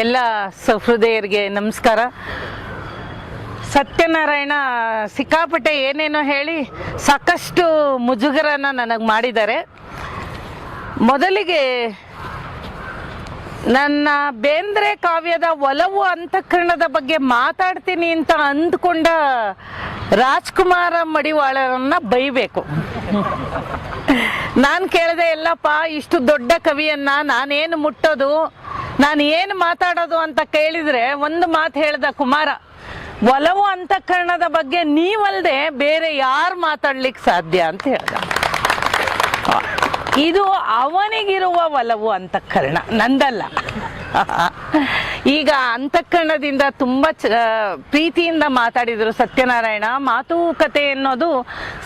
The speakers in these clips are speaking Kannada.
ಎಲ್ಲ ಸಹೃದಯರಿಗೆ ನಮಸ್ಕಾರ. ಸತ್ಯನಾರಾಯಣ ಸಿಕ್ಕಾಪಟ್ಟೆ ಏನೇನೋ ಹೇಳಿ ಸಾಕಷ್ಟು ಮುಜುಗರನ ನನಗೆ ಮಾಡಿದ್ದಾರೆ. ಮೊದಲಿಗೆ ನನ್ನ ಬೇಂದ್ರೆ ಕಾವ್ಯದ ಒಲವು ಅಂತಃಕರಣದ ಬಗ್ಗೆ ಮಾತಾಡ್ತೀನಿ ಅಂತ ಅಂದ್ಕೊಂಡ ರಾಜ್ಕುಮಾರ ಮಡಿವಾಳರನ್ನ ಬೈಬೇಕು. ನಾನು ಕೇಳಿದೆ, ಎಲ್ಲಪ್ಪ ಇಷ್ಟು ದೊಡ್ಡ ಕವಿಯನ್ನ ನಾನೇನು ಮುಟ್ಟೋದು, ನಾನು ಏನು ಮಾತಾಡೋದು ಅಂತ ಕೇಳಿದ್ರೆ ಒಂದು ಮಾತು ಹೇಳ್ದ ಕುಮಾರ, ಒಲವು ಅಂತಃಕರಣದ ಬಗ್ಗೆ ನೀವಲ್ದೆ ಬೇರೆ ಯಾರು ಮಾತಾಡ್ಲಿಕ್ಕೆ ಸಾಧ್ಯ ಅಂತ ಹೇಳ್ದ. ಇದು ಅವನಿಗಿರುವ ಒಲವು ಅಂತಃಕರಣ, ನಂದಲ್ಲ. ಈಗ ಅಂತಃಕರಣದಿಂದ ತುಂಬಾ ಪ್ರೀತಿಯಿಂದ ಮಾತಾಡಿದರು ಸತ್ಯನಾರಾಯಣ. ಮಾತುಕತೆ ಎನ್ನೋದು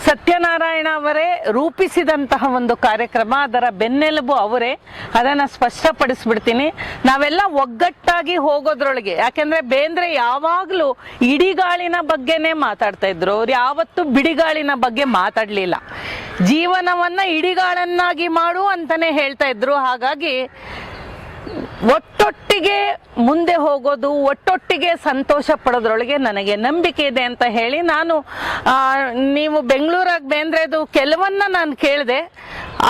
ಸತ್ಯನಾರಾಯಣ ಅವರೇ ರೂಪಿಸಿದಂತಹ ಒಂದು ಕಾರ್ಯಕ್ರಮ, ಅದರ ಬೆನ್ನೆಲುಬು ಅವರೇ. ಅದನ್ನ ಸ್ಪಷ್ಟಪಡಿಸ್ಬಿಡ್ತೀನಿ. ನಾವೆಲ್ಲ ಒಗ್ಗಟ್ಟಾಗಿ ಹೋಗೋದ್ರೊಳಗೆ, ಯಾಕೆಂದ್ರೆ ಬೇಂದ್ರೆ ಯಾವಾಗ್ಲೂ ಇಡಿಗಾಳಿನ ಬಗ್ಗೆನೇ ಮಾತಾಡ್ತಾ ಇದ್ರು. ಅವ್ರು ಯಾವತ್ತೂ ಬಿಡಿಗಾಳಿನ ಬಗ್ಗೆ ಮಾತಾಡ್ಲಿಲ್ಲ. ಜೀವನವನ್ನ ಇಡಿಗಾಳನ್ನಾಗಿ ಮಾಡು ಅಂತಾನೆ ಹೇಳ್ತಾ ಇದ್ರು. ಹಾಗಾಗಿ ಒಟ್ಟೊಟ್ಟಿಗೆ ಮುಂದೆ ಹೋಗೋದು, ಒಟ್ಟೊಟ್ಟಿಗೆ ಸಂತೋಷ ಪಡೋದ್ರೊಳಗೆ ನನಗೆ ನಂಬಿಕೆ ಇದೆ ಅಂತ ಹೇಳಿ ನಾನು ನೀವು ಬೆಂಗಳೂರಾಗ ಬೇಂದ್ರೆದು ಕೆಲವನ್ನ ನಾನು ಕೇಳಿದೆ.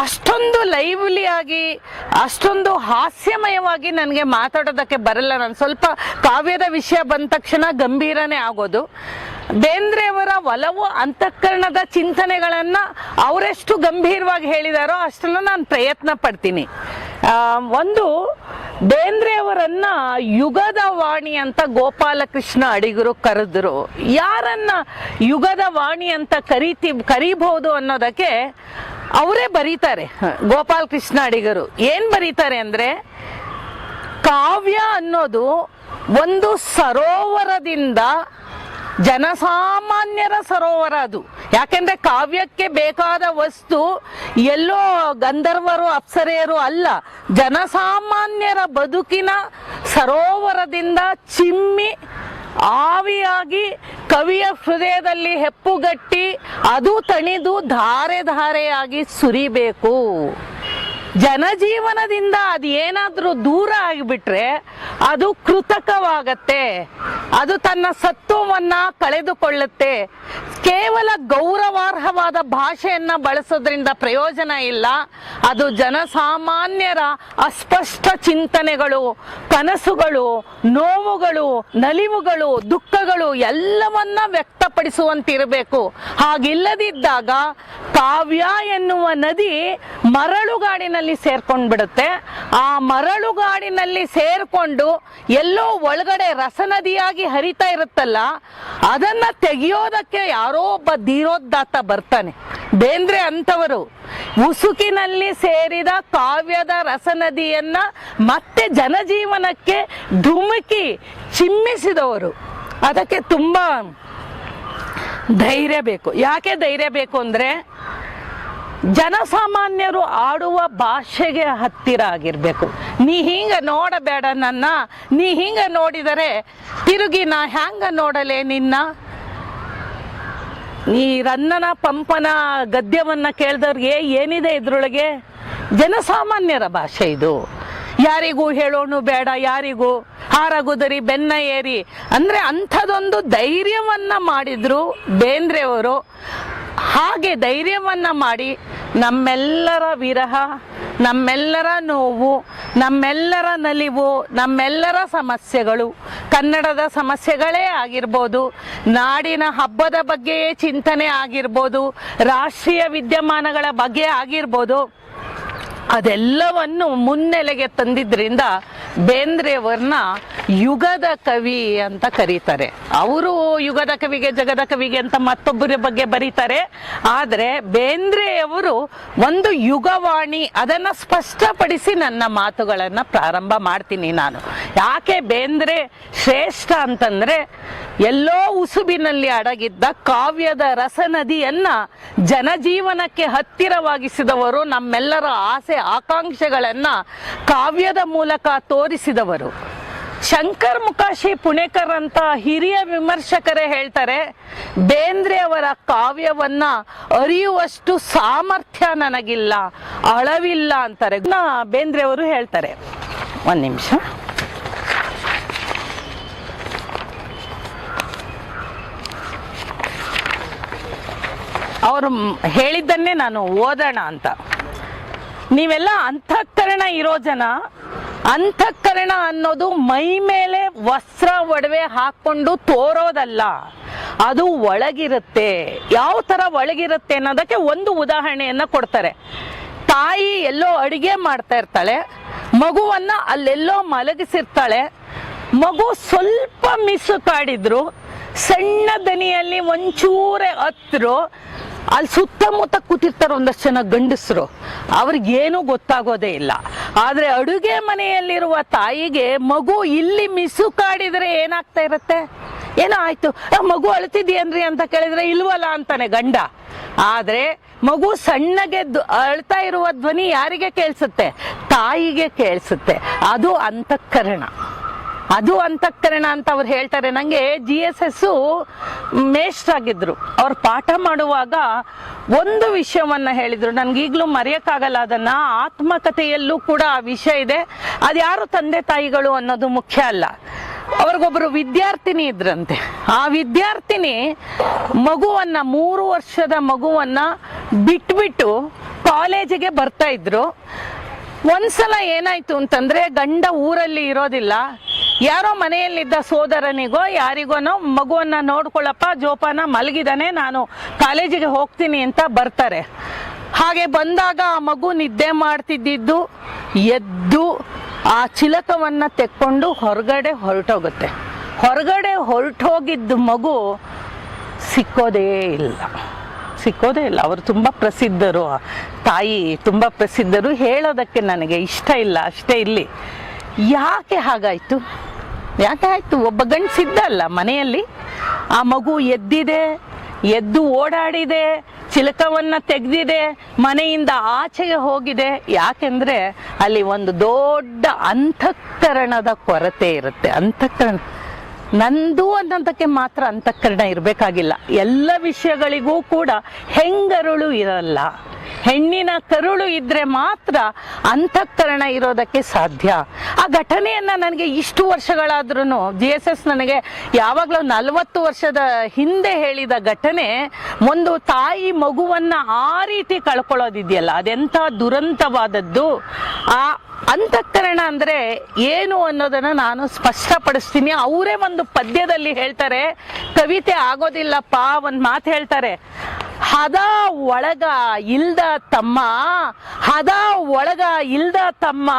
ಅಷ್ಟೊಂದು ಲೈವ್ಲಿ ಆಗಿ, ಅಷ್ಟೊಂದು ಹಾಸ್ಯಮಯವಾಗಿ ನನಗೆ ಮಾತಾಡೋದಕ್ಕೆ ಬರಲ್ಲ. ನಾನು ಸ್ವಲ್ಪ ಕಾವ್ಯದ ವಿಷಯ ಬಂದ ತಕ್ಷಣ ಗಂಭೀರನೇ ಆಗೋದು. ಬೇಂದ್ರೆಯವರ ಒಲವು ಅಂತಃಕರಣದ ಚಿಂತನೆಗಳನ್ನ ಅವರೆಷ್ಟು ಗಂಭೀರವಾಗಿ ಹೇಳಿದಾರೋ ಅಷ್ಟನ್ನ ನಾನು ಪ್ರಯತ್ನ ಪಡ್ತೀನಿ. ಒಂದು, ಬೇಂದ್ರೆಯವರನ್ನ ಯುಗದ ವಾಣಿ ಅಂತ ಗೋಪಾಲಕೃಷ್ಣ ಅಡಿಗರು ಕರೆದ್ರು. ಯಾರನ್ನ ಯುಗದ ವಾಣಿ ಅಂತ ಕರೀಬಹುದು ಅನ್ನೋದಕ್ಕೆ ಅವರೇ ಬರೀತಾರೆ. ಗೋಪಾಲಕೃಷ್ಣ ಅಡಿಗರು ಏನ್ ಬರೀತಾರೆ ಅಂದ್ರೆ, ಕಾವ್ಯ ಅನ್ನೋದು ಒಂದು ಸರೋವರದಿಂದ ಜನಸಾಮಾನ್ಯರ ಸರೋವರ ಅದು. ಯಾಕೆಂದ್ರೆ ಕಾವ್ಯಕ್ಕೆ ಬೇಕಾದ ವಸ್ತು ಎಲ್ಲೋ ಗಂಧರ್ವರು ಅಪ್ಸರೆಯರು ಅಲ್ಲ, ಜನಸಾಮಾನ್ಯರ ಬದುಕಿನ ಸರೋವರದಿಂದ ಚಿಮ್ಮಿ ಆವಿಯಾಗಿ ಕವಿಯ ಹೃದಯದಲ್ಲಿ ಹೆಪ್ಪುಗಟ್ಟಿ ಅದು ತಣಿದು ಧಾರೆ ಧಾರೆಯಾಗಿ ಸುರಿಬೇಕು. ಜನಜೀವನದಿಂದ ಅದು ಏನಾದ್ರೂ ದೂರ ಆಗಿಬಿಟ್ರೆ ಅದು ಕೃತಕವಾಗತ್ತೆ, ಅದು ತನ್ನ ಸತ್ವವನ್ನ ಕಳೆದುಕೊಳ್ಳುತ್ತೆ. ಕೇವಲ ಗೌರವಾರ್ಹವಾದ ಭಾಷೆಯನ್ನ ಬಳಸೋದ್ರಿಂದ ಪ್ರಯೋಜನ ಇಲ್ಲ. ಅದು ಜನಸಾಮಾನ್ಯರ ಅಸ್ಪಷ್ಟ ಚಿಂತನೆಗಳು, ಕನಸುಗಳು, ನೋವುಗಳು, ನಲಿವುಗಳು, ದುಃಖಗಳು ಎಲ್ಲವನ್ನ ವ್ಯಕ್ತಪಡಿಸುವಂತಿರಬೇಕು. ಹಾಗಿಲ್ಲದಿದ್ದಾಗ ಕಾವ್ಯ ಎನ್ನುವ ನದಿ ಮರಳುಗಾಡಿನಲ್ಲಿ ಸೇರ್ಕೊಂಡ್ಬಿಡುತ್ತೆ. ಆ ಮರಳುಗಾಡಿನಲ್ಲಿ ಸೇರ್ಕೊಂಡು ಎಲ್ಲೋ ಒಳಗಡೆ ರಸನದಿಯಾಗಿ ಹರಿತಾ ಇರುತ್ತಲ್ಲ, ಅದನ್ನ ತೆಗೆಯೋದಕ್ಕೆ ಯಾರೋ ಒಬ್ಬ ಧೀರೋದ್ದಾತ ಬರ್ತಾನೆ. ಬೇಂದ್ರೆ ಅಂತವರು ಉಸುಕಿನಲ್ಲಿ ಸೇರಿದ ಕಾವ್ಯದ ರಸನದಿಯನ್ನ ಮತ್ತೆ ಜನಜೀವನಕ್ಕೆ ಧುಮುಕಿ ಚಿಮ್ಮಿಸಿದವರು. ಅದಕ್ಕೆ ತುಂಬಾ ಧೈರ್ಯ ಬೇಕು. ಯಾಕೆ ಧೈರ್ಯ ಬೇಕು ಅಂದ್ರೆ, ಜನಸಾಮಾನ್ಯರು ಆಡುವ ಭಾಷೆಗೆ ಹತ್ತಿರ ಆಗಿರ್ಬೇಕು. ನೀ ಹಿಂಗ ನೋಡಬೇಡ ನನ್ನ, ನೀ ಹಿಂಗ ನೋಡಿದರೆ ತಿರುಗಿ ನಾ ಹ್ಯಾಂಗ ನೋಡಲೆ ನಿನ್ನ. ಈ ರನ್ನನ ಪಂಪನ ಗದ್ಯವನ್ನ ಕೇಳಿದವ್ರಿಗೆ ಏನಿದೆ ಇದ್ರೊಳಗೆ? ಜನಸಾಮಾನ್ಯರ ಭಾಷೆ ಇದು. ಯಾರಿಗೂ ಹೇಳೋಣ ಬೇಡ, ಯಾರಿಗೂ ಹಾರಗುದರಿ ಬೆನ್ನ ಏರಿ ಅಂದ್ರೆ ಅಂಥದೊಂದು ಧೈರ್ಯವನ್ನ ಮಾಡಿದ್ರು ಬೇಂದ್ರೆಯವರು. ಹಾಗೆ ಧೈರ್ಯವನ್ನ ಮಾಡಿ ನಮ್ಮೆಲ್ಲರ ವಿರಹ, ನಮ್ಮೆಲ್ಲರ ನೋವು, ನಮ್ಮೆಲ್ಲರ ನಲಿವು, ನಮ್ಮೆಲ್ಲರ ಸಮಸ್ಯೆಗಳು, ಕನ್ನಡದ ಸಮಸ್ಯೆಗಳೇ ಆಗಿರ್ಬೋದು, ನಾಡಿನ ಹಬ್ಬದ ಬಗ್ಗೆಯೇ ಚಿಂತನೆ ಆಗಿರ್ಬೋದು, ರಾಷ್ಟ್ರೀಯ ವಿದ್ಯಮಾನಗಳ ಬಗ್ಗೆ ಆಗಿರ್ಬೋದು, ಅದೆಲ್ಲವನ್ನು ಮುನ್ನೆಲೆಗೆ ತಂದಿದ್ರಿಂದ ಬೇಂದ್ರೆಯವರನ್ನ ಯುಗದ ಕವಿ ಅಂತ ಕರೀತಾರೆ. ಅವರು ಯುಗದ ಕವಿಗೆ, ಜಗದ ಕವಿಗೆ ಅಂತ ಮತ್ತೊಬ್ಬರ ಬಗ್ಗೆ ಬರೀತಾರೆ. ಆದ್ರೆ ಬೇಂದ್ರೆಯವರು ಒಂದು ಯುಗವಾಣಿ, ಅದನ್ನ ಸ್ಪಷ್ಟಪಡಿಸಿ ನನ್ನ ಮಾತುಗಳನ್ನ ಪ್ರಾರಂಭ ಮಾಡ್ತೀನಿ ನಾನು. ಯಾಕೆ ಬೇಂದ್ರೆ ಶ್ರೇಷ್ಠ ಅಂತಂದ್ರೆ, ಎಲ್ಲೋ ಉಸುಬಿನಲ್ಲಿ ಅಡಗಿದ್ದ ಕಾವ್ಯದ ರಸನದಿಯನ್ನ ಜನಜೀವನಕ್ಕೆ ಹತ್ತಿರವಾಗಿಸಿದವರು, ನಮ್ಮೆಲ್ಲರ ಆಸೆ ಆಕಾಂಕ್ಷೆಗಳನ್ನ ಕಾವ್ಯದ ಮೂಲಕ ತೋರಿಸಿದವರು. ಶಂಕರ್ ಮುಕಾಶಿ ಪುಣೇಕರ್ ಅಂತ ಹಿರಿಯ ವಿಮರ್ಶಕರೇ ಹೇಳ್ತಾರೆ, ಬೇಂದ್ರೆ ಅವರ ಕಾವ್ಯವನ್ನ ಅರಿಯುವಷ್ಟು ಸಾಮರ್ಥ್ಯ ನನಗಿಲ್ಲ, ಅಳವಿಲ್ಲ ಅಂತಾರೆ. ಬೇಂದ್ರೆ ಅವರು ಹೇಳ್ತಾರೆ, ಒಂದ್ ನಿಮಿಷ. ಅವರು ಹೇಳಿದ್ದನ್ನೇ ನಾನು ಓದೋಣ ಅಂತ. ನೀವೆಲ್ಲ ಅಂತಃಕರಣ ಇರೋ ಜನ, ಅಂತಃಕರಣ ಅನ್ನೋದು ಮೈ ಮೇಲೆ ವಸ್ತ್ರ ಒಡವೆ ಹಾಕೊಂಡು ತೋರೋದಲ್ಲ, ಅದು ಒಳಗಿರುತ್ತೆ. ಯಾವ ತರ ಒಳಗಿರುತ್ತೆ ಅನ್ನೋದಕ್ಕೆ ಒಂದು ಉದಾಹರಣೆಯನ್ನ ಕೊಡ್ತಾರೆ. ತಾಯಿ ಎಲ್ಲೋ ಅಡಿಗೆ ಮಾಡ್ತಾ ಇರ್ತಾಳೆ, ಮಗುವನ್ನ ಅಲ್ಲೆಲ್ಲೋ ಮಲಗಿಸಿರ್ತಾಳೆ. ಮಗು ಸ್ವಲ್ಪ ಮಿಸ್ಸು ಕಾಡಿದ್ರು, ಸಣ್ಣ ದನಿಯಲ್ಲಿ ಒಂಚೂರೆ ಹತ್ರು, ಅಲ್ಲಿ ಸುತ್ತಮುತ್ತ ಕೂತಿರ್ತಾರೆ ಒಂದಷ್ಟು ಜನ ಗಂಡಸರು, ಅವ್ರಿಗೇನು ಗೊತ್ತಾಗೋದೇ ಇಲ್ಲ. ಆದ್ರೆ ಅಡುಗೆ ಮನೆಯಲ್ಲಿರುವ ತಾಯಿಗೆ ಮಗು ಇಲ್ಲಿ ಮಿಸ್ಸು ಕಾಡಿದ್ರೆ ಏನಾಗ್ತಾ ಇರುತ್ತೆ? ಏನೋ ಆಯ್ತು, ಮಗು ಅಳ್ತಿದ್ಯೇನ್ರಿ ಅಂತ ಕೇಳಿದ್ರೆ ಇಲ್ವಲ್ಲ ಅಂತಾನೆ ಗಂಡ. ಆದ್ರೆ ಮಗು ಸಣ್ಣಗೆ ಅಳ್ತಾ ಇರುವ ಧ್ವನಿ ಯಾರಿಗೆ ಕೇಳಿಸುತ್ತೆ? ತಾಯಿಗೆ ಕೇಳಿಸುತ್ತೆ. ಅದು ಅಂತಃಕರಣ, ಅದು ಅಂತಃಕರಣ ಅಂತ ಅವ್ರು ಹೇಳ್ತಾರೆ. ನಂಗೆ GSS ಮೇಷ್ಟ್ರಾಗಿದ್ರು. ಅವ್ರು ಪಾಠ ಮಾಡುವಾಗ ಒಂದು ವಿಷಯವನ್ನ ಹೇಳಿದ್ರು, ನನ್ಗೀಗ್ಲೂ ಮರೆಯಕ್ಕಾಗಲ್ಲ ಅದನ್ನ. ಆತ್ಮಕಥೆಯಲ್ಲೂ ಕೂಡ ಆ ವಿಷಯ ಇದೆ. ಅದ್ಯಾರು ತಂದೆ ತಾಯಿಗಳು ಅನ್ನೋದು ಮುಖ್ಯ ಅಲ್ಲ. ಅವ್ರಿಗೊಬ್ರು ವಿದ್ಯಾರ್ಥಿನಿ ಇದ್ರಂತೆ. ಆ ವಿದ್ಯಾರ್ಥಿನಿ ಮಗುವನ್ನ, 3 ವರ್ಷದ ಮಗುವನ್ನ ಬಿಟ್ಬಿಟ್ಟು ಕಾಲೇಜಿಗೆ ಬರ್ತಾ ಇದ್ರು. ಒಂದ್ಸಲ ಏನಾಯ್ತು ಅಂತಂದ್ರೆ, ಗಂಡ ಊರಲ್ಲಿ ಇರೋದಿಲ್ಲ, ಯಾರೋ ಮನೆಯಲ್ಲಿದ್ದ ಸೋದರನಿಗೋ ಯಾರಿಗೋನೋ ಮಗುವನ್ನ ನೋಡ್ಕೊಳ್ಳಪ್ಪ, ಜೋಪಾನ ಮಲಗಿದಾನೆ, ನಾನು ಕಾಲೇಜಿಗೆ ಹೋಗ್ತೀನಿ ಅಂತ ಬರ್ತಾರೆ. ಹಾಗೆ ಬಂದಾಗ ಆ ಮಗು ನಿದ್ದೆ ಮಾಡ್ತಿದ್ದಿದ್ದು ಎದ್ದು ಆ ಚಿಲಕವನ್ನ ತೆಕ್ಕೊಂಡು ಹೊರಗಡೆ ಹೊರಟೋಗುತ್ತೆ. ಹೊರಗಡೆ ಹೊರಟೋಗಿದ್ದು ಮಗು ಸಿಕ್ಕೋದೇ ಇಲ್ಲ. ಅವರು ತುಂಬ ಪ್ರಸಿದ್ಧರು, ತಾಯಿ ತುಂಬ ಪ್ರಸಿದ್ಧರು. ಹೇಳೋದಕ್ಕೆ ನನಗೆ ಇಷ್ಟ ಇಲ್ಲ, ಅಷ್ಟೇ. ಇಲ್ಲಿ ಯಾಕೆ ಹಾಗಾಯ್ತು? ಯಾಕೆ ಆಯ್ತು? ಒಬ್ಬ ಗಂಡಸಿದ್ದ ಅಲ್ಲ ಮನೆಯಲ್ಲಿ, ಆ ಮಗು ಎದ್ದಿದೆ, ಎದ್ದು ಓಡಾಡಿದೆ, ಚಿಲಕವನ್ನ ತೆಗೆದಿದೆ, ಮನೆಯಿಂದ ಆಚೆಗೆ ಹೋಗಿದೆ. ಯಾಕೆಂದ್ರೆ ಅಲ್ಲಿ ಒಂದು ದೊಡ್ಡ ಅಂತಃಕರಣದ ಕೊರತೆ ಇರುತ್ತೆ. ಅಂತಃಕರಣ ನಂದು ಅನ್ನೋದಕ್ಕೆ ಮಾತ್ರ ಅಂತಃಕರಣ ಇರಬೇಕಾಗಿಲ್ಲ. ಎಲ್ಲ ವಿಷಯಗಳಿಗೂ ಕೂಡ ಹೆಂಗರುಳು ಇರಲ್ಲ. ಹೆಣ್ಣಿನ ಕರುಳು ಇದ್ರೆ ಮಾತ್ರ ಅಂತಃಕರಣ ಇರೋದಕ್ಕೆ ಸಾಧ್ಯ. ಆ ಘಟನೆಯನ್ನ ನನಗೆ ಇಷ್ಟು ವರ್ಷಗಳಾದ್ರೂ GSS ನನಗೆ ಯಾವಾಗಲೂ 40 ವರ್ಷದ ಹಿಂದೆ ಹೇಳಿದ ಘಟನೆ. ಒಂದು ತಾಯಿ ಮಗುವನ್ನ ಆ ರೀತಿ ಕಳ್ಕೊಳ್ಳೋದಿದೆಯಲ್ಲ, ಅದೆಂಥ ದುರಂತವಾದದ್ದು. ಆ ಅಂತಃಕರಣ ಅಂದ್ರೆ ಏನು ಅನ್ನೋದನ್ನ ನಾನು ಸ್ಪಷ್ಟಪಡಿಸ್ತೀನಿ. ಅವರೇ ಒಂದು ಪದ್ಯದಲ್ಲಿ ಹೇಳ್ತಾರೆ, ಕವಿತೆ ಆಗೋದಿಲ್ಲಪ್ಪ, ಒಂದ್ ಮಾತು ಹೇಳ್ತಾರೆ, ಹದ ಒಳಗ ಇಲ್ದ ತಮ್ಮ, ಹದ ಒಳಗ ಇಲ್ದ ತಮ್ಮ,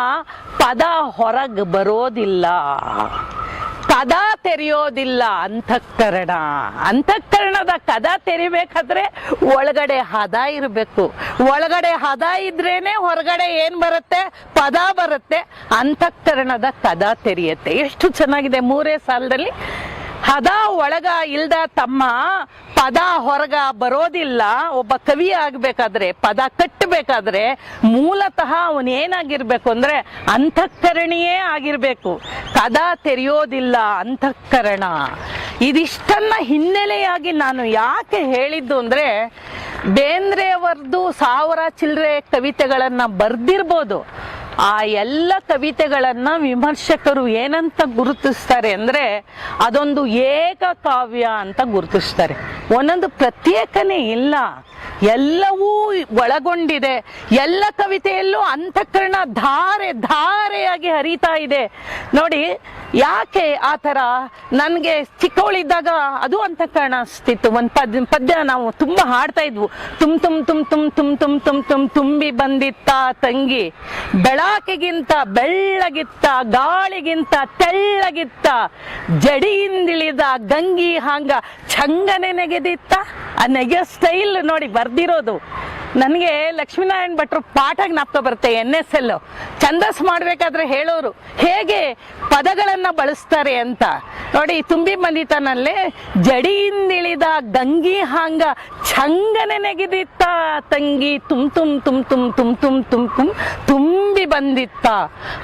ಪದ ಹೊರಗ್ ಬರೋದಿಲ್ಲ, ಕದ ತೆರೆಯೋದಿಲ್ಲ ಅಂತಃಕರಣ. ಅಂತಃಕರಣದ ಕದ ತೆರಿಬೇಕಾದ್ರೆ ಒಳಗಡೆ ಹದ ಇರಬೇಕು. ಒಳಗಡೆ ಹದ ಇದ್ರೇನೆ ಹೊರಗಡೆ ಏನ್ ಬರುತ್ತೆ? ಪದ ಬರುತ್ತೆ. ಅಂತಃಕರಣದ ಕದ ತೆರೆಯುತ್ತೆ. ಎಷ್ಟು ಚೆನ್ನಾಗಿದೆ 3 ಸಾಲದಲ್ಲಿ. ಹದ ಒಳಗ ಇಲ್ದ ತಮ್ಮ, ಪದ ಹೊರಗ ಬರೋದಿಲ್ಲ. ಒಬ್ಬ ಕವಿ ಆಗ್ಬೇಕಾದ್ರೆ, ಪದ ಕಟ್ಟಬೇಕಾದ್ರೆ ಮೂಲತಃ ಅವನೇನಾಗಿರ್ಬೇಕು ಅಂದ್ರೆ ಅಂತಃಕರಣಿಯೇ ಆಗಿರ್ಬೇಕು. ಕದ ತೆರೆಯೋದಿಲ್ಲ ಅಂತಃಕರಣ. ಇದಿಷ್ಟನ್ನ ಹಿನ್ನೆಲೆಯಾಗಿ ನಾನು ಯಾಕೆ ಹೇಳಿದ್ದು ಅಂದ್ರೆ, ಬೇಂದ್ರೆಯವರದು 1000 ಚಿಲ್ಲರೆ ಕವಿತೆಗಳನ್ನ ಬರ್ದಿರ್ಬೋದು. ಆ ಎಲ್ಲ ಕವಿತೆಗಳನ್ನ ವಿಮರ್ಶಕರು ಏನಂತ ಗುರುತಿಸ್ತಾರೆ ಅಂದ್ರೆ, ಅದೊಂದು ಏಕಕಾವ್ಯ ಅಂತ ಗುರುತಿಸ್ತಾರೆ. ಒಂದೊಂದು ಪ್ರತ್ಯೇಕನೇ ಇಲ್ಲ, ಎಲ್ಲವೂ ಒಳಗೊಂಡಿದೆ. ಎಲ್ಲ ಕವಿತೆಯಲ್ಲೂ ಅಂತಃಕರಣ ಧಾರೆ ಧಾರೆಯಾಗಿ ಹರಿತಾ ಇದೆ. ನೋಡಿ ಯಾಕೆ ಆ ಥರ? ನನಗೆ ಚಿಕ್ಕವಳಿದ್ದಾಗ ಅದು ಅಂತಃಕರಣ ಅನಿಸ್ತಿತ್ತು. ಒಂದು ಪದ್ಯ ನಾವು ತುಂಬಾ ಹಾಡ್ತಾ ಇದ್ವು. ತುಮ್ ತುಮ್ ತುಮ್ ತುಮ್ ತುಮ್ ತುಮ್ ತುಮ್ ತುಮ್ ತುಂಬಿ ಬಂದಿತ್ತ ತಂಗಿ, ಬೆಳಕಿಗಿಂತ ಬೆಳ್ಳಗಿತ್ತ, ಗಾಳಿಗಿಂತ ತೆಳ್ಳಗಿತ್ತ, ಜಡಿಯಿಂದಿಳಿದ ಗಂಗಿ ಹಾಂಗ ಚಂಗನೆ ನೆಗೆದಿತ್ತ. ಆ ನೆಗೆಯೋ ಸ್ಟೈಲ್ ನೋಡಿ ಬರ್ದಿರೋದು. ನನಗೆ ಲಕ್ಷ್ಮೀನಾರಾಯಣ ಭಟ್ರು ಪಾಠ ಜ್ಞಾಪಕ ಬರುತ್ತೆ. NSL ಛಂದಸ್ ಮಾಡ್ಬೇಕಾದ್ರೆ ಹೇಳೋರು ಹೇಗೆ ಪದಗಳನ್ನ ಬಳಸ್ತಾರೆ ಅಂತ ನೋಡಿ. ತುಂಬಿ ಬಂದಿತನಲ್ಲೇ ಜಡಿಯಿಂದಿಳಿದ ಗಂಗಿ ಹಾಂಗ ಚಂಗನೆ ನೆಗೆದಿತ್ತ ತಂಗಿ, ತುಮ್ ತುಮ್ ತುಮ್ ತುಮ್ ತುಮ್ ತುಮ್ ತುಮ್ ತುಮ್ ತುಂಬಿ ಬಂದಿತ್ತ.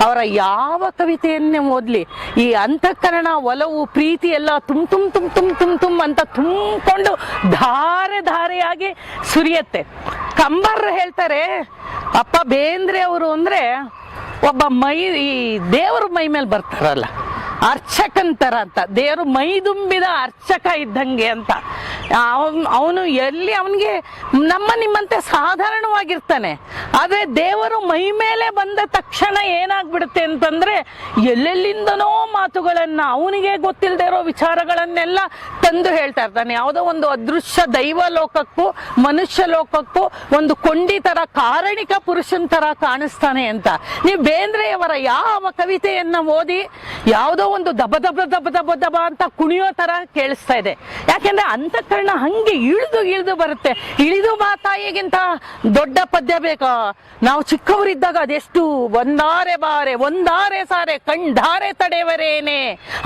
ಅವರ ಯಾವ ಕವಿತೆಯನ್ನೇ ಓದ್ಲಿ, ಈ ಅಂತಃಕರಣ, ಒಲವು, ಪ್ರೀತಿ ಎಲ್ಲ ತುಮ್ ತುಮ್ ತುಮ್ ತುಮ್ ತುಮ್ ತುಮ್ ಅಂತ ತುಂಬಿಕೊಂಡು ಧಾರೆ ಧಾರೆಯಾಗಿ ಸುರಿಯತ್ತೆ. ಕಂಬರ್ ಹೇಳ್ತಾರೆ, ಅಪ್ಪ ಬೇಂದ್ರೆ ಅವರು ಅಂದ್ರೆ ಒಬ್ಬ ಈ ದೇವ್ರ ಮೈ ಮೇಲೆ ಬರ್ತಾರಲ್ಲ, ಅರ್ಚಕಂತರ ಅಂತ, ದೇವರು ಮೈದುಂಬಿದ ಅರ್ಚಕ ಇದ್ದಂಗೆ ಅಂತ. ಅವನು ಎಲ್ಲಿ ಅವನಿಗೆ ನಮ್ಮ ನಿಮ್ಮಂತೆ ಸಾಧಾರಣವಾಗಿರ್ತಾನೆ, ಆದ್ರೆ ದೇವರು ಮೈ ಮೇಲೆ ಬಂದ ತಕ್ಷಣ ಏನಾಗ್ಬಿಡುತ್ತೆ ಅಂತಂದ್ರೆ ಎಲ್ಲೆಲ್ಲಿಂದನೋ ಮಾತುಗಳನ್ನ ಅವನಿಗೆ ಗೊತ್ತಿಲ್ಲದೆ ಇರೋ ವಿಚಾರಗಳನ್ನೆಲ್ಲ ತಂದು ಹೇಳ್ತಾ ಇರ್ತಾನೆ. ಯಾವುದೋ ಒಂದು ಅದೃಶ್ಯ ದೈವ ಲೋಕಕ್ಕೂ ಮನುಷ್ಯ ಲೋಕಕ್ಕೂ ಒಂದು ಕೊಂಡಿ ತರ ಕಾರಣಿಕ ಪುರುಷನ್ ತರ ಕಾಣಿಸ್ತಾನೆ ಅಂತ. ನೀವು ಬೇಂದ್ರೆಯವರ ಯಾವ ಕವಿತೆಯನ್ನ ಓದಿ ಯಾವುದೋ ಒಂದು ದಬ ದಬ ದಬ ದಬ ದಬ ಅಂತ ಕುಣಿಯೋ ತರ ಕೇಳಿಸ್ತಾ ಇದೆ. ಯಾಕೆಂದ್ರೆ ಅಂತಃಕರಣ ಹಂಗೆ ಇಳಿದು ಬರುತ್ತೆ. ಇಳಿದು ಬಾ ತಾಯಿಗಿಂತ ದೊಡ್ಡ ಪದ್ಯ ಬೇಕಾ? ನಾವು ಚಿಕ್ಕವರಿದ್ದಾಗ ಅದೆಷ್ಟು ಒಂದಾರೆ ಬಾರೆ ಒಂದಾರೆ ಸಾರೆ ಕಂಡಾರೆ ತಡೆವರೇನೆ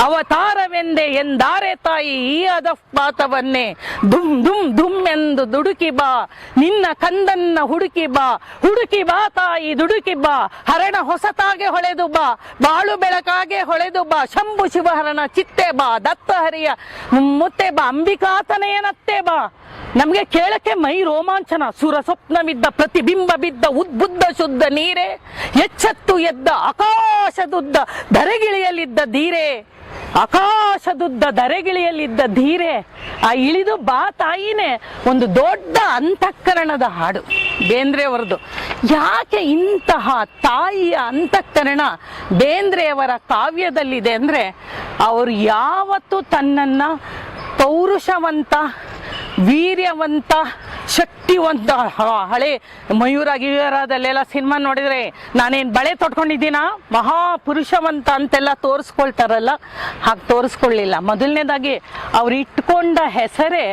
ಅವತಾರವೆಂದೆ ಎಂದಾರೆ ತಾಯಿ ಈ ಅದಪಾತವನ್ನೇ ಧುಮ್ ಧುಮ್ ಧುಮ್ ಎಂದು ದುಡುಕಿ ಬಾ ನಿನ್ನ ಕಂದನ್ನ ಹುಡುಕಿ ಬಾ ತಾಯಿ ದುಡುಕಿ ಬಾ ಹರಣ ಹೊಸತಾಗೆ ಹೊಳೆದು ಬಾ ಬಾಳು ಬೆಳಕಾಗೆ ಹೊಳೆದು ಬಾ ಶಂಭು ಶಿವಹರಣ ಚಿತ್ತೆ ಬಾ ದತ್ತ ಹರಿಯ ಮುತ್ತೆ ಬಾ ಅಂಬಿಕಾತನೆಯನತ್ತೆ ಬಾ. ನಮ್ಗೆ ಕೇಳಕ್ಕೆ ಮೈ ರೋಮಾಂಚನ. ಸುರ ಸ್ವಪ್ನವಿದ್ದ ಪ್ರತಿಬಿಂಬ ಬಿದ್ದ ಉದ್ಬುದ್ಧ ಶುದ್ಧ ನೀರೇ ಎಚ್ಚತ್ತು ಎದ್ದ ಆಕಾಶದುದ್ದ ಧರೆಗಿಳಿಯಲಿದ್ದ ಧೀರೆ ಆಕಾಶದುದ್ದ ಧರೆಗಿಳಿಯಲಿದ್ದ ಧೀರೆ. ಆ ಇಳಿದು ಬಾ ತಾಯಿನೇ ಒಂದು ದೊಡ್ಡ ಅಂತಃಕರಣದ ಹಾಡು ಬೇಂದ್ರೆಯವರದು. ಯಾಕೆ ಇಂತಹ ತಾಯಿಯ ಅಂತಃಕರಣ ಬೇಂದ್ರೆಯವರ ಕಾವ್ಯದಲ್ಲಿದೆ ಅಂದ್ರೆ, ಅವರು ಯಾವತ್ತೂ ತನ್ನನ್ನ ಪೌರುಷವಂತ, ವೀರ್ಯವಂತ, ಶಕ್ತಿವಂತ, ಹಳೆ ಮಯೂರ ಗಿಯೂರದಲ್ಲೆಲ್ಲ ಸಿನಿಮಾ ನೋಡಿದ್ರೆ ನಾನೇನು ಬಳೆ ತೊಟ್ಕೊಂಡಿದ್ದೀನ ಮಹಾಪುರುಷವಂತ ಅಂತೆಲ್ಲ ತೋರಿಸ್ಕೊಳ್ತಾರಲ್ಲ, ಹಾಗೆ ತೋರಿಸ್ಕೊಳ್ಳಿಲ್ಲ. ಮೊದಲನೇದಾಗಿ ಅವ್ರು ಇಟ್ಕೊಂಡ ಹೆಸರೇ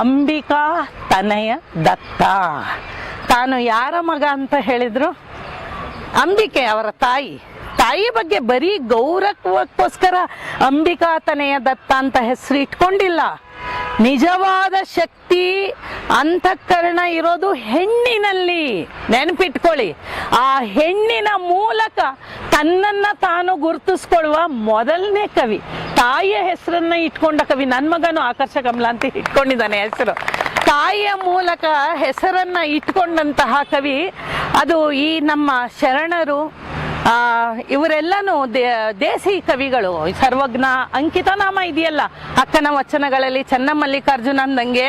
ಅಂಬಿಕಾ ತನಯ ದತ್ತ. ತಾನು ಯಾರ ಮಗ ಅಂತ ಹೇಳಿದ್ರು? ಅಂಬಿಕೆ ಅವರ ತಾಯಿ ಬಗ್ಗೆ ಬರೀ ಗೌರವಕ್ಕೋಸ್ಕರ ಅಂಬಿಕಾ ತನಯ ದತ್ತ ಅಂತ ಹೆಸರು ಇಟ್ಕೊಂಡಿಲ್ಲ. ನಿಜವಾದ ಶಕ್ತಿ ಅಂತಃಕರಣ ಇರೋದು ಹೆಣ್ಣಿನಲ್ಲಿ, ನೆನಪಿಟ್ಕೊಳ್ಳಿ. ಆ ಹೆಣ್ಣಿನ ಮೂಲಕ ತನ್ನನ್ನ ತಾನು ಗುರುತಿಸ್ಕೊಳ್ಳುವ ಮೊದಲನೇ ಕವಿ. ತಾಯಿಯ ಹೆಸರನ್ನ ಇಟ್ಕೊಂಡ ಕವಿ. ನನ್ನ ಮಗನು ಆಕರ್ಷ ಕಮಲ ಅಂತ ಇಟ್ಕೊಂಡಿದ್ದಾನೆ ಹೆಸರು. ತಾಯಿಯ ಮೂಲಕ ಹೆಸರನ್ನ ಇಟ್ಕೊಂಡಂತಹ ಕವಿ ಅದು ಈ ನಮ್ಮ ಶರಣರು, ಇವರೆಲ್ಲನೂ ದೇಸಿ ಕವಿಗಳು. ಸರ್ವಜ್ಞ, ಅಂಕಿತನಾಮ ಇದೆಯಲ್ಲ, ಅಕ್ಕನ ವಚನಗಳಲ್ಲಿ ಚನ್ನಮಲ್ಲಿಕಾರ್ಜುನ ಅಂದಂಗೆ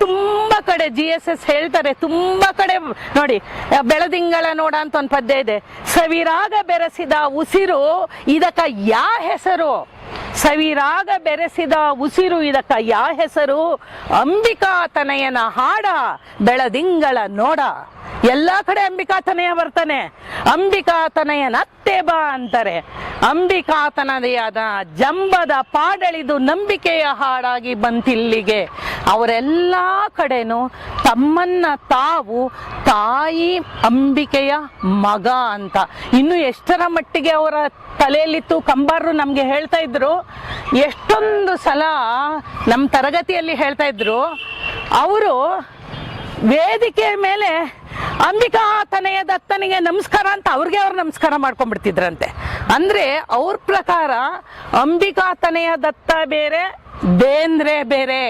ತುಂಬಾ ಕಡೆ GSS ಹೇಳ್ತಾರೆ. ತುಂಬಾ ಕಡೆ ನೋಡಿ, ಬೆಳದಿಂಗಳ ನೋಡ ಅಂತ ಒಂದು ಪದ್ಯ ಇದೆ. ಸವಿರಾಗ ಬೆರೆಸಿದ ಉಸಿರು ಇದಕ್ಕ ಯಾ ಹೆಸರು? ಸವಿರಾಗ ಬೆರೆಸಿದ ಉಸಿರು ಇದಕ್ಕ ಯಾ ಹೆಸರು? ಅಂಬಿಕಾ ತನಯನ ಹಾಡ ಬೆಳದಿಂಗಳ ನೋಡ. ಎಲ್ಲಾ ಕಡೆ ಅಂಬಿಕಾ ತನಯ ಬರ್ತಾನೆ. ಅಂಬಿಕಾ ತನಯನ ಅತ್ತೆ ಬಾ ಅಂತಾರೆ. ಅಂಬಿಕಾ ತನಯದ ಜಂಬದ ಪಾಡಳಿದು ನಂಬಿಕೆಯ ಹಾಡಾಗಿ ಬಂತಿಲ್ಲಿಗೆ. ಅವರೆಲ್ಲಾ ಕಡೆನೂ ತಮ್ಮನ್ನ ತಾವು ತಾಯಿ ಅಂಬಿಕೆಯ ಮಗ ಅಂತ ಇನ್ನು ಎಷ್ಟರ ಮಟ್ಟಿಗೆ ಅವರ ತಲೆಯಲ್ಲಿತ್ತು ಕಂಬಾರರು ನಮ್ಗೆ ಹೇಳ್ತಾ ಇದ್ರು. ಎಷ್ಟೊಂದು ಸಲ ನಮ್ಮ ತರಗತಿಯಲ್ಲಿ ಹೇಳ್ತಾ ಇದ್ರು, ಅವರು ವೇದಿಕೆ ಮೇಲೆ ಅಂಬಿಕಾ ತನಯ ದತ್ತನಿಗೆ ನಮಸ್ಕಾರ ಅಂತ ಅವ್ರಿಗೆ ಅವ್ರು ನಮಸ್ಕಾರ ಮಾಡ್ಕೊಂಡ್ಬಿಡ್ತಿದ್ರಂತೆ. ಅಂದ್ರೆ ಅವ್ರ ಪ್ರಕಾರ ಅಂಬಿಕಾ ತನಯ ದತ್ತ ಬೇರೆ, ಬೇಂದ್ರೆ ಬೇರೆ.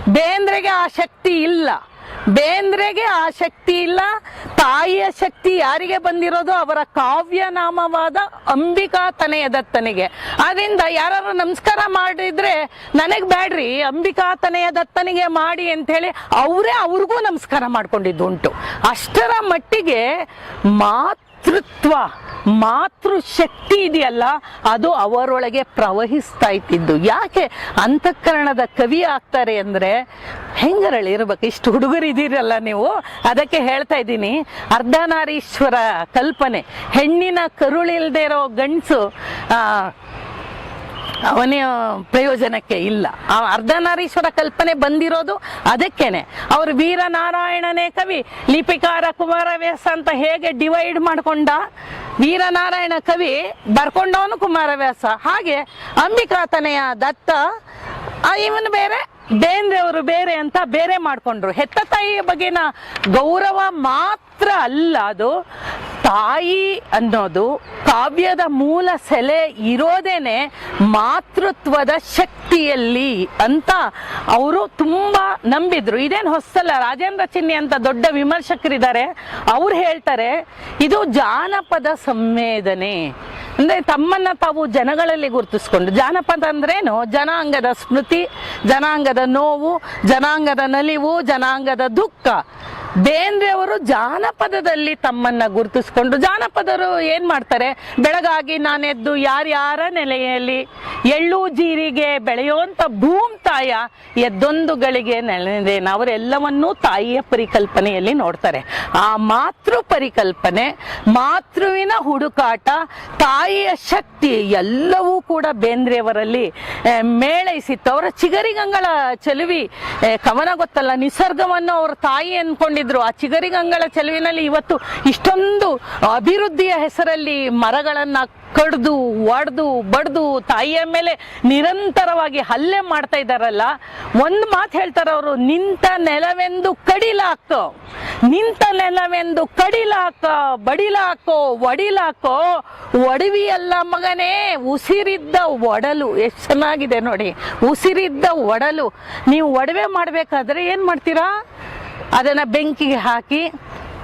ಬೇಂದ್ರೆಗೆ ಆ ಶಕ್ತಿ ಇಲ್ಲ. ಬೇಂದ್ರೆಗೆ ಆ ಶಕ್ತಿ ಇಲ್ಲ. ತಾಯಿಯ ಶಕ್ತಿ ಯಾರಿಗೆ ಬಂದಿರೋದು? ಅವರ ಕಾವ್ಯ ನಾಮವಾದ ಅಂಬಿಕಾ ತನಯ ದತ್ತನಿಗೆ. ಆದ್ರಿಂದ ಯಾರು ನಮಸ್ಕಾರ ಮಾಡಿದ್ರೆ ನನಗ್ ಬ್ಯಾಡ್ರಿ, ಅಂಬಿಕಾ ತನಯ ದತ್ತನಿಗೆ ಮಾಡಿ ಅಂತ ಹೇಳಿ ಅವರೇ ಅವ್ರಿಗೂ ನಮಸ್ಕಾರ ಮಾಡ್ಕೊಂಡಿದ್ದು ಉಂಟು. ಅಷ್ಟರ ಮಟ್ಟಿಗೆ ಮಾತೃತ್ವ, ಮಾತೃಶಕ್ತಿ ಇದೆಯಲ್ಲ, ಅದು ಅವರೊಳಗೆ ಪ್ರವಹಿಸ್ತಾ ಇತ್ತಿದ್ದು. ಯಾಕೆ ಅಂತಃಕರಣದ ಕವಿ ಆಗ್ತಾರೆ ಅಂದ್ರೆ, ಹೆಂಗರಳಿ ಇರ್ಬೇಕು. ಇಷ್ಟು ಹುಡುಗರಿದ್ದೀರಲ್ಲ ನೀವು, ಅದಕ್ಕೆ ಹೇಳ್ತಾ ಇದ್ದೀನಿ. ಅರ್ಧನಾರೀಶ್ವರ ಕಲ್ಪನೆ, ಹೆಣ್ಣಿನ ಕರುಳಿಲ್ದೇ ಇರೋ ಗಂಡಸು ಅವನ ಪ್ರಯೋಜನಕ್ಕೆ ಇಲ್ಲ. ಆ ಅರ್ಧನಾರೀಶ್ವರ ಕಲ್ಪನೆ ಬಂದಿರೋದು ಅದಕ್ಕೇನೆ. ಅವರು ವೀರನಾರಾಯಣನೇ ಕವಿ, ಲಿಪಿಕಾರ ಕುಮಾರವ್ಯಾಸ ಅಂತ ಹೇಗೆ ಡಿವೈಡ್ ಮಾಡ್ಕೊಂಡ, ವೀರನಾರಾಯಣ ಕವಿ ಬರ್ಕೊಂಡವನು ಕುಮಾರವ್ಯಾಸ, ಹಾಗೆ ಅಂಬಿಕಾ ತನಯ ದತ್ತ ಇವನು ಬೇರೆ, ಬೇಂದ್ರೆಯವರು ಬೇರೆ ಅಂತ ಬೇರೆ ಮಾಡ್ಕೊಂಡ್ರು. ಹೆತ್ತ ತಾಯಿಯ ಬಗೆನ ಗೌರವ ಮಾತ್ರ ಅಲ್ಲ, ಅದು ತಾಯಿ ಅನ್ನೋದು ಕಾವ್ಯದ ಮೂಲ ಸೆಲೆ ಇರೋದೇನೆ ಮಾತೃತ್ವದ ಶಕ್ತಿಯಲ್ಲಿ ಅಂತ ಅವರು ತುಂಬಾ ನಂಬಿದ್ರು. ಇದೇನು ಹೊಸಲ್ಲ. ರಾಜೇಂದ್ರ ಚಿನ್ನಿ ಅಂತ ದೊಡ್ಡ ವಿಮರ್ಶಕರಿದ್ದಾರೆ, ಅವ್ರು ಹೇಳ್ತಾರೆ ಇದು ಜಾನಪದ ಸಂವೇದನೆ. ಅಂದ್ರೆ ತಮ್ಮನ್ನ ತಾವು ಜನಗಳಲ್ಲಿ ಗುರುತಿಸ್ಕೊಂಡು, ಜಾನಪದ ಅಂದ್ರೇನು? ಜನಾಂಗದ ಸ್ಮೃತಿ, ಜನಾಂಗದ ನೋವು, ಜನಾಂಗದ ನಲಿವು, ಜನಾಂಗದ ದುಃಖ. ಬೇಂದ್ರೆಯವರು ಜಾನಪದದಲ್ಲಿ ತಮ್ಮನ್ನ ಗುರುತಿಸ್ಕೊಂಡು, ಜಾನಪದರು ಏನ್ ಮಾಡ್ತಾರೆ, ಬೆಳಗಾಗಿ ನಾನೆದ್ದು ಯಾರ್ಯಾರ ನೆಲೆಯಲ್ಲಿ ಎಳ್ಳು ಜೀರಿಗೆ ಬೆಳೆಯುವಂತ ಭೂಮ್ ತಾಯ ಎದ್ದೊಂದು ಗಳಿಗೆ ನೆಲೆದೇನ, ಅವರೆಲ್ಲವನ್ನೂ ತಾಯಿಯ ಪರಿಕಲ್ಪನೆಯಲ್ಲಿ ನೋಡ್ತಾರೆ. ಆ ಮಾತೃ ಪರಿಕಲ್ಪನೆ, ಮಾತೃವಿನ ಹುಡುಕಾಟ, ತಾಯಿಯ ಶಕ್ತಿ ಎಲ್ಲವೂ ಕೂಡ ಬೇಂದ್ರೆಯವರಲ್ಲಿ ಮೇಳೈಸಿತ್ತು. ಅವರ ಚಿಗರಿಗಂಗಳ ಚೆಲುವಿ ಕವನ ಗೊತ್ತಲ್ಲ, ನಿಸರ್ಗವನ್ನು ಅವ್ರ ತಾಯಿ ಅನ್ಕೊಂಡಿದ್ರು. ಆ ಚಿಗರಿಗಂಗಳ ಚೆಲುವಿನಲ್ಲಿ ಇವತ್ತು ಇಷ್ಟೊಂದು ಅಭಿವೃದ್ಧಿಯ ಹೆಸರಲ್ಲಿ ಮರಗಳನ್ನ ಕಡ್ದು ಒಡೆದು ಬಡ್ದು ತಾಯಿಯ ಮೇಲೆ ನಿರಂತರವಾಗಿ ಹಲ್ಲೆ ಮಾಡ್ತಾ ಇದ್ದಾರಲ್ಲ. ಒಂದು ಮಾತು ಹೇಳ್ತಾರೆ ಅವರು, ನಿಂತ ನೆಲವೆಂದು ಕಡಿಲಾಕೋ, ನಿಂತ ನೆಲವೆಂದು ಕಡಿಲಾಕ, ಬಡಿಲಾಕೋ, ಒಡಿಲಾಕೋ, ಒಡವಿಯಲ್ಲ ಮಗನೇ ಉಸಿರಿದ್ದ ಒಡಲು. ಎಷ್ಟು ಚೆನ್ನಾಗಿದೆ ನೋಡಿ, ಉಸಿರಿದ್ದ ಒಡಲು. ನೀವು ಒಡವೆ ಮಾಡಬೇಕಾದ್ರೆ ಏನು ಮಾಡ್ತೀರಾ? ಅದನ್ನು ಬೆಂಕಿಗೆ ಹಾಕಿ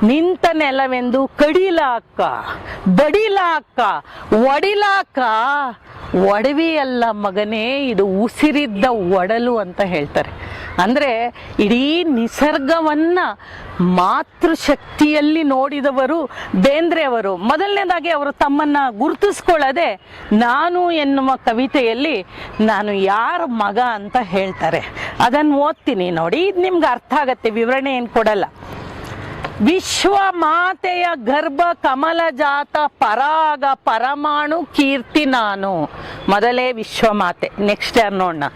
ನಿಂತ ನೆಲವೆಂದು ಕಡಿಲಾಕ, ಬಡಿಲಾಕ, ಒಡಿಲಾಕ, ಒಡವಿಯಲ್ಲ ಮಗನೇ ಇದು ಉಸಿರಿದ್ದ ಒಡಲು ಅಂತ ಹೇಳ್ತಾರೆ. ಅಂದರೆ ಇಡೀ ನಿಸರ್ಗವನ್ನ ಮಾತೃಶಕ್ತಿಯಲ್ಲಿ ನೋಡಿದವರು ಬೇಂದ್ರೆಯವರು. ಮೊದಲನೇದಾಗಿ ಅವರು ತಮ್ಮನ್ನ ಗುರುತಿಸ್ಕೊಳ್ಳದೆ ನಾನು ಎನ್ನುವ ಕವಿತೆಯಲ್ಲಿ ನಾನು ಯಾರ ಮಗ ಅಂತ ಹೇಳ್ತಾರೆ. ಅದನ್ನು ಓದ್ತೀನಿ ನೋಡಿ, ಇದು ನಿಮ್ಗೆ ಅರ್ಥ ಆಗತ್ತೆ, ವಿವರಣೆ ಏನು ಕೊಡಲ್ಲ. ವಿಶ್ವ ಮಾತೆಯ ಗರ್ಭ ಕಮಲ ಜಾತ ಪರಾಗ ಪರಮಾಣು ಕೀರ್ತಿ ನಾನು. ಮೊದಲೇ ವಿಶ್ವಮಾತೆ. ನೆಕ್ಸ್ಟ್ ಯಾರು ನೋಡೋಣ.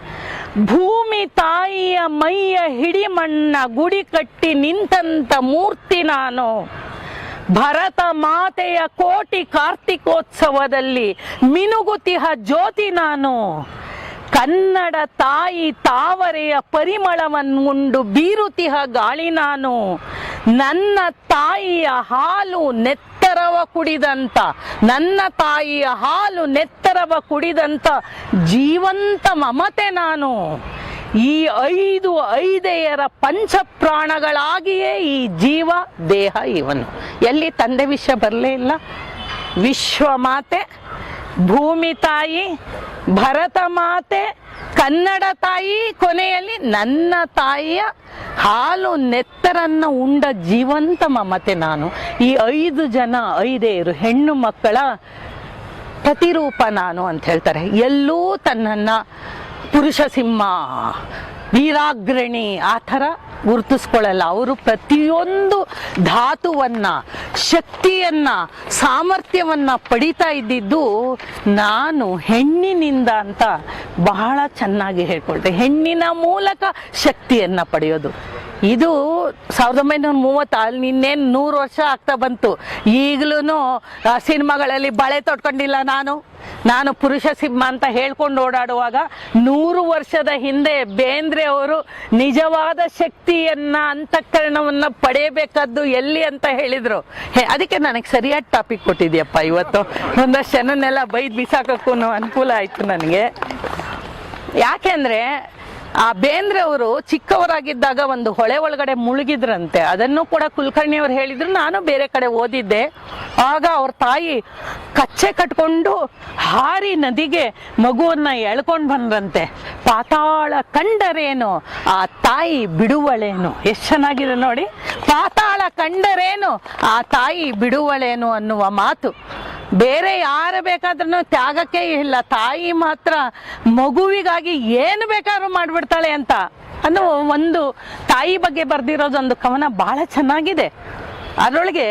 ಭೂಮಿ ತಾಯಿಯ ಮೈಯ ಹಿಡಿಮಣ್ಣ ಗುಡಿ ಕಟ್ಟಿ ನಿಂತಂತ ಮೂರ್ತಿ ನಾನು. ಭರತ ಮಾತೆಯ ಕೋಟಿ ಕಾರ್ತಿಕೋತ್ಸವದಲ್ಲಿ ಮಿನುಗುತಿಹ ಜ್ಯೋತಿ ನಾನು. ಕನ್ನಡ ತಾಯಿ ತಾವರೆಯ ಪರಿಮಳವನ್ನುಂಡು ಬೀರುತಿಹ ಗಾಳಿ ನಾನು. ನನ್ನ ತಾಯಿಯ ಹಾಲು ನೆತ್ತರವ ಕುಡಿದಂತ, ನನ್ನ ತಾಯಿಯ ಹಾಲು ನೆತ್ತರವ ಕುಡಿದಂತ ಜೀವಂತ ಮಮತೆ ನಾನು. ಈ ಐದೆಯರ ಪಂಚಪ್ರಾಣಗಳಾಗಿಯೇ ಈ ಜೀವ ದೇಹ ಇವನು. ಎಲ್ಲಿ ತಂದೆ ವಿಷಯ ಬರಲೇ ಇಲ್ಲ. ವಿಶ್ವಮಾತೆ, ಭೂಮಿ ತಾಯಿ, ಭರತ ಮಾತೆ, ಕನ್ನಡ ತಾಯಿ, ಕೊನೆಯಲ್ಲಿ ನನ್ನ ತಾಯಿಯ ಹಾಲು ನೆತ್ತರನ್ನ ಉಂಡ ಜೀವಂತ ಮಮತೆ ನಾನು. ಈ 5 ಜನ ಐದೇರು ಹೆಣ್ಣು ಮಕ್ಕಳ ಪ್ರತಿರೂಪ ನಾನು ಅಂತ ಹೇಳ್ತಾರೆ. ಎಲ್ಲೂ ತನ್ನನ್ನ ಪುರುಷ ಸಿಂಹ, ವೀರಾಗ್ರಣಿ ಆ ಥರ ಗುರುತಿಸ್ಕೊಳ್ಳಲ್ಲ. ಅವರು ಪ್ರತಿಯೊಂದು ಧಾತುವನ್ನ, ಶಕ್ತಿಯನ್ನ, ಸಾಮರ್ಥ್ಯವನ್ನ ಪಡಿತಾ ಇದ್ದಿದ್ದು ನಾನು ಹೆಣ್ಣಿನಿಂದ ಅಂತ ಬಹಳ ಚೆನ್ನಾಗಿ ಹೇಳ್ಕೊಳ್ತೇನೆ. ಹೆಣ್ಣಿನ ಮೂಲಕ ಶಕ್ತಿಯನ್ನ ಪಡೆಯೋದು. ಇದು 1930, ಅಲ್ಲಿ ಇನ್ನೇನು 100 ವರ್ಷ ಆಗ್ತಾ ಬಂತು. ಈಗಲೂ ಸಿನಿಮಾಗಳಲ್ಲಿ ಬಳೆ ತೊಟ್ಕೊಂಡಿಲ್ಲ ನಾನು ಪುರುಷ ಸಿಂಹ ಅಂತ ಹೇಳ್ಕೊಂಡು ಓಡಾಡುವಾಗ 100 ವರ್ಷದ ಹಿಂದೆ ಬೇಂದ್ರೆ ಅವರು ನಿಜವಾದ ಶಕ್ತಿಯನ್ನ, ಅಂತಃಕರಣವನ್ನ ಪಡೆಯಬೇಕಾದ್ದು ಎಲ್ಲಿ ಅಂತ ಹೇಳಿದ್ರು. ಅದಕ್ಕೆ ನನಗೆ ಸರಿಯಾದ ಟಾಪಿಕ್ ಕೊಟ್ಟಿದ್ಯಪ್ಪ ಇವತ್ತು. ಒಂದಷ್ಟು ಜನನ್ನೆಲ್ಲ ಬೈದ್ ಬಿಸಾಕಕ್ಕೂ ಅನುಕೂಲ ಆಯ್ತು ನನಗೆ. ಯಾಕೆಂದ್ರೆ ಆ ಬೇಂದ್ರೆ ಅವರು ಚಿಕ್ಕವರಾಗಿದ್ದಾಗ ಒಂದು ಹೊಳೆ ಒಳಗಡೆ ಮುಳುಗಿದ್ರಂತೆ. ಅದನ್ನು ಕೂಡ ಕುಲಕರ್ಣಿಯವರು ಹೇಳಿದ್ರು, ನಾನು ಬೇರೆ ಕಡೆ ಓದಿದ್ದೆ. ಆಗ ಅವ್ರ ತಾಯಿ ಕಚ್ಚೆ ಕಟ್ಕೊಂಡು ಹಾರಿ ನದಿಗೆ ಮಗುವನ್ನ ಎಳ್ಕೊಂಡು ಬಂದ್ರಂತೆ. ಪಾತಾಳ ಕಂಡರೇನು ಆ ತಾಯಿ ಬಿಡುವಳೇನು. ಎಷ್ಟು ಚೆನ್ನಾಗಿದೆ ನೋಡಿ. ಪಾತಾಳ ಕಂಡರೇನು ಆ ತಾಯಿ ಬಿಡುವಳೇನು ಅನ್ನುವ ಮಾತು. ಬೇರೆ ಯಾರು ಬೇಕಾದ್ರೂ ತ್ಯಾಗಕ್ಕೆ ಇಲ್ಲ, ತಾಯಿ ಮಾತ್ರ ಮಗುವಿಗಾಗಿ ಏನು ಬೇಕಾದ್ರೂ ಮಾಡ್ಬಿಡ್ತಾಳೆ ಅಂತ ಅನ್ನೋ ಒಂದು ತಾಯಿ ಬಗ್ಗೆ ಬರ್ದಿರೋದೊಂದು ಕವನ ಬಹಳ ಚೆನ್ನಾಗಿದೆ. ಅದರೊಳಗೆ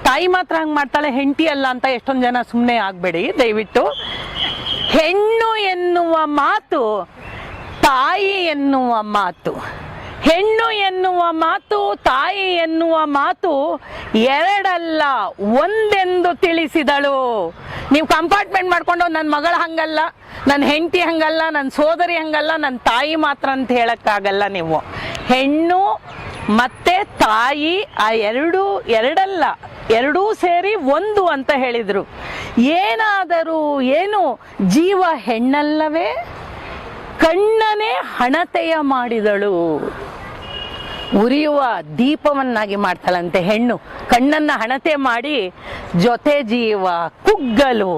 ತಾಯಿ ಮಾತ್ರ ಹಂಗೆ ಮಾಡ್ತಾಳೆ, ಹೆಂಡತಿ ಅಲ್ಲ ಅಂತ ಎಷ್ಟೊಂದು ಜನ ಸುಮ್ಮನೆ ಆಗ್ಬೇಡಿ ದಯವಿಟ್ಟು. ಹೆಣ್ಣು ಎನ್ನುವ ಮಾತು, ತಾಯಿ ಎನ್ನುವ ಮಾತು, ಹೆಣ್ಣು ಎನ್ನುವ ಮಾತು, ತಾಯಿ ಎನ್ನುವ ಮಾತು ಎರಡಲ್ಲ ಒಂದೆಂದು ತಿಳಿಸಿದಳು. ನೀವು ಕಂಪಾರ್ಟ್ಮೆಂಟ್ ಮಾಡ್ಕೊಂಡು ನನ್ನ ಮಗಳ ಹಂಗಲ್ಲ, ನನ್ನ ಹೆಂಡತಿ ಹಂಗಲ್ಲ, ನನ್ನ ಸೋದರಿ ಹಂಗಲ್ಲ, ನನ್ನ ತಾಯಿ ಮಾತ್ರ ಅಂತ ಹೇಳಕ್ಕಾಗಲ್ಲ. ನೀವು ಹೆಣ್ಣು ಮತ್ತೆ ತಾಯಿ ಆ ಎರಡಲ್ಲ, ಎರಡೂ ಸೇರಿ ಒಂದು ಅಂತ ಹೇಳಿದ್ರು. ಏನಾದರೂ ಏನು ಜೀವ ಹೆಣ್ಣಲ್ಲವೇ, ಕಣ್ಣನೇ ಹಣತೆಯ ಮಾಡಿದಳು. ಉರಿಯುವ ದೀಪವನ್ನಾಗಿ ಮಾಡ್ತಾಳಂತೆ ಹೆಣ್ಣು. ಕಣ್ಣನ್ನ ಹಣತೆ ಮಾಡಿ ಜೊತೆ ಜೀವ ಕುಗ್ಗಲು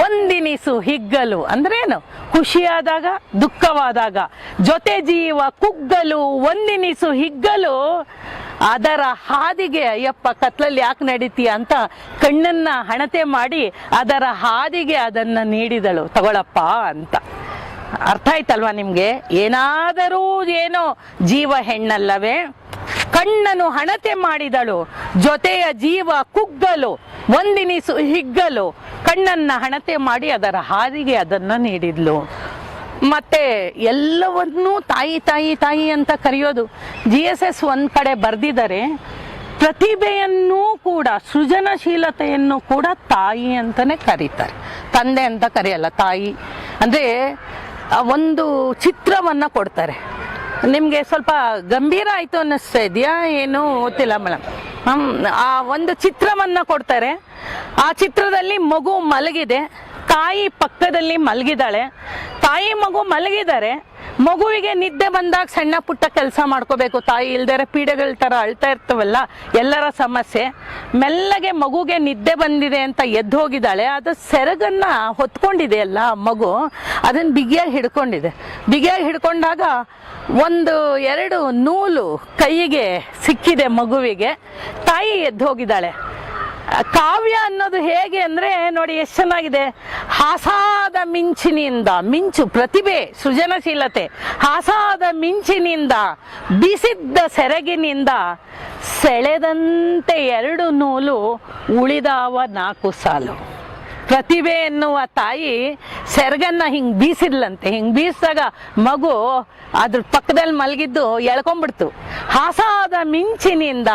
ಒಂದಿನಿಸು ಹಿಗ್ಗಲು ಅಂದ್ರೇನು? ಖುಷಿಯಾದಾಗ ದುಃಖವಾದಾಗ ಜೊತೆ ಜೀವ ಕುಗ್ಗಲು ಒಂದಿನಿಸು ಹಿಗ್ಗಲು ಅದರ ಹಾದಿಗೆ ಅಯ್ಯಪ್ಪ ಕತ್ಲಲ್ಲಿ ಯಾಕೆ ನಡೀತೀಯ ಅಂತ ಕಣ್ಣನ್ನ ಹಣತೆ ಮಾಡಿ ಅದರ ಹಾದಿಗೆ ಅದನ್ನ ನೀಡಿದಳು, ತಗೊಳಪ್ಪ ಅಂತ. ಅರ್ಥ ಆಯ್ತಲ್ವಾ ನಿಮ್ಗೆ? ಏನಾದರೂ ಏನೋ ಜೀವ ಹೆಣ್ಣಲ್ಲವೇ? ಕಣ್ಣನ್ನು ಹಣತೆ ಮಾಡಿದಳು, ಜೊತೆಯ ಜೀವ ಕುಗ್ಗಲು ಒಂದಿನಿಸು ಹಿಗ್ಗಲು, ಕಣ್ಣನ್ನ ಹಣತೆ ಮಾಡಿ ಅದರ ಹಾದಿಗೆ ಅದನ್ನ ನೀಡಿದ್ಲು. ಮತ್ತೆ ಎಲ್ಲವನ್ನೂ ತಾಯಿ ತಾಯಿ ತಾಯಿ ಅಂತ ಕರೆಯೋದು. GSS ಒಂದ್ ಕಡೆ ಬರ್ದಿದ್ದಾರೆ, ಪ್ರತಿಭೆಯನ್ನು ಕೂಡ ಸೃಜನಶೀಲತೆಯನ್ನು ಕೂಡ ತಾಯಿ ಅಂತಾನೆ ಕರೀತಾರೆ, ತಂದೆ ಅಂತ ಕರೆಯಲ್ಲ. ತಾಯಿ ಅಂದ್ರೆ ಒಂದು ಚಿತ್ರವನ್ನ ಕೊಡ್ತಾರೆ. ನಿಮ್ಗೆ ಸ್ವಲ್ಪ ಗಂಭೀರ ಆಯ್ತು ಅನ್ನಿಸ್ತಾ ಇದೆಯಾ ಏನು ಗೊತ್ತಿಲ್ಲ ಮೇಡಮ್. ಆ ಒಂದು ಚಿತ್ರವನ್ನ ಕೊಡ್ತಾರೆ. ಆ ಚಿತ್ರದಲ್ಲಿ ಮಗು ಮಲಗಿದೆ, ತಾಯಿ ಪಕ್ಕದಲ್ಲಿ ಮಲಗಿದಾಳೆ. ತಾಯಿ ಮಗು ಮಲಗಿದ್ದಾರೆ. ಮಗುವಿಗೆ ನಿದ್ದೆ ಬಂದಾಗ ಸಣ್ಣ ಪುಟ್ಟ ಕೆಲಸ ಮಾಡ್ಕೋಬೇಕು, ತಾಯಿ ಇಲ್ದರೆ ಪೀಡೆಗಳ ತರ ಅಳ್ತಾ ಇರ್ತವಲ್ಲ ಎಲ್ಲರ ಸಮಸ್ಯೆ. ಮೆಲ್ಲಗೆ ಮಗುಗೆ ನಿದ್ದೆ ಬಂದಿದೆ ಅಂತ ಎದ್ದು ಹೋಗಿದ್ದಾಳೆ. ಅದು ಸೆರಗನ್ನ ಹೊತ್ಕೊಂಡಿದೆ ಅಲ್ಲ ಮಗು, ಅದನ್ನ ಬಿಗಿಯಾಗಿ ಹಿಡ್ಕೊಂಡಿದೆ. ಬಿಗಿಯಾಗಿ ಹಿಡ್ಕೊಂಡಾಗ ಒಂದು ಎರಡು ನೂಲು ಕೈಗೆ ಸಿಕ್ಕಿದೆ ಮಗುವಿಗೆ. ತಾಯಿ ಎದ್ದು ಹೋಗಿದ್ದಾಳೆ. ಕಾವ್ಯ ಅನ್ನೋದು ಹೇಗೆ ಅಂದ್ರೆ ನೋಡಿ ಎಷ್ಟು ಚೆನ್ನಾಗಿದೆ. ಹಾಸಾದ ಮಿಂಚಿನಿಂದ, ಮಿಂಚು ಪ್ರತಿಭೆ ಸೃಜನಶೀಲತೆ, ಹಾಸಾದ ಮಿಂಚಿನಿಂದ ಬೀಸಿದ್ದ ಸೆರಗಿನಿಂದ ಸೆಳೆದಂತೆ ಎರಡು ನೂಲು ಉಳಿದಾವ ನಾಲ್ಕು ಸಾಲು. ಪ್ರತಿಭೆ ಎನ್ನುವ ತಾಯಿ ಸೆರಗನ್ನ ಹಿಂಗ್ ಬೀಸಿದ್ಲಂತೆ. ಹಿಂಗ್ ಬೀಸಿದಾಗ ಮಗು ಅದ್ರ ಪಕ್ಕದಲ್ಲಿ ಮಲಗಿದ್ದು ಎಳ್ಕೊಂಡ್ಬಿಡ್ತು. ಹಾಸಾದ ಮಿಂಚಿನಿಂದ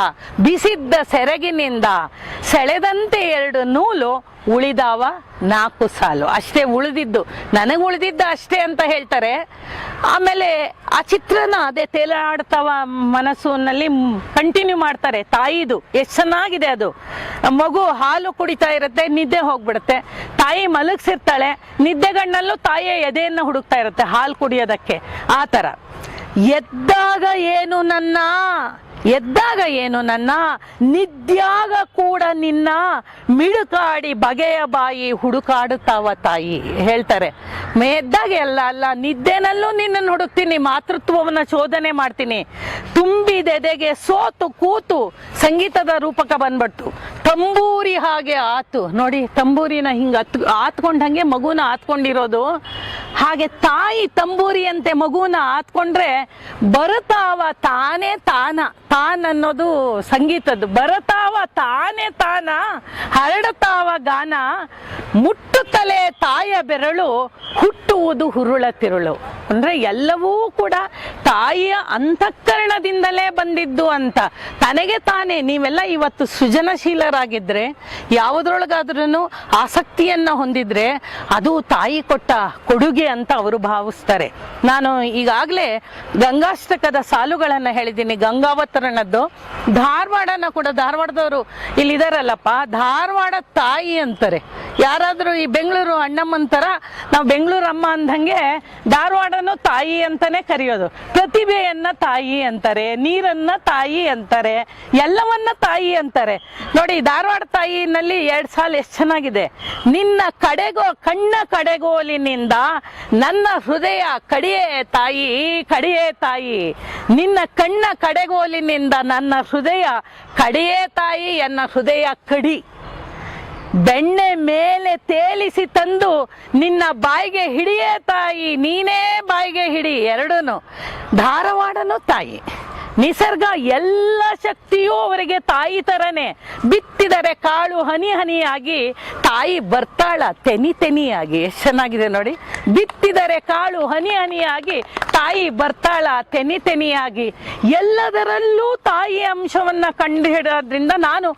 ಬೀಸಿದ್ದ ಸೆರಗಿನಿಂದ ಸೆಳೆದಂತೆ ಎರಡು ನೂಲು ಉಳಿದಾವ ನಾಲ್ಕು ಸಾಲು. ಅಷ್ಟೇ ಉಳಿದಿದ್ದು, ನನಗೆ ಉಳಿದಿದ್ದ ಅಷ್ಟೇ ಅಂತ ಹೇಳ್ತಾರೆ. ಆಮೇಲೆ ಆ ಚಿತ್ರನ ಅದೇ ತೇಲಾಡ್ತವ ಮನಸ್ಸಿನಲ್ಲಿ ಕಂಟಿನ್ಯೂ ಮಾಡ್ತಾರೆ. ತಾಯಿದು ಎಷ್ಟು ಚೆನ್ನಾಗಿದೆ ಅದು. ಮಗು ಹಾಲು ಕುಡಿತಾ ಇರುತ್ತೆ, ನಿದ್ದೆ ಹೋಗ್ಬಿಡುತ್ತೆ. ತಾಯಿ ಮಲಗಿಸಿರ್ತಾಳೆ, ನಿದ್ದೆಗಣ್ಣಲ್ಲೂ ತಾಯಿಯ ಎದೆಯನ್ನ ಹುಡುಕ್ತಾ ಇರುತ್ತೆ ಹಾಲು ಕುಡಿಯೋದಕ್ಕೆ. ಆ ಥರ ಎದ್ದಾಗ ಏನು ನನ್ನ, ಎದ್ದಾಗ ಏನು ನನ್ನ, ನಿದ್ಯಾಗ ಕೂಡ ನಿನ್ನ ಮಿಡುಕಾಡಿ ಬಗೆಯ ಬಾಯಿ ಹುಡುಕಾಡುತ್ತಾವ ತಾಯಿ ಹೇಳ್ತಾರೆ. ಎದ್ದಾಗ ಅಲ್ಲ ನಿದ್ದೆನಲ್ಲೂ ನಿನ್ನನ್ನು ಹುಡುಕ್ತೀನಿ, ಮಾತೃತ್ವವನ್ನ ಶೋಧನೆ ಮಾಡ್ತೀನಿ. ತುಂಬಿದೆದೆಗೆ ಸೋತು ಕೂತು ಸಂಗೀತದ ರೂಪಕ ಬಂದ್ಬಿಡ್ತು. ತಂಬೂರಿ ಹಾಗೆ ಆತು ನೋಡಿ, ತಂಬೂರಿನ ಹಿಂಗ ಆತ್ಕೊಂಡಂಗೆ ಮಗುನ ಆತ್ಕೊಂಡಿರೋದು. ಹಾಗೆ ತಾಯಿ ತಂಬೂರಿಯಂತೆ ಮಗುನ ಆತ್ಕೊಂಡ್ರೆ ಬರುತ್ತಾವ ತಾನೇ ತಾನ. ತಾನ್ ಅನ್ನೋದು ಸಂಗೀತದ್ದು. ಬರತಾವ ತಾನೇ ತಾನ, ಹರಡತಾವ ಗಾನ, ಮುಟ್ಟುತ್ತಲೇ ತಾಯ ಬೆರಳು, ಹುಟ್ಟುವುದು ಹುರುಳ ತಿರುಳು. ಅಂದ್ರೆ ಎಲ್ಲವೂ ಕೂಡ ತಾಯಿಯ ಅಂತಃಕರಣದಿಂದಲೇ ಬಂದಿದ್ದು ಅಂತ. ತನಗೆ ತಾನೇ ನೀವೆಲ್ಲ ಇವತ್ತು ಸೃಜನಶೀಲರಾಗಿದ್ರೆ, ಯಾವುದ್ರೊಳಗಾದ್ರೂ ಆಸಕ್ತಿಯನ್ನ ಹೊಂದಿದ್ರೆ ಅದು ತಾಯಿ ಕೊಟ್ಟ ಕೊಡುಗೆ ಅಂತ ಅವರು ಭಾವಿಸ್ತಾರೆ. ನಾನು ಈಗಾಗಲೇ ಗಂಗಾಷ್ಟಕದ ಸಾಲುಗಳನ್ನ ಹೇಳಿದ್ದೀನಿ, ಗಂಗಾವತರಣದ್ದು. ಧಾರವಾಡನ ಕೂಡ, ಧಾರವಾಡದವರು ಇಲ್ಲಿದಾರಲ್ಲಪ್ಪ, ಧಾರವಾಡ ತಾಯಿ ಅಂತಾರೆ. ಯಾರಾದ್ರೂ ಈ ಬೆಂಗಳೂರು ಅಣ್ಣಮ್ಮಂತರ, ನಾವು ಬೆಂಗಳೂರು ಅಮ್ಮ ಅಂದಂಗೆ ಧಾರವಾಡನು ತಾಯಿ ಅಂತಾನೆ ಕರೆಯೋದು. ಪ್ರತಿಭೆಯನ್ನ ತಾಯಿ ಅಂತಾರೆ, ನೀರನ್ನ ತಾಯಿ ಅಂತಾರೆ, ಎಲ್ಲವನ್ನ ತಾಯಿ ಅಂತಾರೆ. ನೋಡಿ ಧಾರವಾಡ ತಾಯಿನಲ್ಲಿ 2 ಸಾಲು ಎಷ್ಟು ಚೆನ್ನಾಗಿದೆ. ನಿನ್ನ ಕಣ್ಣ ಕಡೆಗೋಲಿನಿಂದ ನನ್ನ ಹೃದಯ ಕಡಿಯೇ ತಾಯಿ, ಕಡಿಯೇ ತಾಯಿ. ನಿನ್ನ ಕಣ್ಣ ಕಡೆಗೋಲಿನಿಂದ ನನ್ನ ಹೃದಯ ಕಡಿಯೇ ತಾಯಿ, ಎನ್ನ ಹೃದಯ ಕಡಿ. ಬೆಣ್ಣೆ ಮೇಲೆ ತೇಲಿಸಿ ತಂದು ನಿನ್ನ ಬಾಯಿಗೆ ಹಿಡಿಯೇ ತಾಯಿ, ನೀನೇ ಬಾಯಿಗೆ ಹಿಡಿ. ಎರಡೂನು. ಧಾರವಾಡನು ತಾಯಿ. ನಿಸರ್ಗ ಎಲ್ಲ ಶಕ್ತಿಯೂ ಅವರಿಗೆ ತಾಯಿ ತರನೇ. ಬಿತ್ತಿದರೆ ಕಾಳು ಹನಿ ಹನಿಯಾಗಿ ತಾಯಿ ಬರ್ತಾಳ ತೆನಿ ತೆನಿಯಾಗಿ. ಎಷ್ಟು ಚೆನ್ನಾಗಿದೆ ನೋಡಿ. ಬಿತ್ತಿದರೆ ಕಾಳು ಹನಿ ಹನಿಯಾಗಿ ತಾಯಿ ಬರ್ತಾಳ ತೆನಿ ತೆನಿಯಾಗಿ. ಎಲ್ಲದರಲ್ಲೂ ತಾಯಿ ಅಂಶವನ್ನ ಕಂಡುಹಿಡಿಯೋದ್ರಿಂದ ನಾನು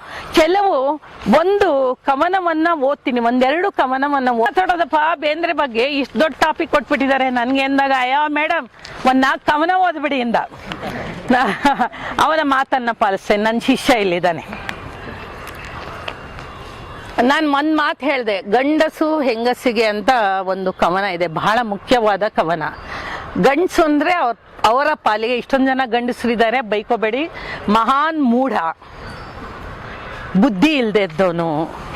ಒಂದು ಕವನವನ್ನ ಓದ್ತೀನಿ, 1-2 ಕವನವನ್ನ ಮಾತಾಡೋದಪ್ಪ. ಬೇಂದ್ರೆ ಬಗ್ಗೆ ಇಷ್ಟು ದೊಡ್ಡ ಟಾಪಿಕ್ ಕೊಟ್ಬಿಟ್ಟಿದ್ದಾರೆ ನನ್ಗೆ ಅಂದಾಗ, ಅಯ್ಯೋ ಮೇಡಮ್ 4 ಕವನ ಓದ್ಬಿಡಿ ಇಂದ. ಅವನ ಮಾತನ್ನ ಪಾಲಿಸ್ತೇನೆ. ನನ್ನ ಶಿಷ್ಯ ಇಲ್ಲಿದ್ದಾನೆ. ನಾನು ಒಂದ್ ಮಾತು ಹೇಳಿದೆ, ಗಂಡಸು ಹೆಂಗಸಿಗೆ ಅಂತ ಒಂದು ಕವನ ಇದೆ, ಬಹಳ ಮುಖ್ಯವಾದ ಕವನ. ಗಂಡಸು ಅಂದ್ರೆ ಅವರ ಪಾಲಿಗೆ ಇಷ್ಟೊಂದು ಜನ ಗಂಡಸರಿದ್ದಾರೆ, ಬೈಕೋಬೇಡಿ, ಮಹಾನ್ ಮೂಢ, ಬುದ್ಧಿ ಇಲ್ದೆದ್ದವನು,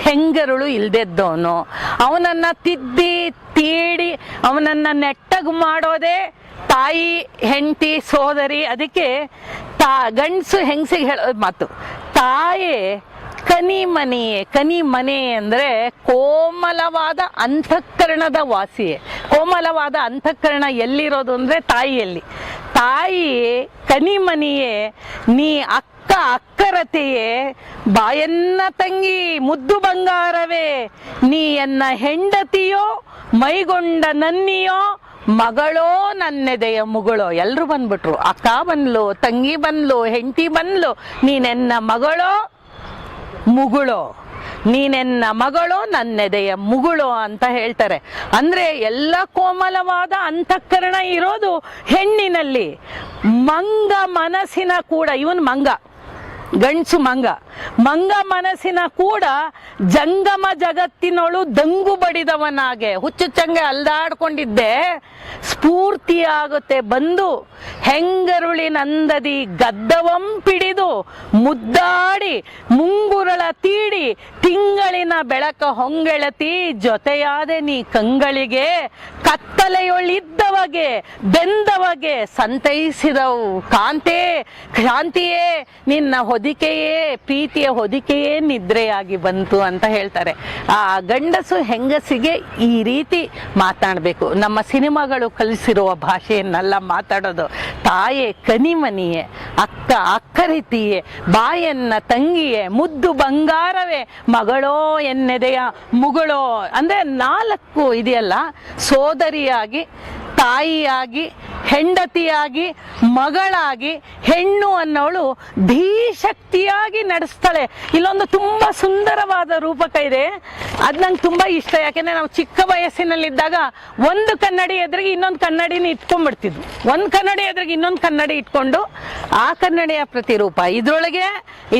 ಹೆಂಗರುಳು ಇಲ್ದೆದ್ದವನು, ಅವನನ್ನ ತಿದ್ದಿ ತೀಡಿ ಅವನನ್ನ ನೆಟ್ಟಗೆ ಮಾಡೋದೇ ತಾಯಿ, ಹೆಂಡತಿ, ಸೋದರಿ. ಅದಕ್ಕೆ ಗಂಡಸು ಹೆಂಗಸಿಗೆ ಹೇಳೋದು ಮಾತು, ತಾಯೇ ಕನಿ ಮನೆ ಅಂದ್ರೆ ಕೋಮಲವಾದ ಅಂತಃಕರಣದ ವಾಸಿಯೇ. ಕೋಮಲವಾದ ಅಂತಃಕರಣ ಎಲ್ಲಿರೋದು ಅಂದ್ರೆ ತಾಯಿಯಲ್ಲಿ. ತಾಯಿ ಕನಿಮನಿಯೇ, ನೀ ಅಕ್ಕರತೆಯೇ, ಬಾಯನ್ನ ತಂಗಿ ಮುದ್ದು ಬಂಗಾರವೇ, ನೀ ಎನ್ನ ಹೆಂಡತಿಯೋ ಮೈಗೊಂಡ ನನ್ನಿಯೋ, ಮಗಳೋ ನನ್ನೆದೆಯ ಮುಗಳೋ. ಎಲ್ರು ಬಂದ್ಬಿಟ್ರು, ಅಕ್ಕ ಬಂದ್ಲು, ತಂಗಿ ಬಂದ್ಲು, ಹೆಂಡತಿ ಬಂದ್ಲು, ನೀನೆನ್ನ ಮಗಳೋ ಮುಗುಳೋ, ನೀನೆನ್ನ ಮಗಳೋ ನನ್ನೆದೆಯ ಮುಗುಳೋ ಅಂತ ಹೇಳ್ತಾರೆ. ಅಂದ್ರೆ ಎಲ್ಲ ಕೋಮಲವಾದ ಅಂತಃಕರಣ ಇರೋದು ಹೆಣ್ಣಿನಲ್ಲಿ. ಮಂಗ ಮನಸ್ಸಿನ ಕೂಡ, ಇವನ್ ಮಂಗ, ಗಂಡ್ಸು ಮಂಗ ಮನಸ್ಸಿನ ಕೂಡ ಜಂಗಮ ಜಗತ್ತಿನೊಳು ದಂಗು ಬಡಿದವನಾಗೆ ಹುಚ್ಚುಚ್ಚಂಗೆ ಅಲ್ದಾಡ್ಕೊಂಡಿದ್ದೆ ಸ್ಫೂರ್ತಿಯಾಗುತ್ತೆ ಬಂದು, ಹೆಂಗರುಳಿನಂದದಿ ಗದ್ದವಂ ಪಿಡಿದು ಮುದ್ದಾಡಿ ಮುಂಗುರಳ ತೀಡಿ, ತಿಂಗಳಿನ ಬೆಳಕ ಹೊಂಗೆಳತಿ ಜೊತೆಯಾದೆ ನೀ ಕಂಗಳಿಗೆ, ಕತ್ತಲೆಯೊಳಿದ್ದವಗೆ ಬೆಂದವಗೆ ಸಂತೈಸಿದವು ಶಾಂತಿಯೇ, ನಿನ್ನ ಹೊದಿಕೆಯೇ, ಪ್ರೀತಿಯ ಹೊದಿಕೆಯೇ ನಿದ್ರೆಯಾಗಿ ಬಂತು ಅಂತ ಹೇಳ್ತಾರೆ. ಆ ಗಂಡಸು ಹೆಂಗಸಿಗೆ ಈ ರೀತಿ ಮಾತಾಡಬೇಕು. ನಮ್ಮ ಸಿನಿಮಾಗಳು ಕಲಿಸಿರುವ ಭಾಷೆಯನ್ನೆಲ್ಲ ಮಾತಾಡೋದು. ತಾಯೇ ಕನಿಮನಿಯೇ, ಅಕ್ಕರಿತಿಯೇ, ಬಾಯನ್ನ ತಂಗಿಯೇ, ಮುದ್ದು ಬಂಗಾರವೇ, ಮಗಳೋ ಎನ್ನೆದೆಯ ಮುಗಳೋ. ಅಂದ್ರೆ 4 ಇದೆಯಲ್ಲ, ಸೋದರಿಯಾಗಿ, ತಾಯಿಯಾಗಿ, ಹೆಂಡತಿಯಾಗಿ, ಮಗಳಾಗಿ, ಹೆಣ್ಣು ಅನ್ನೋಳು ಧೀಶಕ್ತಿಯಾಗಿ ನಡೆಸ್ತಾಳೆ. ಇಲ್ಲೊಂದು ತುಂಬಾ ಸುಂದರವಾದ ರೂಪಕ ಇದೆ, ಅದು ನಂಗೆ ತುಂಬಾ ಇಷ್ಟ. ಯಾಕೆಂದ್ರೆ ನಾವು ಚಿಕ್ಕ ವಯಸ್ಸಿನಲ್ಲಿದ್ದಾಗ ಒಂದು ಕನ್ನಡಿ ಎದುರಿಗೆ ಇನ್ನೊಂದು ಕನ್ನಡಿನ ಇಟ್ಕೊಂಡ್ಬಿಡ್ತಿದ್ವಿ. ಒಂದು ಕನ್ನಡಿ ಎದುರಿಗೆ ಇನ್ನೊಂದು ಕನ್ನಡಿ ಇಟ್ಕೊಂಡು ಆ ಕನ್ನಡಿಯ ಪ್ರತಿರೂಪ ಇದ್ರೊಳಗೆ,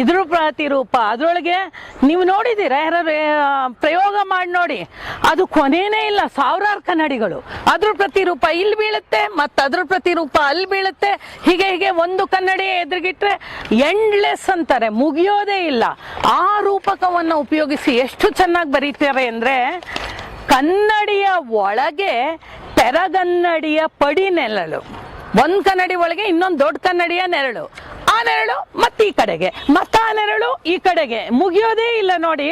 ಇದ್ರ ಪ್ರತಿರೂಪ ಅದ್ರೊಳಗೆ. ನೀವು ನೋಡಿದ್ದೀರಾ? ಯಾರು ಪ್ರಯೋಗ ಮಾಡಿ ನೋಡಿ, ಅದು ಕೊನೆನೇ ಇಲ್ಲ. ಸಾವಿರಾರು ಕನ್ನಡಿಗಳು, ಅದ್ರ ಪ್ರತಿರೂಪ ಇಲ್ಲಿ ಬೀಳುತ್ತೆ, ಮತ್ತೆ ಅದ್ರ ಪ್ರತಿರೂಪ ಅಲ್ಲಿ ಬೀಳುತ್ತೆ. ಹೀಗೆ ಒಂದು ಕನ್ನಡಿ ಎದುರುಗಿಟ್ರೆ ಎಂಡ್ಲೆಸ್ ಅಂತಾರೆ, ಮುಗಿಯೋದೇ ಇಲ್ಲ. ಆ ರೂಪಕವನ್ನು ಉಪಯೋಗಿಸಿ ಎಷ್ಟು ಚೆನ್ನಾಗಿ ಬರೀತಾರೆ ಅಂದ್ರೆ, ಕನ್ನಡಿಯ ಒಳಗೆ ತೆರಗನ್ನಡಿಯ ಪಡಿ ನೆರಳು, ಒಂದ್ ಕನ್ನಡಿ ಒಳಗೆ ಇನ್ನೊಂದು ದೊಡ್ಡ ಕನ್ನಡಿಯ ನೆರಳು, ಆ ನೆರಳು ಮತ್ತೆ ಈ ಕಡೆಗೆ, ಮತ್ತ ಆ ನೆರಳು ಈ ಕಡೆಗೆ, ಮುಗಿಯೋದೇ ಇಲ್ಲ ನೋಡಿ.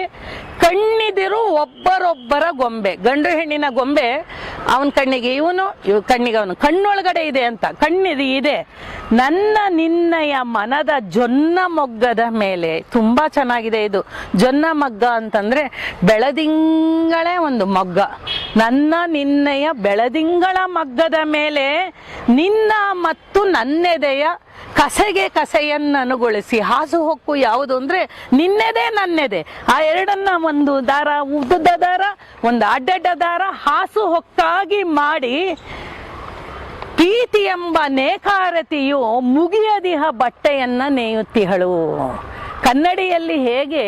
ಕಣ್ಣಿದಿರು ಒಬ್ಬರೊಬ್ಬರ ಗೊಂಬೆ, ಗಂಡು ಹೆಣ್ಣಿನ ಗೊಂಬೆ. ಅವನ ಕಣ್ಣಿಗೆ ಇವನು, ಇವ್ ಕಣ್ಣಿಗೆ ಅವನು, ಕಣ್ಣೊಳಗಡೆ ಇದೆ ಅಂತ, ಕಣ್ಣಿದು ಇದೆ. ನನ್ನ ನಿನ್ನಯ ಮನದ ಜೊನ್ನ ಮೊಗ್ಗದ ಮೇಲೆ, ತುಂಬಾ ಚೆನ್ನಾಗಿದೆ ಇದು. ಜೊನ್ನ ಮೊಗ್ಗ ಅಂತಂದ್ರೆ ಬೆಳದಿಂಗಳೇ ಒಂದು ಮೊಗ್ಗ. ನನ್ನ ನಿನ್ನಯ ಬೆಳದಿಂಗಳ ಮಗ್ಗದ ಮೇಲೆ ನಿನ್ನ ಮತ್ತು ನನ್ನೆದೆಯ ಕಸೆಯನ್ನನುಗೊಳಿಸಿ. ಹಾಸು ಹೊಕ್ಕು ಯಾವುದು ಅಂದ್ರೆ ನಿನ್ನೆದೆ ನನ್ನೆದೆ, ಆ ಎರಡನ್ನ ಒಂದು ದಾರ, ಉದ್ದ ದಾರ, ಒಂದು ಅಡ್ಡಡ್ಡ ದಾರ ಹಾಸು ಹೊಕ್ಕಾಗಿ ಮಾಡಿ, ಪ್ರೀತಿ ಎಂಬ ನೇಕಾರತಿಯು ಮುಗಿಯದಿಹ ಬಟ್ಟೆಯನ್ನ ನೇಯುತ್ತಿಹಳು. ಕನ್ನಡಿಯಲ್ಲಿ ಹೇಗೆ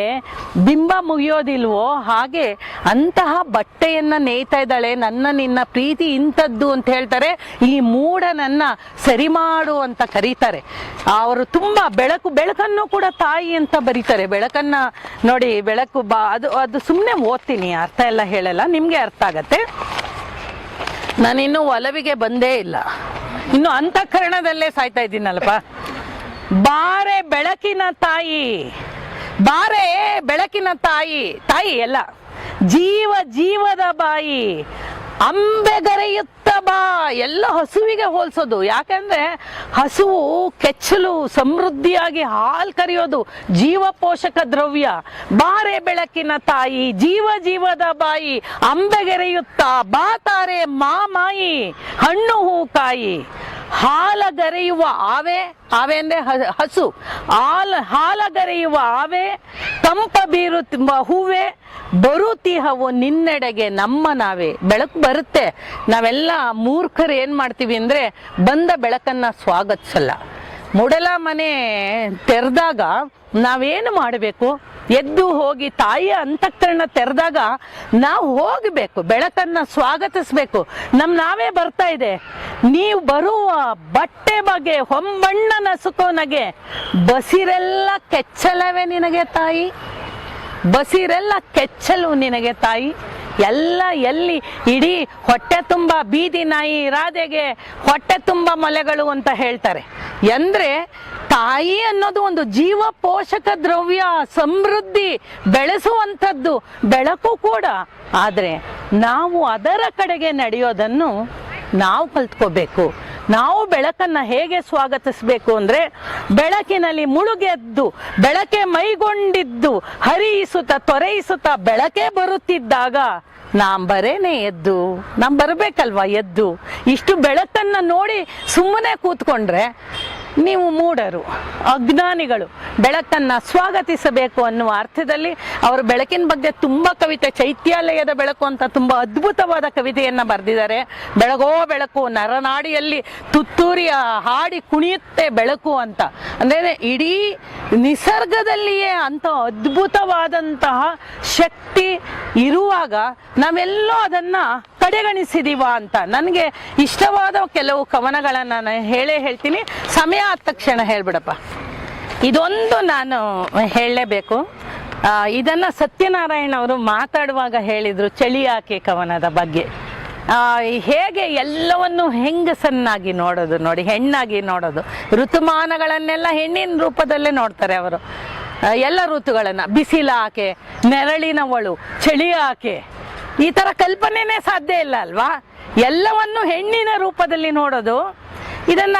ಬಿಂಬ ಮುಗಿಯೋದಿಲ್ವೋ ಹಾಗೆ ಅಂತಹ ಬಟ್ಟೆಯನ್ನ ನೇಯ್ತಾ ಇದ್ದಾಳೆ. ನನ್ನ ನಿನ್ನ ಪ್ರೀತಿ ಇಂಥದ್ದು ಅಂತ ಹೇಳ್ತಾರೆ. ಈ ಮೂಢನನ್ನ ಸರಿ ಮಾಡು ಅಂತ ಕರೀತಾರೆ. ಅವರು ತುಂಬಾ ಬೆಳಕನ್ನು ಕೂಡ ತಾಯಿ ಅಂತ ಬರೀತಾರೆ. ಬೆಳಕನ್ನ ನೋಡಿ, ಬೆಳಕು ಅದು ಸುಮ್ಮನೆ ಓದ್ತೀನಿ, ಅರ್ಥ ಎಲ್ಲ ಹೇಳಲ್ಲ, ನಿಮ್ಗೆ ಅರ್ಥ ಆಗತ್ತೆ. ನಾನಿನ್ನೂ ಒಲವಿಗೆ ಬಂದೇ ಇಲ್ಲ, ಇನ್ನು ಅಂತಃಕರಣದಲ್ಲೇ ಸಾಯ್ತಾ ಇದ್ದೀನಲ್ಪ. ಬಾರೆ ಬೆಳಕಿನ ತಾಯಿ, ಬಾರೆ ಬೆಳಕಿನ ತಾಯಿ, ತಾಯಿ ಎಲ್ಲ ಜೀವದ ಬಾಯಿ, ಅಂಬೆಗರೆಯುತ್ತ ಬಾ. ಎಲ್ಲ ಹಸುವಿಗೆ ಹೋಲಿಸೋದು. ಯಾಕಂದ್ರೆ ಹಸುವು ಕೆಚ್ಚಲು ಸಮೃದ್ಧಿಯಾಗಿ ಹಾಲು ಕರೆಯೋದು, ಜೀವ ಪೋಷಕ ದ್ರವ್ಯ. ಬಾರೆ ಬೆಳಕಿನ ತಾಯಿ, ಜೀವದ ಬಾಯಿ, ಅಂಬೆಗೆರೆಯುತ್ತ ಬಾತಾರೆ ಮಾಮಾಯಿ, ಹಣ್ಣು ಹೂ ಕಾಯಿ. ಹಾಲಗರೆಯುವ ಆವೆ ಅಂದ್ರೆ ಹಸು, ಹಾಲಗರೆಯುವ ಆವೆ, ತಂಪ ಬೀರುತ್ತಿರುವ ಹೂವೆ, ಬರುತ್ತಿಹವು ನಿನ್ನೆಡೆಗೆ ನಮ್ಮ ನಾವೇ. ಬೆಳಕು ಬರುತ್ತೆ, ನಾವೆಲ್ಲ ಮೂರ್ಖರು ಏನ್ ಮಾಡ್ತೀವಿ ಅಂದ್ರೆ ಬಂದ ಬೆಳಕನ್ನ ಸ್ವಾಗತಿಸಲ್ಲ. ಮುಡಲ ಮನೆ ತೆರೆದಾಗ ನಾವೇನು ಮಾಡಬೇಕು? ಎದ್ದು ಹೋಗಿ ತಾಯಿಯ ಅಂತಃಕರಣ ತೆರೆದಾಗ ನಾವು ಹೋಗಬೇಕು, ಬೆಳಕನ್ನ ಸ್ವಾಗತಿಸ್ಬೇಕು. ನಾವೇ ಬರ್ತಾ ಇದೆ. ನೀವು ಬರುವ ಬಟ್ಟೆ ಬಗ್ಗೆ ಹೊಂಬಣ್ಣ ನಸುಕೋ ನಗೆ, ಬಸಿರೆಲ್ಲ ಕೆಚ್ಚಲವೇ ನಿನಗೆ ತಾಯಿ, ಬಸಿರೆಲ್ಲ ಕೆಚ್ಚಲು ನಿನಗೆ ತಾಯಿ. ಎಲ್ಲ ಎಲ್ಲಿ ಇಡೀ ಹೊಟ್ಟೆ ತುಂಬ ಬೀದಿ ನಾಯಿ ರಾಧೆಗೆ ಹೊಟ್ಟೆ ತುಂಬ ಮೊಲೆಗಳು ಅಂತ ಹೇಳ್ತಾರೆ. ಅಂದ್ರೆ ತಾಯಿ ಅನ್ನೋದು ಒಂದು ಜೀವ ಪೋಷಕ ದ್ರವ್ಯ, ಸಮೃದ್ಧಿ ಬೆಳೆಸುವಂಥದ್ದು, ಬೆಳಕು ಕೂಡ. ಆದ್ರೆ ನಾವು ಅದರ ಕಡೆಗೆ ನಡೆಯೋದನ್ನು ನಾವು ಕಲ್ತ್ಕೋಬೇಕು. ನಾವು ಬೆಳಕನ್ನ ಹೇಗೆ ಸ್ವಾಗತಿಸಬೇಕು ಅಂದ್ರೆ, ಬೆಳಕಿನಲ್ಲಿ ಮುಳುಗೆದ್ದು ಬೆಳಕೆ ಮೈಗೊಂಡಿದ್ದು ಹರಿಯಿಸುತ್ತ ತೊರೆಯಿಸುತ್ತ ಬೆಳಕೆ ಬರುತ್ತಿದ್ದಾಗ ನಾಂಬರೇನೆ ಎದ್ದು, ಬರಬೇಕಲ್ವಾ ಎದ್ದು. ಇಷ್ಟು ಬೆಳಕನ್ನ ನೋಡಿ ಸುಮ್ಮನೆ ಕೂತ್ಕೊಂಡ್ರೆ ನೀವು ಮೂಢರು, ಅಜ್ಞಾನಿಗಳು. ಬೆಳಕನ್ನ ಸ್ವಾಗತಿಸಬೇಕು ಅನ್ನುವ ಅರ್ಥದಲ್ಲಿ ಅವರು ಬೆಳಕಿನ ಬಗ್ಗೆ ತುಂಬಾ ಕವಿತೆ, ಚೈತ್ಯಾಲಯದ ಬೆಳಕು ಅಂತ ತುಂಬಾ ಅದ್ಭುತವಾದ ಕವಿತೆಯನ್ನ ಬರೆದಿದ್ದಾರೆ. ಬೆಳಗೋ ಬೆಳಕು ನರನಾಡಿಯಲ್ಲಿ ತುತ್ತೂರಿಯ ಹಾಡಿ ಕುಣಿಯುತ್ತೆ ಬೆಳಕು ಅಂತ. ಅಂದ್ರೆ ಇಡೀ ನಿಸರ್ಗದಲ್ಲಿಯೇ ಅಂತ ಅದ್ಭುತವಾದಂತಹ ಶಕ್ತಿ ಇರುವಾಗ ನಾವೆಲ್ಲೋ ಅದನ್ನ ಕಡೆಗಣಿಸಿದೀವ ಅಂತ. ನನಗೆ ಇಷ್ಟವಾದ ಕೆಲವು ಕವನಗಳನ್ನ ನಾನು ಹೇಳ್ತೀನಿ, ಸಮಯ ಆದ ತಕ್ಷಣ ಹೇಳ್ಬಿಡಪ್ಪ. ಇದೊಂದು ನಾನು ಹೇಳಲೇಬೇಕು. ಇದನ್ನ ಸತ್ಯನಾರಾಯಣ ಅವರು ಮಾತಾಡುವಾಗ ಹೇಳಿದ್ರು, ಚಳಿಯಾಕೆ ಕವನದ ಬಗ್ಗೆ. ಹೇಗೆ ಎಲ್ಲವನ್ನು ಹೆಂಗಸನ್ನಾಗಿ ನೋಡೋದು ನೋಡಿ, ಹೆಣ್ಣಾಗಿ ನೋಡೋದು, ಋತುಮಾನಗಳನ್ನೆಲ್ಲ ಹೆಣ್ಣಿನ ರೂಪದಲ್ಲೇ ನೋಡ್ತಾರೆ ಅವರು. ಎಲ್ಲ ಋತುಗಳನ್ನ, ಬಿಸಿಲಾಕೆ, ನೆರಳಿನವಳು, ಚಳಿ ಆಕೆ, ಈ ತರ ಕಲ್ಪನೆನೇ ಸಾಧ್ಯ ಇಲ್ಲ ಅಲ್ವಾ. ಎಲ್ಲವನ್ನು ಹೆಣ್ಣಿನ ರೂಪದಲ್ಲಿ ನೋಡೋದು. ಇದನ್ನ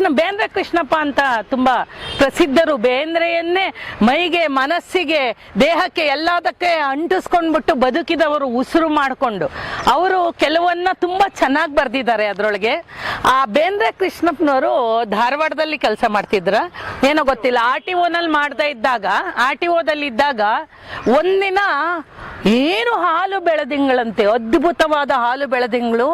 ಬೇಂದ್ರೆ ಕೃಷ್ಣಪ್ಪ ಅಂತ ತುಂಬಾ ಪ್ರಸಿದ್ಧರು. ಬೇಂದ್ರೆಯನ್ನೇ ಮೈಗೆ, ಮನಸ್ಸಿಗೆ, ದೇಹಕ್ಕೆ ಎಲ್ಲದಕ್ಕೆ ಅಂಟಿಸ್ಕೊಂಡ್ಬಿಟ್ಟು ಬದುಕಿದವರು, ಉಸಿರು ಮಾಡಿಕೊಂಡು. ಅವರು ಕೆಲವನ್ನ ತುಂಬಾ ಚೆನ್ನಾಗಿ ಬರ್ದಿದ್ದಾರೆ ಅದರೊಳಗೆ. ಆ ಬೇಂದ್ರೆ ಕೃಷ್ಣಪ್ಪನವರು ಧಾರವಾಡದಲ್ಲಿ ಕೆಲಸ ಮಾಡ್ತಿದ್ರ, ಏನೋ ಗೊತ್ತಿಲ್ಲ. RTOನಲ್ಲಿ ಮಾಡ್ತಾ ಇದ್ದಾಗ, RTOದಲ್ಲಿ ಇದ್ದಾಗ ಒಂದಿನ ಏನು ಹಾಲು ಬೆಳೆದಿಂಗಳಂತೆ, ಅದ್ಭುತವಾದ ಹಾಲು ಬೆಳೆದಿಂಗಳು,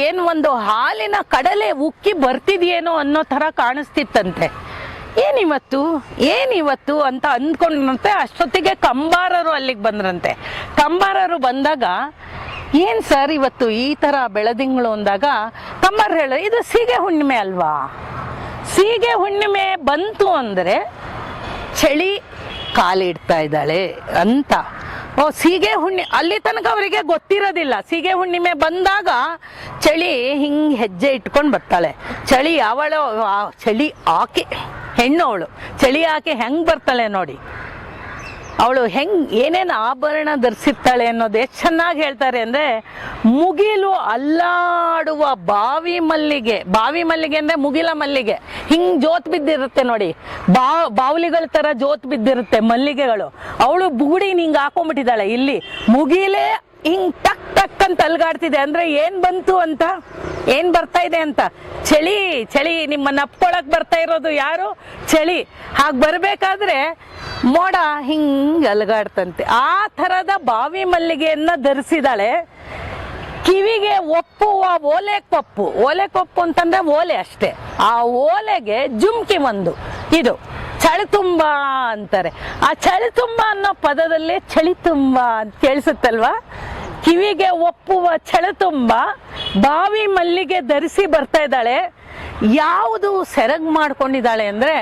ಏನು ಒಂದು ಹಾಲಿನ ಕಡಲೆ ಉಕ್ಕಿ ಬರ್ತಿದ್ಯೇನೋ ಅನ್ನೋ ತರ ಕಾಣಿಸ್ತಿತ್ತಂತೆ. ಏನಿವತ್ತು ಅಂತ ಅಂದ್ಕೊಂಡ್ರಂತೆ. ಅಷ್ಟೊತ್ತಿಗೆ ಕಂಬಾರರು ಅಲ್ಲಿಗೆ ಬಂದ್ರಂತೆ. ಕಂಬಾರರು ಬಂದಾಗ, ಏನ್ ಸರ್ ಇವತ್ತು ಈ ತರ ಬೆಳದಿಂಗಳು ಅಂದಾಗ, ಕಂಬಾರ ಹೇಳ, ಇದು ಸೀಗೆ ಹುಣ್ಣಿಮೆ ಅಲ್ವಾ, ಸೀಗೆ ಹುಣ್ಣಿಮೆ ಬಂತು ಅಂದ್ರೆ ಚಳಿ ಕಾಲಿಡ್ತಾ ಇದ್ದಾಳೆ ಅಂತ. ಸೀಗೆ ಅಲ್ಲಿ ತನಕ ಅವರಿಗೆ ಗೊತ್ತಿರೋದಿಲ್ಲ. ಸೀಗೆ ಹುಣ್ಣಿಮೆ ಬಂದಾಗ ಚಳಿ ಹಿಂಗ್ ಹೆಜ್ಜೆ ಇಟ್ಕೊಂಡು ಬರ್ತಾಳೆ. ಚಳಿ ಅವಳು, ಚಳಿ ಆಕೆ ಹೆಣ್ಣು, ಅವಳು ಚಳಿ ಆಕೆ ಹೆಂಗ್ ಬರ್ತಾಳೆ ನೋಡಿ. ಅವಳು ಏನೇನು ಆಭರಣ ಧರಿಸಿರ್ತಾಳೆ ಅನ್ನೋದು ಎಷ್ಟು ಚೆನ್ನಾಗಿ ಹೇಳ್ತಾರೆ ಅಂದ್ರೆ, ಮುಗಿಲು ಅಲ್ಲಾಡುವ ಬಾವಿ ಮಲ್ಲಿಗೆ ಅಂದ್ರೆ ಮುಗಿಲ ಮಲ್ಲಿಗೆ, ಹಿಂಗ್ ಜೋತ್ ಬಿದ್ದಿರುತ್ತೆ ನೋಡಿ, ಬಾವಲಿಗಳ ತರ ಜೋತ್ ಬಿದ್ದಿರುತ್ತೆ ಮಲ್ಲಿಗೆಗಳು. ಅವಳು ಬುಗುಡಿ ಹಿಂಗ್ ಹಾಕೊಂಡ್ಬಿಟ್ಟಿದ್ದಾಳೆ. ಇಲ್ಲಿ ಮುಗಿಲೇ ಹಿಂಗ್ ಟಕ್ ಟಕ್ ಅಂತ ಅಲ್ಗಾಡ್ತಿದೆ. ಅಂದ್ರೆ ಏನ್ ಬಂತು ಅಂತ, ಏನ್ ಬರ್ತಾ ಇದೆ ಅಂತ, ಚಳಿ ನಿಮ್ಮನ್ನ ಅಪ್ಕೊಳಕ್ ಬರ್ತಾ ಇರೋದು ಯಾರು, ಚಳಿ. ಹಾಗೆ ಬರ್ಬೇಕಾದ್ರೆ ಮೋಡ ಹಿಂಗ್ ಅಲ್ಗಾಡ್ತಂತೆ. ಆ ಥರದ ಬಾವಿ ಮಲ್ಲಿಗೆಯನ್ನ ಧರಿಸಿದಾಳೆ. ಕಿವಿಗೆ ಒಪ್ಪುವ ಓಲೆ ಕೊಪ್ಪು ಅಂತಂದ್ರೆ ಓಲೆ ಅಷ್ಟೇ. ಆ ಓಲೆಗೆ ಜುಮ್ಕಿ ಒಂದು, ಇದು ಚಳಿತುಂಬ ಅಂತಾರೆ. ಆ ಚಳಿತುಂಬ ಅನ್ನೋ ಪದದಲ್ಲೇ ಚಳಿ ತುಂಬ ಅಂತ ಕೇಳಿಸುತ್ತಲ್ವಾ. ಕಿವಿಗೆ ಒಪ್ಪುವ ಚಳಿತುಂಬ ಬಾವಿ ಮಲ್ಲಿಗೆ ಧರಿಸಿ ಬರ್ತಾ ಇದ್ದಾಳೆ. ಯಾವುದು ಸೆರಗ್ ಮಾಡ್ಕೊಂಡಿದ್ದಾಳೆ ಅಂದ್ರೆ,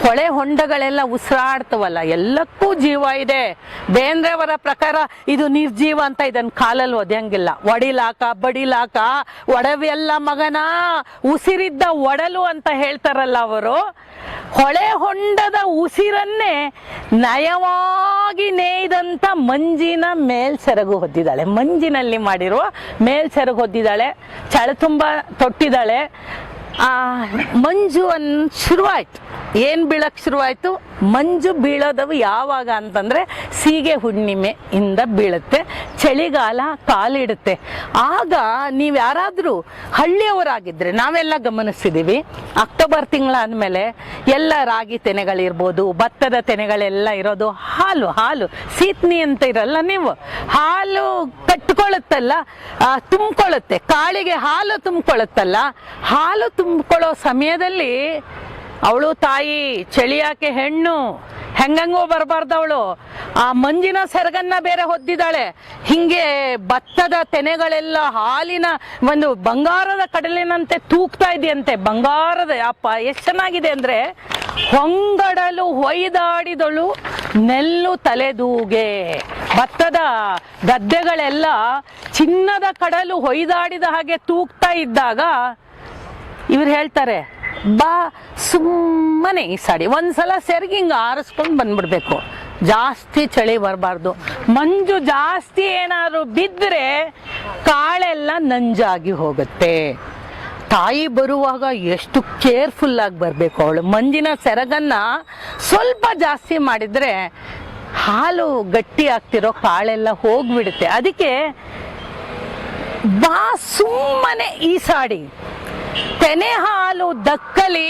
ಹೊಳೆ ಹೊಂಡಗಳೆಲ್ಲ ಉಸಿರಾಡ್ತವಲ್ಲ, ಎಲ್ಲಕ್ಕೂ ಜೀವ ಇದೆ. ಬೇಂದ್ರೆಯವರ ಪ್ರಕಾರ ಇದು ನಿರ್ಜೀವ ಅಂತ, ಇದನ್ನ ಕಾಲಲ್ಲಿ ಒದೆಯಂಗಿಲ್ಲ. ಒಡಿಲಾಕ ಬಡಿಲಾಕ ಒಡವೆಲ್ಲ ಮಗನ, ಉಸಿರಿದ್ದ ಒಡಲು ಅಂತ ಹೇಳ್ತಾರಲ್ಲ ಅವರು. ಹೊಳೆ ಹೊಂಡದ ಉಸಿರನ್ನೇ ನಯವಾಗಿ ನೇಯ್ದಂತ ಮಂಜಿನ ಮೇಲ್ಸೆರಗು ಹೊದ್ದಿದ್ದಾಳೆ. ಮಂಜಿನಲ್ಲಿ ಮಾಡಿರುವ ಮೇಲ್ಸೆರಗು ಹೊದ್ದಿದ್ದಾಳೆ, ಚಳತುಂಬ ತೊಟ್ಟಿದ್ದಾಳೆ. ಮಂಜು ಶುರುವಾಯ್ತು. ಏನ್ ಬೀಳಕ್ ಶುರುವಾಯ್ತು? ಮಂಜು ಬೀಳೋದವು ಯಾವಾಗ ಅಂತಂದ್ರೆ ಸೀಗೆ ಹುಣ್ಣಿಮೆಯಿಂದ ಬೀಳುತ್ತೆ, ಚಳಿಗಾಲ ಕಾಲಿಡುತ್ತೆ. ಆಗ ನೀವ್ ಯಾರಾದ್ರೂ ಹಳ್ಳಿಯವರಾಗಿದ್ರೆ, ನಾವೆಲ್ಲ ಗಮನಿಸಿದೀವಿ, ಅಕ್ಟೋಬರ್ ತಿಂಗಳಾದ್ಮೇಲೆ ಎಲ್ಲ ರಾಗಿ ತೆನೆಗಳಿರ್ಬೋದು, ಭತ್ತದ ತೆನೆಗಳೆಲ್ಲ ಇರೋದು, ಹಾಲು ಸೀತ್ನಿ ಅಂತ ಇರಲ್ಲ ನೀವು, ಹಾಲು ಕಟ್ಕೊಳ್ಳುತ್ತಲ್ಲ, ತುಂಬಿಕೊಳ್ಳುತ್ತೆ, ಕಾಳಿಗೆ ಹಾಲು ತುಂಬಿಕೊಳ್ಳುತ್ತಲ್ಲ. ಹಾಲು ತುಂಬಿಕೊಳ್ಳೋ ಸಮಯದಲ್ಲಿ ಅವಳು ತಾಯಿ, ಚಳಿಯಾಕೆ ಹೆಣ್ಣು, ಹೆಂಗಂಗೋ ಬರಬಾರ್ದು ಅವಳು. ಆ ಮಂಜಿನ ಸೆರಗನ್ನ ಬೇರೆ ಹೊದ್ದಿದ್ದಾಳೆ. ಹಿಂಗೆ ಭತ್ತದ ತೆನೆಗಳೆಲ್ಲ ಹಾಲಿನ ಒಂದು ಬಂಗಾರದ ಕಡಲಿನಂತೆ ತೂಗ್ತಾ ಇದೆಯಂತೆ. ಬಂಗಾರದ ಅಪ್ಪ ಎಷ್ಟು ಚೆನ್ನಾಗಿದೆ ಅಂದ್ರೆ, ಹೊಂಗಡಲು ಹೊಯ್ದಾಡಿದಳು ನೆಲ್ಲು ತಲೆದೂಗೆ. ಭತ್ತದ ಗದ್ದೆಗಳೆಲ್ಲ ಚಿನ್ನದ ಕಡಲು ಹೊಯ್ದಾಡಿದ ಹಾಗೆ ತೂಗ್ತಾ ಇದ್ದಾಗ ಇವ್ರು ಹೇಳ್ತಾರೆ, ಬಾ ಸುಮ್ಮನೆ ಈ ಸಾಡಿ ಒಂದ್ಸಲ ಸೆರಗಿ ಹಿಂಗ ಆರಿಸ್ಕೊಂಡು ಬಂದ್ಬಿಡ್ಬೇಕು, ಜಾಸ್ತಿ ಚಳಿ ಬರಬಾರ್ದು. ಮಂಜು ಜಾಸ್ತಿ ಏನಾದ್ರು ಬಿದ್ದರೆ ಕಾಳೆಲ್ಲ ನಂಜಾಗಿ ಹೋಗುತ್ತೆ. ತಾಯಿ ಬರುವಾಗ ಎಷ್ಟು ಕೇರ್ಫುಲ್ ಆಗಿ ಬರಬೇಕು ಅವಳು. ಮಂಜಿನ ಸೆರಗನ್ನ ಸ್ವಲ್ಪ ಜಾಸ್ತಿ ಮಾಡಿದ್ರೆ ಹಾಲು ಗಟ್ಟಿ ಆಗ್ತಿರೋ ಕಾಳೆಲ್ಲ ಹೋಗ್ಬಿಡುತ್ತೆ. ಅದಕ್ಕೆ ಬಾ ಸುಮ್ಮನೆ ಈ ಸಾಡಿ, ತೆನೆ ಹಾಲು ದಕ್ಕಲಿ.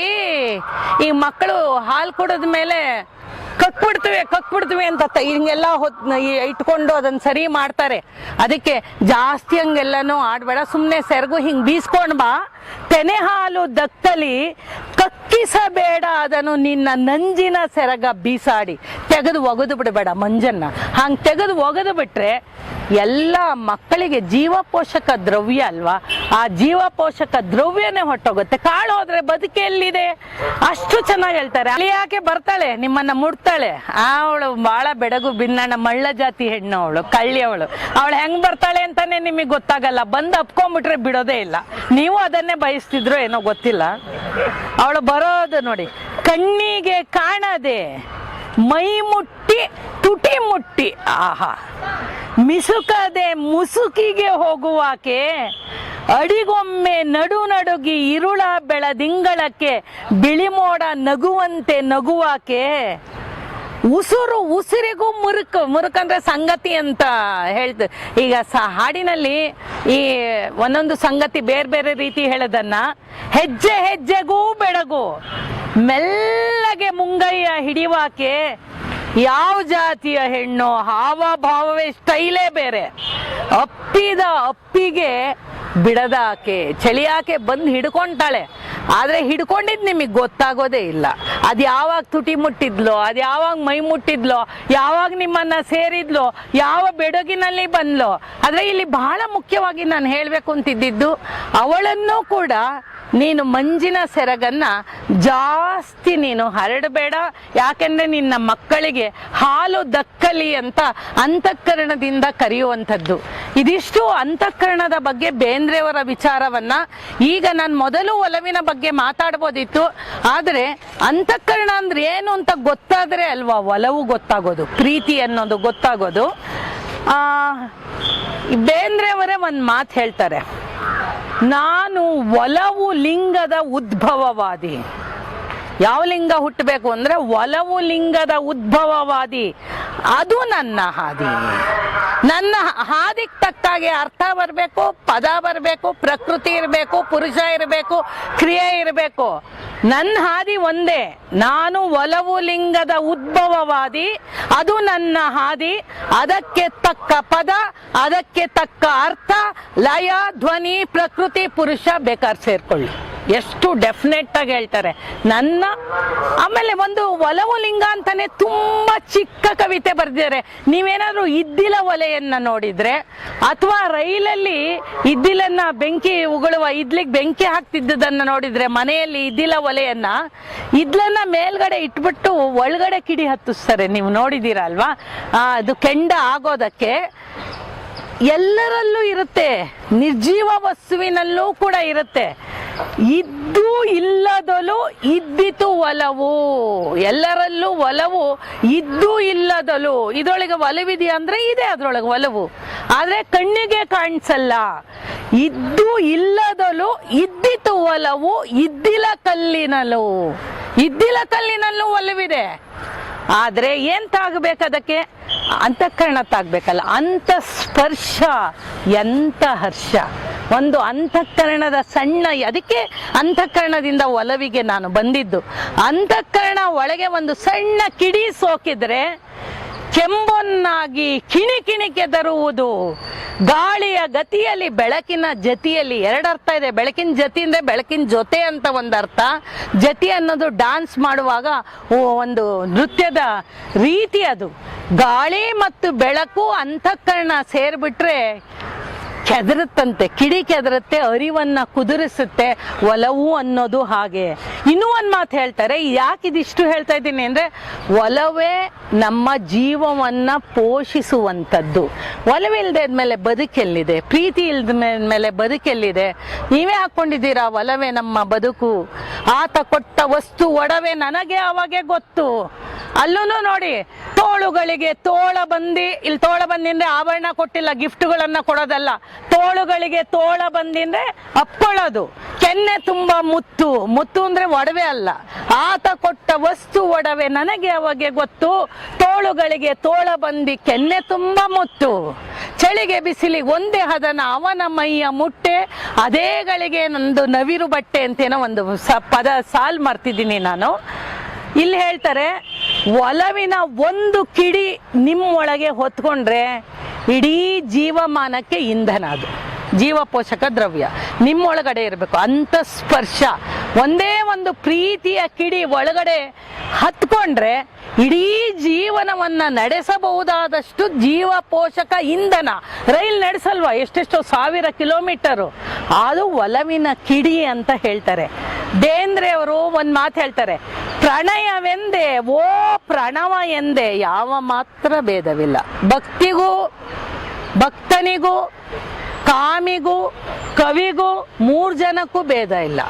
ಈ ಮಕ್ಕಳು ಹಾಲು ಕುಡಿದ ಮೇಲೆ ಕಕ್ಬಿಡ್ತೀವಿ ಅಂತ ಹಿಂಗೆಲ್ಲ ಇಟ್ಕೊಂಡು ಅದನ್ನ ಸರಿ ಮಾಡ್ತಾರೆ. ಅದಕ್ಕೆ ಜಾಸ್ತಿ ಹಂಗೆಲ್ಲನೂ ಆಡ್ಬೇಡ, ಸುಮ್ಮನೆ ಸೆರಗು ಹಿಂಗ್ ಬೀಸ್ಕೊಂಡ್ ಬಾ. ತೆನೆ ಹಾಲು ದಕ್ಕಲಿ ಕಕ್ಕಿಸಬೇಡ ಅದನ್ನು ನಿನ್ನ ನಂಜಿನ ಸೆರಗ ಬೀಸಾಡಿ. ತೆಗೆದು ಒಗೆದು ಬಿಡಬೇಡ ಮಂಜನ್ನ. ಹಂಗೆ ತೆಗೆದು ಒಗೆದು ಬಿಟ್ರೆ ಎಲ್ಲ ಮಕ್ಕಳಿಗೆ ಜೀವ ಪೋಷಕ ದ್ರವ್ಯ ಅಲ್ವಾ, ಆ ಜೀವ ಪೋಷಕ ದ್ರವ್ಯನೇ ಹೊಟ್ಟೋಗುತ್ತೆ. ಕಾಳು ಹೋದ್ರೆ ಬದುಕೆಲ್ಲಿದೆ? ಅಷ್ಟು ಚೆನ್ನಾಗಿ ಹೇಳ್ತಾರೆ. ಅಲ್ಲಿ ಯಾಕೆ ಬರ್ತಾಳೆ, ನಿಮ್ಮನ್ನ ಮುಡ್ತಾಳೆ. ಅವಳು ಬಹಳ ಬೆಡಗು ಬಿನ್ನಣ್ಣ ಮಳ್ಳ ಜಾತಿ ಹೆಣ್ಣು, ಅವಳು ಕಳ್ಳಿ. ಅವಳು ಹೆಂಗ್ ಬರ್ತಾಳೆ ಅಂತಾನೆ ನಿಮಗೆ ಗೊತ್ತಾಗಲ್ಲ. ಬಂದು ಅಪ್ಕೊಂಡ್ಬಿಟ್ರೆ ಬಿಡೋದೇ ಇಲ್ಲ. ನೀವು ಅದನ್ನೇ ಬಯಸ್ತಿದ್ರು ಏನೋ ಗೊತ್ತಿಲ್ಲ. ಅವಳು ಬರೋದು ನೋಡಿ, ಕಣ್ಣಿಗೆ ಕಾಣದೆ ಮೈ ಮುಟ್ಟಿ ತುಟಿ ಮುಟ್ಟಿ, ಆಹಾ ಮಿಸುಕದೆ ಮುಸುಕಿಗೆ ಹೋಗುವಾಕೆ, ಅಡಿಗೊಮ್ಮೆ ನಡುಗಿ ಇರುಳ ಬೆಳದಿಂಗಳಕ್ಕೆ ಬಿಳಿಮೋಡ ನಗುವಂತೆ ನಗುವಾಕೆ, ಉಸಿರಿಗೂ ಮುರುಕಂದ್ರೆ ಸಂಗತಿ ಅಂತ ಹೇಳ್ತಾರೆ. ಈಗ ಹಾಡಿನಲ್ಲಿ ಈ ಒಂದೊಂದು ಸಂಗತಿ ಬೇರೆ ಬೇರೆ ರೀತಿ ಹೇಳೋದನ್ನ, ಹೆಜ್ಜೆ ಹೆಜ್ಜೆಗೂ ಬೆಳಗು ಮೆಲ್ಲಗೆ ಮುಂಗೈಯ ಹಿಡಿವಾಕೆ, ಯಾವ ಜಾತಿಯ ಹೆಣ್ಣು, ಹಾವಭಾವವೇ ಸ್ಟೈಲೇ ಬೇರೆ. ಅಪ್ಪಿದ ಅಪ್ಪಿಗೆ ಬಿಡದಾಕೆ, ಚಳಿಯಾಕೆ ಬಂದು ಹಿಡ್ಕೊಂತಾಳೆ. ಆದ್ರೆ ಹಿಡ್ಕೊಂಡಿದ್ ನಿಮಗೆ ಗೊತ್ತಾಗೋದೇ ಇಲ್ಲ. ಅದ್ ಯಾವಾಗ ತುಟಿ ಮುಟ್ಟಿದ್ಲೋ, ಅದ್ ಯಾವಾಗ ಮೈ ಮುಟ್ಟಿದ್ಲೋ, ಯಾವಾಗ ನಿಮ್ಮನ್ನ ಸೇರಿದ್ಲೋ, ಯಾವ ಬೆಡಗಿನಲ್ಲಿ ಬಂದ್ಲೋ. ಆದ್ರೆ ಇಲ್ಲಿ ಬಹಳ ಮುಖ್ಯವಾಗಿ ನಾನು ಹೇಳ್ಬೇಕು ಅಂತಿದ್ದು, ಅವಳನ್ನೂ ಕೂಡ ನೀನು ಮಂಜಿನ ಸೆರಗನ್ನ ಜಾಸ್ತಿ ನೀನು ಹರಡಬೇಡ. ಯಾಕೆಂದ್ರೆ ನಿನ್ನ ಮಕ್ಕಳಿಗೆ ಹಾಲು ದಕ್ಕಲಿ ಅಂತ ಅಂತಃಕರಣದಿಂದ ಕರೆಯುವಂಥದ್ದು. ಇದಿಷ್ಟು ಅಂತಃಕರಣದ ಬಗ್ಗೆ ಬೇಂದ್ರೆಯವರ ವಿಚಾರವನ್ನ. ಈಗ ನಾನು ಮೊದಲು ಒಲವಿನ ಬಗ್ಗೆ ಮಾತಾಡ್ಬೋದಿತ್ತು, ಆದ್ರೆ ಅಂತಃಕರಣ ಅಂದ್ರೆ ಏನು ಅಂತ ಗೊತ್ತಾದ್ರೆ ಅಲ್ವಾ ಒಲವು ಗೊತ್ತಾಗೋದು, ಪ್ರೀತಿ ಅನ್ನೋದು ಗೊತ್ತಾಗೋದು. ಬೇಂದ್ರೆಯವರೇ ಒಂದು ಮಾತು ಹೇಳ್ತಾರೆ, ನಾನು ಒಲವು ಲಿಂಗದ ಉದ್ಭವವಾದಿ. ಯಾವ ಲಿಂಗ ಹುಟ್ಟಬೇಕು ಅಂದ್ರೆ ಒಲವು ಲಿಂಗದ ಉದ್ಭವವಾದಿ. ಅದು ನನ್ನ ಹಾದಿ. ನನ್ನ ಹಾದಿಗೆ ತಕ್ಕಾಗೆ ಅರ್ಥ ಬರಬೇಕು, ಪದ ಬರಬೇಕು, ಪ್ರಕೃತಿ ಇರಬೇಕು, ಪುರುಷ ಇರಬೇಕು, ಕ್ರಿಯೆ ಇರಬೇಕು. ನನ್ನ ಹಾದಿ ಒಂದೇ. ನಾನು ಒಲವು ಲಿಂಗದ ಉದ್ಭವವಾದಿ, ಅದು ನನ್ನ ಹಾದಿ. ಅದಕ್ಕೆ ತಕ್ಕ ಪದ, ಅದಕ್ಕೆ ತಕ್ಕ ಅರ್ಥ, ಲಯ, ಧ್ವನಿ, ಪ್ರಕೃತಿ, ಪುರುಷ ಬೇಕಾದ್ರೆ ಸೇರ್ಕೊಳ್ಳಿ. ಎಷ್ಟು ಡೆಫಿನೆಟ್ ಆಗಿ ಹೇಳ್ತಾರೆ ನನ್ನ. ಆಮೇಲೆ ಒಂದು ಒಲವು ಲಿಂಗ ಅಂತಾನೆ ತುಂಬಾ ಚಿಕ್ಕ ಕವಿತೆ ಬರೆದಿದ್ದಾರೆ. ನೀವೇನಾದ್ರೂ ಇದ್ದಿಲ ಒಲೆಯನ್ನ ನೋಡಿದ್ರೆ, ಅಥವಾ ರೈಲಲ್ಲಿ ಇದ್ದಿಲನ್ನ ಬೆಂಕಿ ಉಗುಳುವ ಇದ್ಲಿಗೆ ಬೆಂಕಿ ಹಾಕ್ತಿದ್ದದನ್ನ ನೋಡಿದ್ರೆ, ಮನೆಯಲ್ಲಿ ಇದ್ದಿಲ ಒಲೆಯನ್ನ ಇದ್ಲನ್ನ ಮೇಲ್ಗಡೆ ಇಟ್ಬಿಟ್ಟು ಒಳಗಡೆ ಕಿಡಿ ಹತ್ತಿಸ್ತಾರೆ. ನೀವು ನೋಡಿದೀರ ಅಲ್ವಾ? ಅದು ಕೆಂಡ ಆಗೋದಕ್ಕೆ ಎಲ್ಲರಲ್ಲೂ ಇರುತ್ತೆ, ನಿರ್ಜೀವ ವಸ್ತುವಿನಲ್ಲೂ ಕೂಡ ಇರುತ್ತೆ. ಇದ್ದು ಇಲ್ಲದಲು ಇದ್ದಿತು ಒಲವು. ಎಲ್ಲರಲ್ಲೂ ಒಲವು ಇದ್ದು ಇಲ್ಲದಲು. ಇದರೊಳಗೆ ಒಲವಿದೆಯಾ ಅಂದ್ರೆ ಇದೆ ಅದ್ರೊಳಗೆ ಒಲವು, ಆದ್ರೆ ಕಣ್ಣಿಗೆ ಕಾಣಿಸಲ್ಲ. ಇದ್ದು ಇಲ್ಲದಲು ಇದ್ದಿತು ಒಲವು ಇದ್ದಿಲ ಕಲ್ಲಿನಲ್ಲೂ. ಇದ್ದಿಲ ಕಲ್ಲಿನಲ್ಲೂ ಒಲವಿದೆ, ಆದ್ರೆ ಏನ್ ತಾಗಬೇಕು? ಅದಕ್ಕೆ ಅಂತಃಕರಣ ತಾಗ್ಬೇಕಲ್ಲ. ಅಂತ ಸ್ಪರ್ಶ ಎಂತ ಹರ್ಷ. ಒಂದು ಅಂತಃಕರಣದ ಸಣ್ಣ, ಅದಕ್ಕೆ ಅಂತಃಕರಣದಿಂದ ಒಲವಿಗೆ ನಾನು ಬಂದಿದ್ದು. ಅಂತಃಕರಣ ಒಳಗೆ ಒಂದು ಸಣ್ಣ ಕಿಡಿ ಸೋಕಿದ್ರೆ ಕೆಂಬೊನ್ನಾಗಿ ಕಿಣಿ ಕಿಣಿ ಕೆದರುವುದು. ಗಾಳಿಯ ಗತಿಯಲ್ಲಿ ಬೆಳಕಿನ ಜತಿಯಲ್ಲಿ ಎರಡರ್ಥ ಇದೆ. ಬೆಳಕಿನ ಜತಿ ಅಂದ್ರೆ ಬೆಳಕಿನ ಜೊತೆ ಅಂತ ಒಂದರ್ಥ. ಜತಿ ಅನ್ನೋದು ಡಾನ್ಸ್ ಮಾಡುವಾಗ ಒಂದು ನೃತ್ಯದ ರೀತಿ. ಅದು ಗಾಳಿ ಮತ್ತು ಬೆಳಕು ಅಂತಃಕರಣ ಸೇರ್ಬಿಟ್ರೆ ಕೆದರುತ್ತಂತೆ, ಕಿಡಿ ಕೆದರುತ್ತೆ, ಅರಿವನ್ನ ಕುದುರಿಸುತ್ತೆ. ಒಲವು ಅನ್ನೋದು ಹಾಗೆ. ಇನ್ನೂ ಒಂದು ಮಾತು ಹೇಳ್ತಾರೆ. ಯಾಕೆ ಇದಿಷ್ಟು ಹೇಳ್ತಾ ಇದ್ದೀನಿ ಅಂದ್ರೆ, ಒಲವೇ ನಮ್ಮ ಜೀವವನ್ನ ಪೋಷಿಸುವಂಥದ್ದು. ಒಲವಿಲ್ಲದೆ ಮೇಲೆ ಬದುಕೆಲ್ಲಿದೆ? ಪ್ರೀತಿ ಇಲ್ದ ಮೇಲೆ ಬದುಕೆಲ್ಲಿದೆ? ನೀವೇ ಹಾಕೊಂಡಿದ್ದೀರಾ ಒಲವೇ ನಮ್ಮ ಬದುಕು, ಆತ ಕೊಟ್ಟ ವಸ್ತು ಒಡವೆ ನನಗೆ ಅವಾಗೆ ಗೊತ್ತು. ಅಲ್ಲೂ ನೋಡಿ, ತೋಳುಗಳಿಗೆ ತೋಳ ಬಂದಿ, ಇಲ್ಲಿ ತೋಳ ಬಂದಿಂದ್ರೆ ಆಭರಣ ಕೊಟ್ಟಿಲ್ಲ, ಗಿಫ್ಟ್ಗಳನ್ನ ಕೊಡೋದಲ್ಲ. ತೋಳುಗಳಿಗೆ ತೋಳ ಬಂದಿಂದ್ರೆ ಅಪ್ಕೊಳ್ಳೋದು. ಕೆನ್ನೆ ತುಂಬಾ ಮುತ್ತು, ಮುತ್ತು ಅಂದ್ರೆ ಒಡವೆ ಅಲ್ಲ. ಆತ ಕೊಟ್ಟ ವಸ್ತು ಒಡವೆ ನನಗೆ ಅವಾಗೆ ಗೊತ್ತು. ತೋಳುಗಳಿಗೆ ತೋಳ ಬಂದಿ, ಕೆನ್ನೆ ತುಂಬಾ ಮುತ್ತು. ಚಳಿಗೆ ಬಿಸಿಲಿಗೆ ಒಂದೇ ಹದನ ಅವನ ಮೈಯ ಮುಟ್ಟೆ, ಅದೇ ಗಳಿಗೆ ನಂದು ನವಿರು ಬಟ್ಟೆ ಅಂತೇನೋ ಒಂದು ಪದ ಸಾಲ್ ಮಾಡ್ತಿದ್ದೀನಿ ನಾನು. ಇಲ್ಲಿ ಹೇಳ್ತಾರೆ, ಒಲವಿನ ಒಂದು ಕಿಡಿ ನಿಮ್ಮೊಳಗೆ ಹೊತ್ಕೊಂಡ್ರೆ ಇಡೀ ಜೀವಮಾನಕ್ಕೆ ಇಂಧನ. ಅದು ಜೀವ ಪೋಷಕ ದ್ರವ್ಯ ನಿಮ್ಮೊಳಗಡೆ ಇರಬೇಕು. ಅಂತಸ್ಪರ್ಶ, ಒಂದೇ ಒಂದು ಪ್ರೀತಿಯ ಕಿಡಿ ಒಳಗಡೆ ಹತ್ಕೊಂಡ್ರೆ ಇಡೀ ಜೀವನವನ್ನ ನಡೆಸಬಹುದಾದಷ್ಟು ಜೀವ ಪೋಷಕ ಇಂಧನ. ರೈಲ್ ನಡೆಸಲ್ವಾ ಎಷ್ಟೆಷ್ಟೋ 1000 ಕಿಲೋಮೀಟರು? ಅದು ಒಲವಿನ ಕಿಡಿ ಅಂತ ಹೇಳ್ತಾರೆ. ಬೇಂದ್ರೆ ಅವರು ಒಂದು ಮಾತು ಹೇಳ್ತಾರೆ, ಪ್ರಣಯವೆಂದೇ ಓ ಪ್ರಣವ ಎಂದೇ ಯಾವ ಮಾತ್ರ ಭೇದವಿಲ್ಲ. ಭಕ್ತಿಗೂ ಭಕ್ತನಿಗೂ ಕಾಮಿಗೂ ಕವಿಗೂ 3 ಜನಕ್ಕೂ ಭೇದ ಇಲ್ಲ.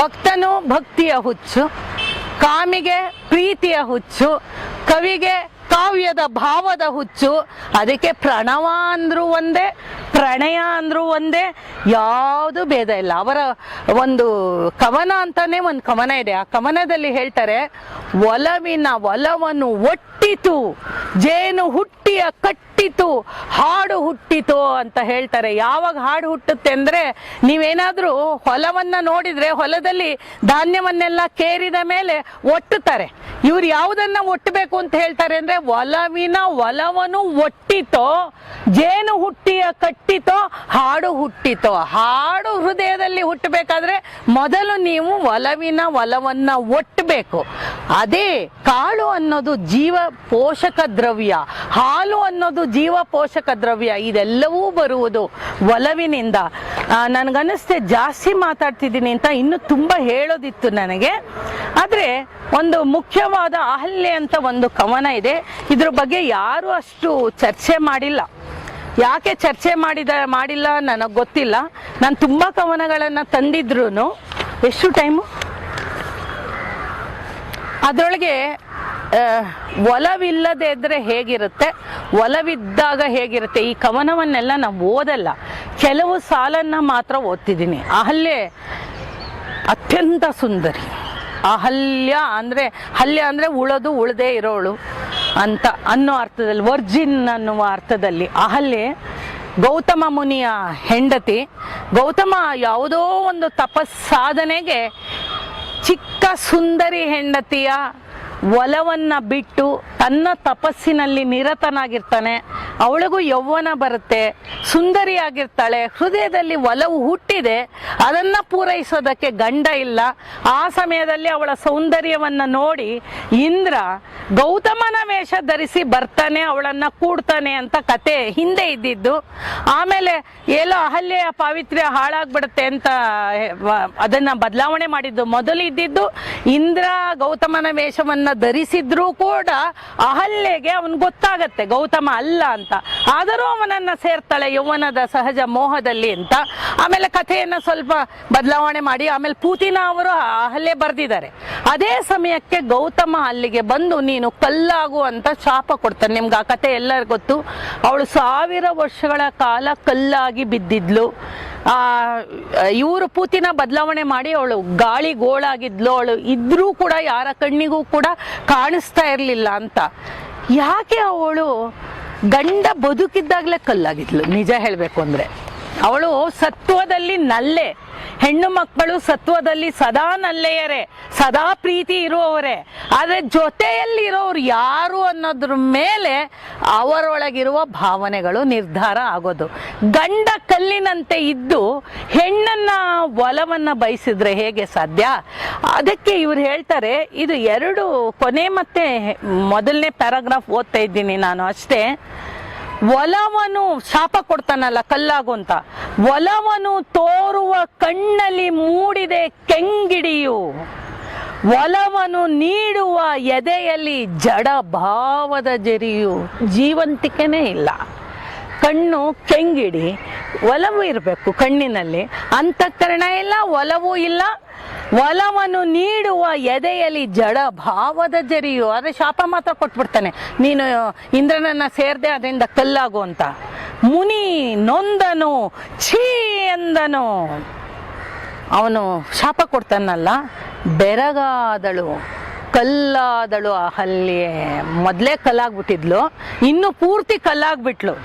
ಭಕ್ತನು ಭಕ್ತಿಯ ಹುಚ್ಚು, ಕಾಮಿಗೆ ಪ್ರೀತಿಯ ಹುಚ್ಚು, ಕವಿಗೆ ಕಾವ್ಯದ ಭಾವದ ಹುಚ್ಚು. ಅದಕ್ಕೆ ಪ್ರಣವ ಅಂದ್ರೂ ಒಂದೇ, ಪ್ರಣಯ ಅಂದ್ರೂ ಒಂದೇ, ಯಾವುದು ಭೇದ ಇಲ್ಲ. ಅವರ ಒಂದು ಕವನ ಅಂತಾನೆ ಒಂದು ಕವನ ಇದೆ. ಆ ಕವನದಲ್ಲಿ ಹೇಳ್ತಾರೆ, ಒಲವಿನ ಒಲವನ್ನು ಒಟ್ಟಿತು ಜೇನು ಹುಟ್ಟಿಯ ಕಟ್ಟಿತು ಹಾಡು ಹುಟ್ಟಿತು ಅಂತ ಹೇಳ್ತಾರೆ. ಯಾವಾಗ ಹಾಡು ಹುಟ್ಟುತ್ತೆ ಅಂದ್ರೆ, ನೀವೇನಾದ್ರೂ ಹೊಲವನ್ನ ನೋಡಿದ್ರೆ ಹೊಲದಲ್ಲಿ ಧಾನ್ಯವನ್ನೆಲ್ಲ ಕೇರಿದ ಮೇಲೆ ಒಟ್ಟುತ್ತಾರೆ. ಇವ್ರು ಯಾವುದನ್ನ ಒಟ್ಟಬೇಕು ಅಂತ ಹೇಳ್ತಾರೆ ಅಂದ್ರೆ, ಒಲವಿನ ಒಲವನ್ನು ಒಟ್ಟಿತೋ ಜೇನು ಹುಟ್ಟಿಯ ಕಟ್ಟಿತೋ ಹಾಡು ಹುಟ್ಟಿತೋ. ಹಾಡು ಹೃದಯದಲ್ಲಿ ಹುಟ್ಟಬೇಕಾದ್ರೆ ಮೊದಲು ನೀವು ಒಲವಿನ ಒಲವನ್ನ ಒಟ್ಟಬೇಕು. ಅದೇ ಕಾಳು ಅನ್ನೋದು ಜೀವ ಪೋಷಕ ದ್ರವ್ಯ, ಹಾಲು ಅನ್ನೋದು ಜೀವ ಪೋಷಕ ದ್ರವ್ಯ. ಇದೆಲ್ಲವೂ ಬರುವುದು ಒಲವಿನಿಂದ. ನನಗನ್ನಿಸ್ತೆ ಜಾಸ್ತಿ ಮಾತಾಡ್ತಿದ್ದೀನಿ ಅಂತ, ಇನ್ನು ತುಂಬಾ ಹೇಳೋದಿತ್ತು ನನಗೆ. ಆದ್ರೆ ಒಂದು ಮುಖ್ಯವಾದ ಅಹಲ್ಯೆ ಅಂತ ಒಂದು ಕವನ ಇದೆ. ಇದ್ರ ಬಗ್ಗೆ ಯಾರು ಅಷ್ಟು ಚರ್ಚೆ ಮಾಡಿಲ್ಲ. ಯಾಕೆ ಚರ್ಚೆ ಮಾಡಿಲ್ಲ ನನಗೆ ಗೊತ್ತಿಲ್ಲ. ನಾನು ತುಂಬಾ ಕವನಗಳನ್ನ ತಂದಿದ್ರು. ಎಷ್ಟು ಟೈಮು ಅದರೊಳಗೆ ಒಲವಿಲ್ಲದೆ ಇದ್ರೆ ಹೇಗಿರುತ್ತೆ, ಒಲವಿದ್ದಾಗ ಹೇಗಿರುತ್ತೆ, ಈ ಕವನವನ್ನೆಲ್ಲ ನಾವು ಓದಲ್ಲ. ಕೆಲವು ಸಾಲನ್ನ ಮಾತ್ರ ಓದ್ತಿದ್ದೀನಿ. ಅಹಲ್ಯೆ ಅತ್ಯಂತ ಸುಂದರಿ. ಅಹಲ್ಯ ಅಂದ್ರೆ ಉಳದು ಉಳದೇ ಇರೋಳು ಅಂತ ಅನ್ನೋ ಅರ್ಥದಲ್ಲಿ, ವರ್ಜಿನ್ ಅನ್ನುವ ಅರ್ಥದಲ್ಲಿ ಅಹಲ್ಯೆ ಗೌತಮ ಮುನಿಯ ಹೆಂಡತಿ. ಗೌತಮ ಯಾವುದೋ ಒಂದು ತಪಸ್ಸಾಧನೆಗೆ ಚಿಕ್ಕ ಸುಂದರಿ ಹೆಂಡತಿಯ ಒಲವನ್ನ ಬಿಟ್ಟು ತನ್ನ ತಪಸ್ಸಿನಲ್ಲಿ ನಿರತನಾಗಿರ್ತಾನೆ. ಅವಳಿಗೂ ಯೌವನ ಬರುತ್ತೆ, ಸುಂದರಿಯಾಗಿರ್ತಾಳೆ, ಹೃದಯದಲ್ಲಿ ಒಲವು ಹುಟ್ಟಿದೆ, ಅದನ್ನ ಪೂರೈಸೋದಕ್ಕೆ ಗಂಡ ಇಲ್ಲ. ಆ ಸಮಯದಲ್ಲಿ ಅವಳ ಸೌಂದರ್ಯವನ್ನ ನೋಡಿ ಇಂದ್ರ ಗೌತಮನ ವೇಷ ಧರಿಸಿ ಬರ್ತಾನೆ, ಅವಳನ್ನ ಕೂಡ್ತಾನೆ ಅಂತ ಕತೆ ಹಿಂದೆ ಇದ್ದಿದ್ದು. ಆಮೇಲೆ ಎಲ್ಲೋ ಅಹಲ್ಯೆಯ ಪಾವಿತ್ರ್ಯ ಹಾಳಾಗ್ಬಿಡುತ್ತೆ ಅಂತ ಅದನ್ನ ಬದಲಾವಣೆ ಮಾಡಿದ್ದು. ಮೊದಲು ಇದ್ದಿದ್ದು ಇಂದ್ರ ಗೌತಮನ ವೇಷವನ್ನ ಧರಿಸಿದ್ರೂ ಕೂಡ ಅಹಲ್ಯೆಗೆ ಅವನ್ ಗೊತ್ತಾಗತ್ತೆ ಗೌತಮ ಅಲ್ಲ ಅಂತ. ಆದರೂ ಅವನನ್ನ ಸೇರ್ತಾಳೆ ಯೌವನದ ಸಹಜ ಮೋಹದಲ್ಲಿ ಅಂತ. ಆಮೇಲೆ ಕಥೆಯನ್ನ ಸ್ವಲ್ಪ ಬದಲಾವಣೆ ಮಾಡಿ ಆಮೇಲೆ ಪೂತಿನ ಅವರು ಅಹಲ್ಯೆ ಬರ್ದಿದ್ದಾರೆ. ಅದೇ ಸಮಯಕ್ಕೆ ಗೌತಮ ಅಲ್ಲಿಗೆ ಬಂದು ನೀನು ಕಲ್ಲಾಗು ಅಂತ ಶಾಪ ಕೊಡ್ತಾನೆ. ನಿಮ್ಗೆ ಆ ಕಥೆ ಎಲ್ಲರಿಗೂ ಗೊತ್ತು. ಅವಳು 1000 ವರ್ಷಗಳ ಕಾಲ ಕಲ್ಲಾಗಿ ಬಿದ್ದಿದ್ಲು. ಇವರು ಪೂತಿನ ಬದಲಾವಣೆ ಮಾಡಿ ಅವಳು ಗಾಳಿ ಗೋಳಾಗಿದ್ಲು. ಅವಳು ಇದ್ರೂ ಕೂಡ ಯಾರ ಕಣ್ಣಿಗೂ ಕೂಡ ಕಾಣಿಸ್ತಾ ಇರ್ಲಿಲ್ಲ ಅಂತ. ಯಾಕೆ ಅವಳು ಗಂಡ ಬದುಕಿದ್ದಾಗಲೇ ಕಲ್ಲಾಗಿದ್ಲು? ನಿಜ ಹೇಳ್ಬೇಕು ಅಂದ್ರೆ ಅವಳು ಸತ್ವದಲ್ಲಿ ನಲ್ಲೆ. ಹೆಣ್ಣು ಮಕ್ಕಳು ಸತ್ವದಲ್ಲಿ ಸದಾ ನಲ್ಲೆಯರೇ, ಸದಾ ಪ್ರೀತಿ ಇರುವವರೇ. ಆದರೆ ಜೊತೆಯಲ್ಲಿರೋರು ಯಾರು ಅನ್ನೋದ್ರ ಮೇಲೆ ಅವರೊಳಗಿರುವ ಭಾವನೆಗಳು ನಿರ್ಧಾರ ಆಗೋದು. ಗಂಡ ಕಲ್ಲಿನಂತೆ ಇದ್ದು ಹೆಣ್ಣನ್ನ ಒಲವನ್ನ ಬಯಸಿದ್ರೆ ಹೇಗೆ ಸಾಧ್ಯ? ಅದಕ್ಕೆ ಇವ್ರು ಹೇಳ್ತಾರೆ, ಇದು ಎರಡು ಕೊನೆ ಮತ್ತೆ ಮೊದಲನೇ ಪ್ಯಾರಾಗ್ರಾಫ್ ಓದ್ತಾ ಇದ್ದೀನಿ ನಾನು ಅಷ್ಟೇ. ಒಲವನು ಶಾಪ ಕೊಡ್ತಾನಲ್ಲ ಕಲ್ಲಾಗು ಅಂತ, ಒಲವನು ತೋರುವ ಕಣ್ಣಲ್ಲಿ ಮೂಡಿದೆ ಕೆಂಗಿಡಿಯು, ಒಲವನು ನೀಡುವ ಎದೆಯಲ್ಲಿ ಜಡ ಭಾವದ ಜರಿಯು. ಜೀವಂತಿಕೆನೇ ಇಲ್ಲ, ಕಣ್ಣು ಕೆಂಗಿಡಿ, ಒಲವು ಇರಬೇಕು ಕಣ್ಣಿನಲ್ಲಿ, ಅಂತಃಕರಣ ಇಲ್ಲ, ಒಲವು ಇಲ್ಲ. ಒಲವನ್ನು ನೀಡುವ ಎದೆಯಲ್ಲಿ ಜಡ ಭಾವದ ಜರಿಯು. ಅದೇ ಶಾಪ ಮಾತ್ರ ಕೊಟ್ಬಿಡ್ತಾನೆ, ನೀನು ಇಂದ್ರನನ್ನ ಸೇರ್ದೆ ಅದರಿಂದ ಕಲ್ಲಾಗು ಅಂತ. ಮುನಿ ನೊಂದನು, ಛೀ ಎಂದನು. ಅವನು ಶಾಪ ಕೊಡ್ತಾನಲ್ಲ, ಬೆರಗಾದಳು, ಕಲ್ಲಾದಳು. ಅಹಲ್ಯೆ ಮೊದಲೇ ಕಲ್ಲಾಗ್ಬಿಟ್ಟಿದ್ಲು, ಇನ್ನು ಪೂರ್ತಿ ಕಲ್ಲಾಗ್ಬಿಟ್ಲು.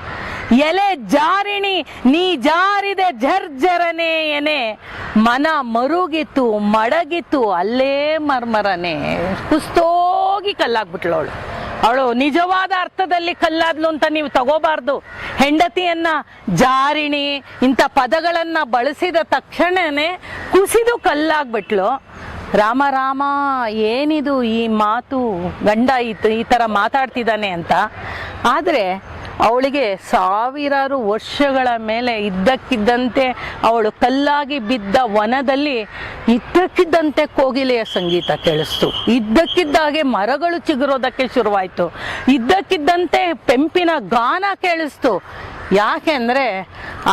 ಎಲೆ ಜಾರಿಣಿ ನೀ ಜಾರಿದೆ ಜರ್ಜರನೆ ಎನೆ, ಮನ ಮರುಗಿತು ಮಡಗಿತು ಅಲ್ಲೇ ಮರ್ಮರನೆ. ಕುಸ್ತೋಗಿ ಕಲ್ಲಾಗ್ಬಿಟ್ಲು ಅವಳು. ಅವಳು ನಿಜವಾದ ಅರ್ಥದಲ್ಲಿ ಕಲ್ಲಾದ್ಲು ಅಂತ ನೀವು ತಗೋಬಾರ್ದು. ಹೆಂಡತಿಯನ್ನ ಜಾರಿಣಿ ಇಂಥ ಪದಗಳನ್ನ ಬಳಸಿದ ತಕ್ಷಣನೇ ಕುಸಿದು ಕಲ್ಲಾಗ್ಬಿಟ್ಲು. ರಾಮ ರಾಮ, ಏನಿದು ಈ ಮಾತು, ಗಂಡ ಈ ಥರ ಮಾತಾಡ್ತಿದ್ದಾನೆ ಅಂತ. ಆದರೆ ಅವಳಿಗೆ ಸಾವಿರಾರು ವರ್ಷಗಳ ಮೇಲೆ ಇದ್ದಕ್ಕಿದ್ದಂತೆ ಅವಳು ಕಲ್ಲಾಗಿ ಬಿದ್ದ ವನದಲ್ಲಿ ಇದ್ದಕ್ಕಿದ್ದಂತೆ ಕೋಗಿಲೆಯ ಸಂಗೀತ ಕೇಳಿಸ್ತು. ಇದ್ದಕ್ಕಿದ್ದಾಗೆ ಮರಗಳು ಚಿಗುರೋದಕ್ಕೆ ಶುರುವಾಯಿತು. ಇದ್ದಕ್ಕಿದ್ದಂತೆ ಪೆಂಪಿನ ಗಾನ ಕೇಳಿಸ್ತು. ಯಾಕೆಂದ್ರೆ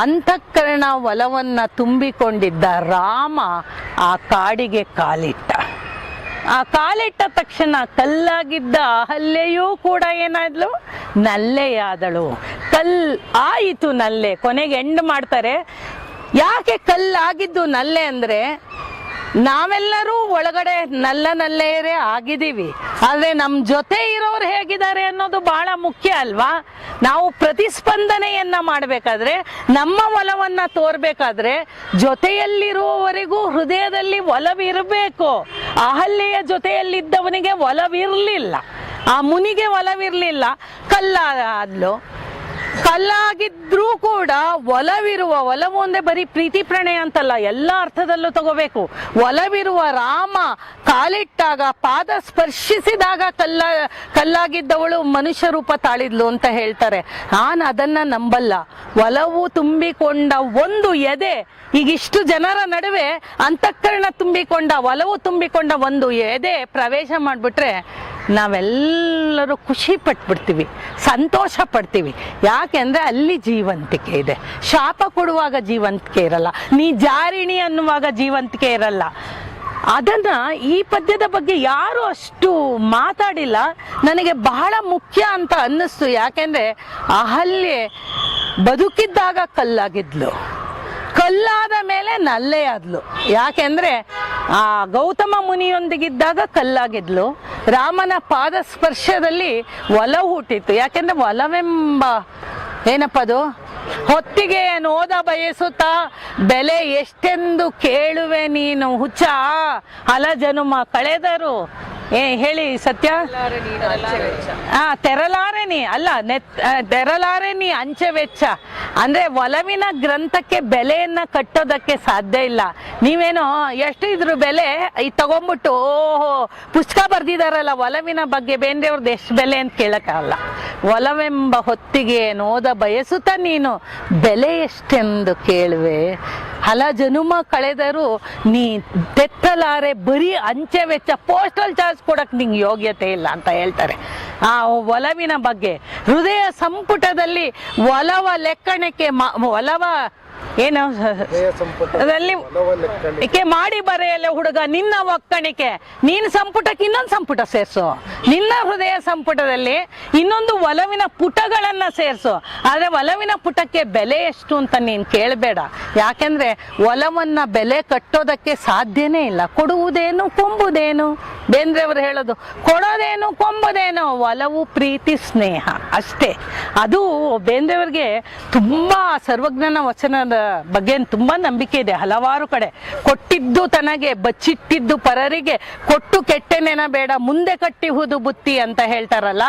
ಅಂತಃಕರಣ ಒಲವನ್ನ ತುಂಬಿಕೊಂಡಿದ್ದ ರಾಮ ಆ ಕಾಡಿಗೆ ಕಾಲಿಟ್ಟ. ಆ ಕಾಲಿಟ್ಟ ತಕ್ಷಣ ಕಲ್ಲಾಗಿದ್ದ ಅಹಲ್ಯೆಯೂ ಕೂಡ ಏನಾದ್ಲು, ನಲ್ಲೆಯಾದಳು. ಆಯಿತು ನಲ್ಲೆ. ಕೊನೆಗೆ ಎಂಡ್ ಮಾಡ್ತಾರೆ. ಯಾಕೆ ಕಲ್ಲಾಗಿದ್ದು ನಲ್ಲೆ ಅಂದ್ರೆ, ನಾವೆಲ್ಲರೂ ಒಳಗಡೆ ನಲ್ಲೆಯರೇ ಆಗಿದ್ದೀವಿ. ಆದರೆ ನಮ್ಮ ಜೊತೆ ಇರೋರು ಹೇಗಿದ್ದಾರೆ ಅನ್ನೋದು ಬಹಳ ಮುಖ್ಯ ಅಲ್ವಾ? ನಾವು ಪ್ರತಿಸ್ಪಂದನೆಯನ್ನ ಮಾಡಬೇಕಾದ್ರೆ, ನಮ್ಮ ಒಲವನ್ನ ತೋರ್ಬೇಕಾದ್ರೆ ಜೊತೆಯಲ್ಲಿರುವವರೆಗೂ ಹೃದಯದಲ್ಲಿ ಒಲವಿರಬೇಕು. ಅಹಲ್ಯೆಯ ಜೊತೆಯಲ್ಲಿದ್ದವನಿಗೆ ಒಲವಿರಲಿಲ್ಲ, ಆ ಮುನಿಗೆ ಒಲವಿರಲಿಲ್ಲ, ಕಲ್ಲಾದ್ಲು. ಕಲ್ಲಾಗಿದ್ರೂ ಕೂಡ ಒಲವು ಅಂದ್ರೆ ಬರೀ ಪ್ರೀತಿ ಪ್ರಣಯ ಅಂತಲ್ಲ, ಎಲ್ಲ ಅರ್ಥದಲ್ಲೂ ತಗೋಬೇಕು. ಒಲವಿರುವ ರಾಮ ಕಾಲಿಟ್ಟಾಗ, ಪಾದ ಸ್ಪರ್ಶಿಸಿದಾಗ ಕಲ್ಲಾಗಿದ್ದವಳು ಮನುಷ್ಯ ರೂಪ ತಾಳಿದ್ಲು ಅಂತ ಹೇಳ್ತಾರೆ. ನಾನು ಅದನ್ನ ನಂಬಲ್ಲ. ಒಲವು ತುಂಬಿಕೊಂಡ ಒಂದು ಎದೆ, ಈಗಿಷ್ಟು ಜನರ ನಡುವೆ ಅಂತಃಕರಣ ತುಂಬಿಕೊಂಡ, ಒಲವು ತುಂಬಿಕೊಂಡ ಒಂದು ಎದೆ ಪ್ರವೇಶ ಮಾಡಿಬಿಟ್ರೆ ನಾವೆಲ್ಲರೂ ಖುಷಿ ಪಟ್ಬಿಡ್ತೀವಿ, ಸಂತೋಷ ಪಡ್ತೀವಿ. ಯಾಕೆಂದ್ರೆ ಅಲ್ಲಿ ಜೀವಂತಿಕೆ ಇದೆ. ಶಾಪ ಕೊಡುವಾಗ ಜೀವಂತಿಕೆ ಇರಲ್ಲ, ನೀ ಜಾರಿಣಿ ಅನ್ನುವಾಗ ಜೀವಂತಿಕೆ ಇರಲ್ಲ. ಅದನ್ನ ಈ ಪದ್ಯದ ಬಗ್ಗೆ ಯಾರು ಅಷ್ಟು ಮಾತಾಡಿಲ್ಲ. ನನಗೆ ಬಹಳ ಮುಖ್ಯ ಅಂತ ಅನ್ನಿಸ್ತು. ಯಾಕೆಂದ್ರೆ ಅಹಲ್ಯೆ ಬದುಕಿದ್ದಾಗ ಕಲ್ಲಾಗಿದ್ಲು, ಕಲ್ಲಾದ ಮೇಲೆ ನಲ್ಲೆಯಾದ್ಲು. ಯಾಕೆಂದ್ರೆ ಆ ಗೌತಮ ಮುನಿಯೊಂದಿಗಿದ್ದಾಗ ಕಲ್ಲಾಗಿದ್ಲು. ರಾಮನ ಪಾದ ಸ್ಪರ್ಶದಲ್ಲಿ ಒಲವು ಹುಟ್ಟಿತ್ತು. ಯಾಕೆಂದ್ರೆ ಒಲವೆಂಬ ಏನಪ್ಪದು, ಹೊತ್ತಿಗೆ ನೋದ ಬಯಸುತ್ತಾ ಬೆಲೆ ಎಷ್ಟೆಂದು ಕೇಳುವೆ ನೀನು ಹುಚ್ಚ, ಹಲ ಜನುಮ ಕಳೆದರು. ಹೇಳಿ ಸತ್ಯ. ತೆರಲಾರೆ ನೀ ಅಲ್ಲ, ತೆರಲಾರೆ ನೀ ಅಂಚೆ ವೆಚ್ಚ. ಅಂದ್ರೆ ಒಲವಿನ ಗ್ರಂಥಕ್ಕೆ ಬೆಲೆಯನ್ನ ಕಟ್ಟೋದಕ್ಕೆ ಸಾಧ್ಯ ಇಲ್ಲ. ನೀವೇನೋ ಎಷ್ಟು ಇದ್ರು ಬೆಲೆ ತಗೊಂಡ್ಬಿಟ್ಟು ಓಹೋ ಪುಸ್ತಕ ಬರ್ದಿದಾರಲ್ಲ ಒಲವಿನ ಬಗ್ಗೆ, ಬೇಂದ್ರೆಯವ್ರದ್ದು ಎಷ್ಟು ಬೆಲೆ ಅಂತ ಕೇಳಕ್ಕಾಗಲ್ಲ. ಒಲವೆಂಬ ಹೊತ್ತಿಗೆ ನೋದ ಬಯಸುತ್ತ ನೀನು ಬೆಲೆ ಎಷ್ಟೆಂದು ಕೇಳುವೆ, ಹಲ ಜನುಮ ಕಳೆದರೂ ನೀ ತೆತ್ತಲಾರೆ ಬರೀ ಅಂಚೆ ವೆಚ್ಚ, ಪೋಸ್ಟಲ್ ಚಾರ್ಜ್ ಕೊಡಕ್ ನಿಂಗೆ ಯೋಗ್ಯತೆ ಇಲ್ಲ ಅಂತ ಹೇಳ್ತಾರೆ. ಆ ಒಲವಿನ ಬಗ್ಗೆ ಹೃದಯ ಸಂಪುಟದಲ್ಲಿ ಒಲವ ಲೆಕ್ಕಣಿಕೆ ಒಲವ ಏನು ಮಾಡಿ ಬರೆಯಲ್ಲ ಹುಡುಗ ನಿನ್ನ ಒಕ್ಕಣಿಕೆ. ನೀನು ಸಂಪುಟಕ್ಕೆ ಇನ್ನೊಂದು ಸಂಪುಟ ಸೇರ್ಸು, ನಿನ್ನ ಹೃದಯ ಸಂಪುಟದಲ್ಲಿ ಇನ್ನೊಂದು ಒಲವಿನ ಪುಟಗಳನ್ನ ಸೇರ್ಸು. ಆದ್ರೆ ಒಲವಿನ ಪುಟಕ್ಕೆ ಬೆಲೆ ಎಷ್ಟು ಅಂತ ನೀನ್ ಕೇಳಬೇಡ. ಯಾಕೆಂದ್ರೆ ಒಲವನ್ನ ಬೆಲೆ ಕಟ್ಟೋದಕ್ಕೆ ಸಾಧ್ಯನೇ ಇಲ್ಲ. ಕೊಡುವುದೇನು ಕೊಂಬುದೇನು, ಬೇಂದ್ರೆಯವರು ಹೇಳೋದು, ಕೊಡೋದೇನು ಕೊಂಬುದೇನು, ಒಲವು ಪ್ರೀತಿ ಸ್ನೇಹ ಅಷ್ಟೇ. ಅದು ಬೇಂದ್ರೆಯವ್ರಿಗೆ ತುಂಬಾ ಸರ್ವಜ್ಞನ ವಚನದ ಅನ್ನೋದ ಬಗ್ಗೆ ತುಂಬಾ ನಂಬಿಕೆ ಇದೆ ಹಲವಾರು ಕಡೆ. ಕೊಟ್ಟಿದ್ದು ತನಗೆ ಬಚ್ಚಿಟ್ಟಿದ್ದು ಪರರಿಗೆ, ಕೊಟ್ಟು ಕೆಟ್ಟೆನೆನ ಬೇಡ ಮುಂದೆ ಕಟ್ಟಿಹುದು ಬುತ್ತಿ ಅಂತ ಹೇಳ್ತಾರಲ್ಲ.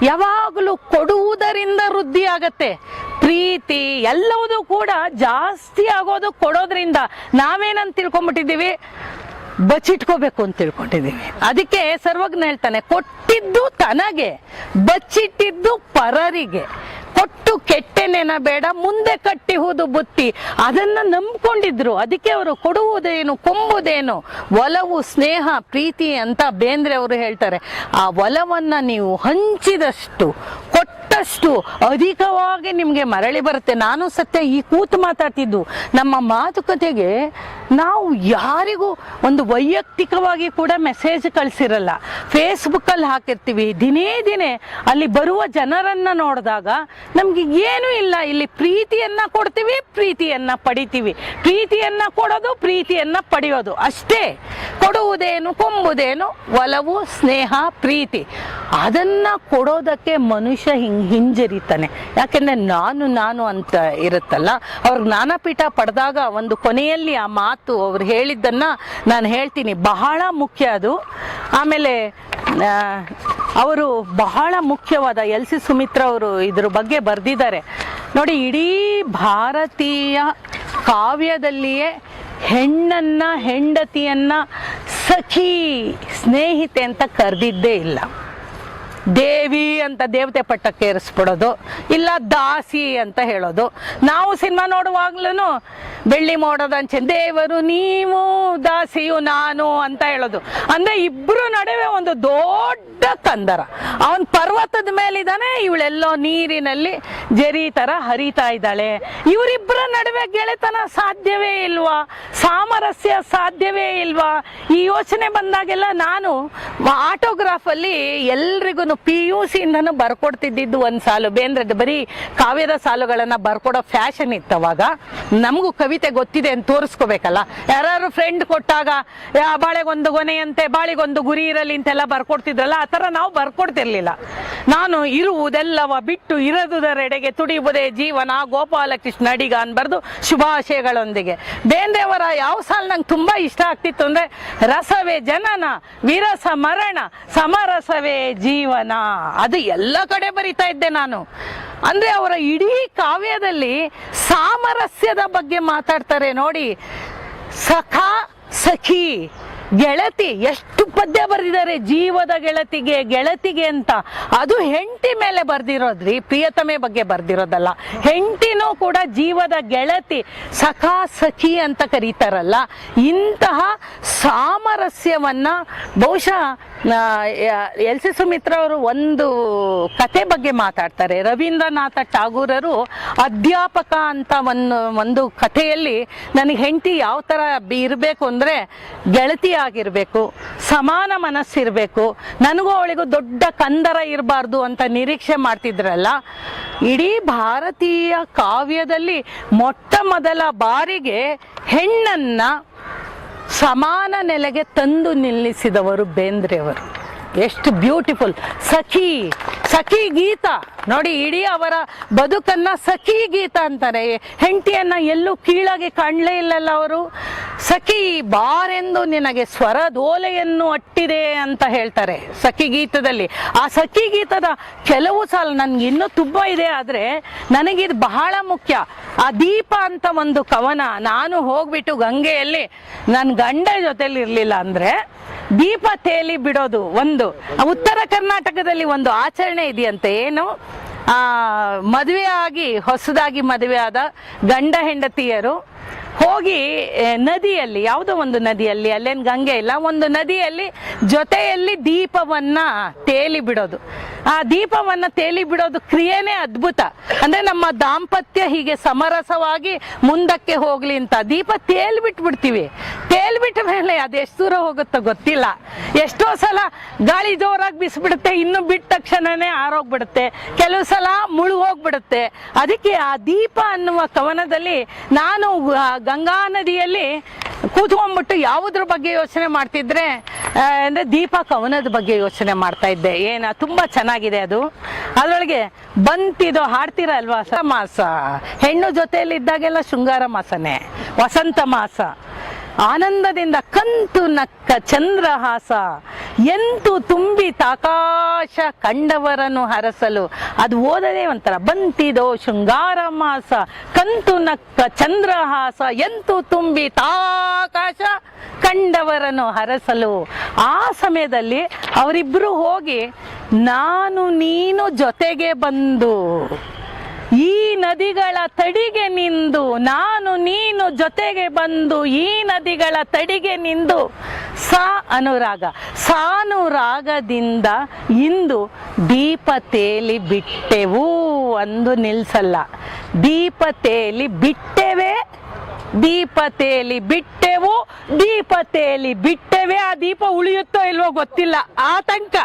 ಯಾವಾಗಲೂ ಕೊಡುವುದರಿಂದ ವೃದ್ಧಿ ಆಗತ್ತೆ. ಪ್ರೀತಿ ಎಲ್ಲವೂ ಕೂಡ ಜಾಸ್ತಿ ಆಗೋದು ಕೊಡೋದ್ರಿಂದ. ನಾವೇನಂತ ತಿಳ್ಕೊಂಡ್ಬಿಟ್ಟಿದ್ದೀವಿ, ಬಚ್ಚಿಟ್ಕೋಬೇಕು ಅಂತ ತಿಳ್ಕೊಂಡಿದ್ದೀವಿ. ಅದಕ್ಕೆ ಸರ್ವಜ್ಞ ಹೇಳ್ತಾನೆ, ಕೊಟ್ಟಿದ್ದು ತನಗೆ ಬಚ್ಚಿಟ್ಟಿದ್ದು ಪರರಿಗೆ, ಕೊಟ್ಟು ಕೆಟ್ಟೆನೆನ ಬೇಡ ಮುಂದೆ ಕಟ್ಟಿಹುದು ಬುತ್ತಿ. ಅದನ್ನ ನಂಬ್ಕೊಂಡಿದ್ರು. ಅದಕ್ಕೆ ಅವರು ಕೊಡುವುದೇನು ಕೊಂಬುದೇನು, ಒಲವು ಸ್ನೇಹ ಪ್ರೀತಿ ಅಂತ ಬೇಂದ್ರೆ ಅವರು ಹೇಳ್ತಾರೆ. ಆ ಒಲವನ್ನ ನೀವು ಹಂಚಿದಷ್ಟು, ಕೊಟ್ಟಷ್ಟು ಅಧಿಕವಾಗಿ ನಿಮ್ಗೆ ಮರಳಿ ಬರುತ್ತೆ. ನಾನು ಸತ್ಯ ಈ ಕೂತು ಮಾತಾಡ್ತಿದ್ದು ನಮ್ಮ ಮಾತುಕತೆಗೆ ನಾವು ಯಾರಿಗೂ ಒಂದು ವೈಯಕ್ತಿಕವಾಗಿ ಕೂಡ ಮೆಸೇಜ್ ಕಳಿಸಿರಲ್ಲ. ಫೇಸ್ಬುಕ್ ಅಲ್ಲಿ ಹಾಕಿರ್ತೀವಿ. ದಿನೇ ಅಲ್ಲಿ ಬರುವ ಜನರನ್ನ ನೋಡಿದಾಗ ನಮ್ಗೆ ಏನೂ ಇಲ್ಲ, ಇಲ್ಲಿ ಪ್ರೀತಿಯನ್ನ ಕೊಡ್ತೀವಿ, ಪ್ರೀತಿಯನ್ನ ಪಡಿತೀವಿ. ಪ್ರೀತಿಯನ್ನ ಕೊಡೋದು, ಪ್ರೀತಿಯನ್ನ ಪಡೆಯೋದು ಅಷ್ಟೇ. ಕೊಡುವುದೇನು ಕೊಂಬುದೇನು, ಒಲವು ಸ್ನೇಹ ಪ್ರೀತಿ. ಅದನ್ನ ಕೊಡೋದಕ್ಕೆ ಮನುಷ್ಯ ಹಿಂಜರಿತಾನೆ. ಯಾಕೆಂದ್ರೆ ನಾನು ಅಂತ ಇರುತ್ತಲ್ಲ. ಅವ್ರ ಜ್ಞಾನಪೀಠ ಪಡೆದಾಗ ಒಂದು ಕೊನೆಯಲ್ಲಿ ಆ ಮಾತು ಅವ್ರು ಹೇಳಿದ್ದನ್ನ ನಾನು ಹೇಳ್ತೀನಿ, ಬಹಳ ಮುಖ್ಯ ಅದು. ಆಮೇಲೆ ಅವರು ಬಹಳ ಮುಖ್ಯವಾದ ಎಲ್.ಸಿ. ಸುಮಿತ್ರ ಅವರು ಇದ್ರ ಬಗ್ಗೆ ಬರೆದಿದ್ದಾರೆ ನೋಡಿ. ಇಡೀ ಭಾರತೀಯ ಕಾವ್ಯದಲ್ಲಿಯೇ ಹೆಣ್ಣನ್ನ, ಹೆಂಡತಿಯನ್ನ ಸಖಿ, ಸ್ನೇಹಿತೆ ಅಂತ ಕರೆದಿದ್ದೇ ಇಲ್ಲ. ದೇವಿ ಅಂತ ದೇವತೆ ಪಟ್ಟಕ್ಕೆ ಏರಿಸ್ಬಿಡೋದು, ಇಲ್ಲ ದಾಸಿ ಅಂತ ಹೇಳೋದು. ನಾವು ಸಿನಿಮಾ ನೋಡುವಾಗ್ಲೂ ಬೆಳ್ಳಿ ಮೋಡದಂಚೆ ದೇವರು ನೀವು, ದಾಸಿಯು ನಾನು ಅಂತ ಹೇಳೋದು. ಅಂದ್ರೆ ಇಬ್ರು ನಡುವೆ ಒಂದು ದೊಡ್ಡ ಕಂದರ. ಅವನ್ ಪರ್ವತದ ಮೇಲಿದ್ದಾನೆ, ಇವಳೆಲ್ಲೋ ನೀರಿನಲ್ಲಿ ಜರಿ ತರ ಹರಿತಾ ಇದ್ದಾಳೆ. ಇವರಿಬ್ಬರ ನಡುವೆ ಗೆಳೆತನ ಸಾಧ್ಯವೇ ಇಲ್ವಾ? ಸಾಮರಸ್ಯ ಸಾಧ್ಯವೇ ಇಲ್ವಾ? ಈ ಯೋಚನೆ ಬಂದಾಗೆಲ್ಲ ನಾನು ಆಟೋಗ್ರಾಫ್ ಅಲ್ಲಿ ಎಲ್ರಿಗೂ PUC ಇಂದನೂ ಬರ್ಕೊಡ್ತಿದ್ದು ಒಂದ್ ಸಾಲು. ಬೇಂದ್ರದ್ದು ಬರೀ ಕಾವ್ಯದ ಸಾಲುಗಳನ್ನ ಬರ್ಕೊಡೋ ಫ್ಯಾಷನ್ ಇತ್ತು ಅವಾಗ. ನಮಗೂ ಕವಿತೆ ಗೊತ್ತಿದೆ ಅಂತ ತೋರಿಸ್ಕೋಬೇಕಲ್ಲ. ಯಾರು ಫ್ರೆಂಡ್ ಕೊಟ್ಟಾಗ ಬಾಳೆಗೊಂದು ಗೊನೆಯಂತೆ ಬಾಳಿಗೊಂದು ಗುರಿ ಇರಲಿ ಅಂತೆಲ್ಲ ಬರ್ಕೊಡ್ತಿದ್ರಲ್ಲ, ಆ ತರ ನಾವು ಬರ್ಕೊಡ್ತಿರ್ಲಿಲ್ಲ. ನಾನು ಇರುವುದೆಲ್ಲವ ಬಿಟ್ಟು ಇರದುದರೆಡೆಗೆ ತುಡಿಯುವುದೇ ಜೀವನ, ಗೋಪಾಲಕೃಷ್ಣ ಅಡಿಗ ಅನ್ಬಾರ್ದು ಶುಭಾಶಯಗಳೊಂದಿಗೆ. ಬೇಂದ್ರೆಯವರ ಯಾವ ಸಾಲು ನಂಗೆ ತುಂಬಾ ಇಷ್ಟ ಆಗ್ತಿತ್ತು ಅಂದ್ರೆ, ರಸವೇ ಜನನ ವಿರಸ ಮರಣ ಸಮರಸವೇ ಜೀವನ. ಅದು ಎಲ್ಲ ಕಡೆ ಬರಿತಾ ಇದ್ದೆ ನಾನು. ಅಂದ್ರೆ ಅವರ ಇಡೀ ಕಾವ್ಯದಲ್ಲಿ ಸಾಮರಸ್ಯದ ಬಗ್ಗೆ ಮಾತಾಡ್ತಾರೆ ನೋಡಿ. ಸಖ ಸಖಿ ಗೆಳತಿ, ಎಷ್ಟು ಪದ್ಯ ಬರೆದಿದ್ದಾರೆ. ಜೀವದ ಗೆಳತಿಗೆ ಅಂತ. ಅದು ಹೆಂಡತಿ ಮೇಲೆ ಬರ್ದಿರೋದ್ರಿ, ಪ್ರಿಯತಮೆ ಬಗ್ಗೆ ಬರ್ದಿರೋದಲ್ಲ. ಹೆಂಡತಿನೂ ಕೂಡ ಜೀವದ ಗೆಳತಿ, ಸಖ ಸಖಿ ಅಂತ ಕರೀತಾರಲ್ಲ. ಇಂತಹ ಸಾಮರಸ್ಯವನ್ನ ಬಹುಶಃ ಎಲ್.ಸಿ. ಸುಮಿತ್ರ ಅವರು ಒಂದು ಕತೆ ಬಗ್ಗೆ ಮಾತಾಡ್ತಾರೆ. ರವೀಂದ್ರನಾಥ ಠಾಗೂರರು ಅಧ್ಯಾಪಕ ಅಂತ ಒಂದು ಕಥೆಯಲ್ಲಿ, ನನಗೆ ಹೆಂಡತಿ ಯಾವ ತರ ಇರಬೇಕು ಅಂದ್ರೆ ಗೆಳತಿ ಆಗಿರ್ಬೇಕು, ಸಮಾನ ಮನಸ್ಸಿರ್ಬೇಕು, ನನಗೂ ಅವಳಿಗೂ ದೊಡ್ಡ ಕಂದರ ಇರಬಾರ್ದು ಅಂತ ನಿರೀಕ್ಷೆ ಮಾಡ್ತಿದ್ರಲ್ಲ. ಇಡೀ ಭಾರತೀಯ ಕಾವ್ಯದಲ್ಲಿ ಮೊಟ್ಟ ಮೊದಲ ಬಾರಿಗೆ ಹೆಣ್ಣನ್ನ ಸಮಾನ ನೆಲೆಗೆ ತಂದು ನಿಲ್ಲಿಸಿದವರು ಬೇಂದ್ರೆಯವರು. ಎಷ್ಟು ಬ್ಯೂಟಿಫುಲ್. ಸಖಿ ಗೀತ ನೋಡಿ. ಇಡೀ ಅವರ ಬದುಕನ್ನ ಸಖಿ ಗೀತ ಅಂತಾರೆ. ಹೆಂಡತಿಯನ್ನ ಎಲ್ಲೂ ಕೀಳಾಗಿ ಕಾಣಲೇ ಇಲ್ಲಲ್ಲ ಅವರು. ಸಖಿ ಬಾರೆಂದು ನಿನಗೆ ಸ್ವರದೋಲೆಯನ್ನು ಅಟ್ಟಿದೆ ಅಂತ ಹೇಳ್ತಾರೆ ಸಖಿ ಗೀತದಲ್ಲಿ. ಆ ಸಖಿ ಗೀತದ ಕೆಲವು ಸಾಲು ನನ್ಗೆ ಇನ್ನೂ ತುಂಬಾ ಇದೆ, ಆದ್ರೆ ನನಗಿದು ಬಹಳ ಮುಖ್ಯ. ಆ ದೀಪ ಅಂತ ಒಂದು ಕವನ. ನಾನು ಹೋಗ್ಬಿಟ್ಟು ಗಂಗೆಯಲ್ಲಿ ನನ್ನ ಗಂಡ ಜೊತೆಲಿ ಇರ್ಲಿಲ್ಲ ಅಂದ್ರೆ ದೀಪ ತೇಲಿ ಬಿಡೋದು ಒಂದು. ಉತ್ತರ ಕರ್ನಾಟಕದಲ್ಲಿ ಒಂದು ಆಚರಣೆ ಇದೆಯಂತೆ. ಏನು, ಹೊಸದಾಗಿ ಮದುವೆ ಆದ ಗಂಡ ಹೆಂಡತಿಯರು ಹೋಗಿ ನದಿಯಲ್ಲಿ, ಯಾವುದೋ ಒಂದು ನದಿಯಲ್ಲಿ, ಅಲ್ಲೇನು ಗಂಗೆ ಇಲ್ಲ, ಒಂದು ನದಿಯಲ್ಲಿ ಜೊತೆಯಲ್ಲಿ ದೀಪವನ್ನ ತೇಲಿ ಬಿಡೋದು. ಆ ದೀಪವನ್ನ ತೇಲಿ ಬಿಡೋದು ಕ್ರಿಯೆನೇ ಅದ್ಭುತ. ಅಂದ್ರೆ ನಮ್ಮ ದಾಂಪತ್ಯ ಹೀಗೆ ಸಮರಸವಾಗಿ ಮುಂದಕ್ಕೆ ಹೋಗ್ಲಿ ಅಂತ ದೀಪ ತೇಲ್ಬಿಟ್ಬಿಡ್ತೀವಿ. ತೇಲ್ಬಿಟ್ಟ ಮೇಲೆ ಅದೆಷ್ಟು ದೂರ ಹೋಗುತ್ತೋ ಗೊತ್ತಿಲ್ಲ. ಎಷ್ಟೋ ಸಲ ಗಾಳಿ ಜೋರಾಗಿ ಬಿಸಿಬಿಡುತ್ತೆ, ಇನ್ನು ಬಿಟ್ಟ ತಕ್ಷಣನೇ ಆರೋಗ್ಬಿಡುತ್ತೆ, ಕೆಲವು ಸಲ ಮುಳುಗೋಗ್ಬಿಡುತ್ತೆ. ಅದಕ್ಕೆ ಆ ದೀಪ ಅನ್ನುವ ಕವನದಲ್ಲಿ ನಾನು ಗಂಗಾ ನದಿಯಲ್ಲಿ ಕೂತ್ಕೊಂಡ್ಬಿಟ್ಟು ಯಾವುದ್ರ ಬಗ್ಗೆ ಯೋಚನೆ ಮಾಡ್ತಿದ್ರೆ ಅಂದ್ರೆ ದೀಪ ಕವನದ ಬಗ್ಗೆ ಯೋಚನೆ ಮಾಡ್ತಾ ಇದ್ದೆ. ತುಂಬಾ ಚೆನ್ನಾಗಿದೆ ಅದು. ಅದ್ರೊಳಗೆ ಬಂತಿದೋ ಹಾಡ್ತೀರಾ ಅಲ್ವಾ, ಮಾಸ ಹೆಣ್ಣು ಜೊತೆಯಲ್ಲಿ ಇದ್ದಾಗೆಲ್ಲ ಶೃಂಗಾರ ಮಾಸನೇ, ವಸಂತ ಮಾಸ ಆನಂದದಿಂದ ಕಂತು ನಕ್ಕ ಚಂದ್ರಹಾಸ ಎಂತು ತುಂಬಿ ತಾಕಾಶ ಕಂಡವರನ್ನು ಹರಸಲು. ಅದು ಓದದೇ ಒಂಥರ, ಬಂತಿದೋ ಶೃಂಗಾರ ಮಾಸ ಕಂತು ನಕ್ಕ ಚಂದ್ರಹಾಸ ಎಂತು ತುಂಬಿ ತಾಕಾಶ ಕಂಡವರನ್ನು ಹರಸಲು. ಆ ಸಮಯದಲ್ಲಿ ಅವರಿಬ್ರು ಹೋಗಿ ನಾನು ನೀನು ಜೊತೆಗೆ ಬಂದು ಈ ನದಿಗಳ ತಡಿಗೆ ನಿಂದು, ನಾನು ನೀನು ಜೊತೆಗೆ ಬಂದು ಈ ನದಿಗಳ ತಡಿಗೆ ನಿಂದು ಅನುರಾಗ ಸಾನುರಾಗದಿಂದ ಇಂದು ದೀಪ ತೇಲಿ ಬಿಟ್ಟೆವು ಅಂದು ನಿಲ್ಸಲ್ಲ. ದೀಪ ತೇಲಿ ಬಿಟ್ಟೆವೆ, ದೀಪ ತೇಲಿ ಬಿಟ್ಟೆವು, ದೀಪ ತೇಲಿ ಬಿಟ್ಟೆವೆ. ಆ ದೀಪ ಉಳಿಯುತ್ತೋ ಇಲ್ವೋ ಗೊತ್ತಿಲ್ಲ. ಆತಂಕ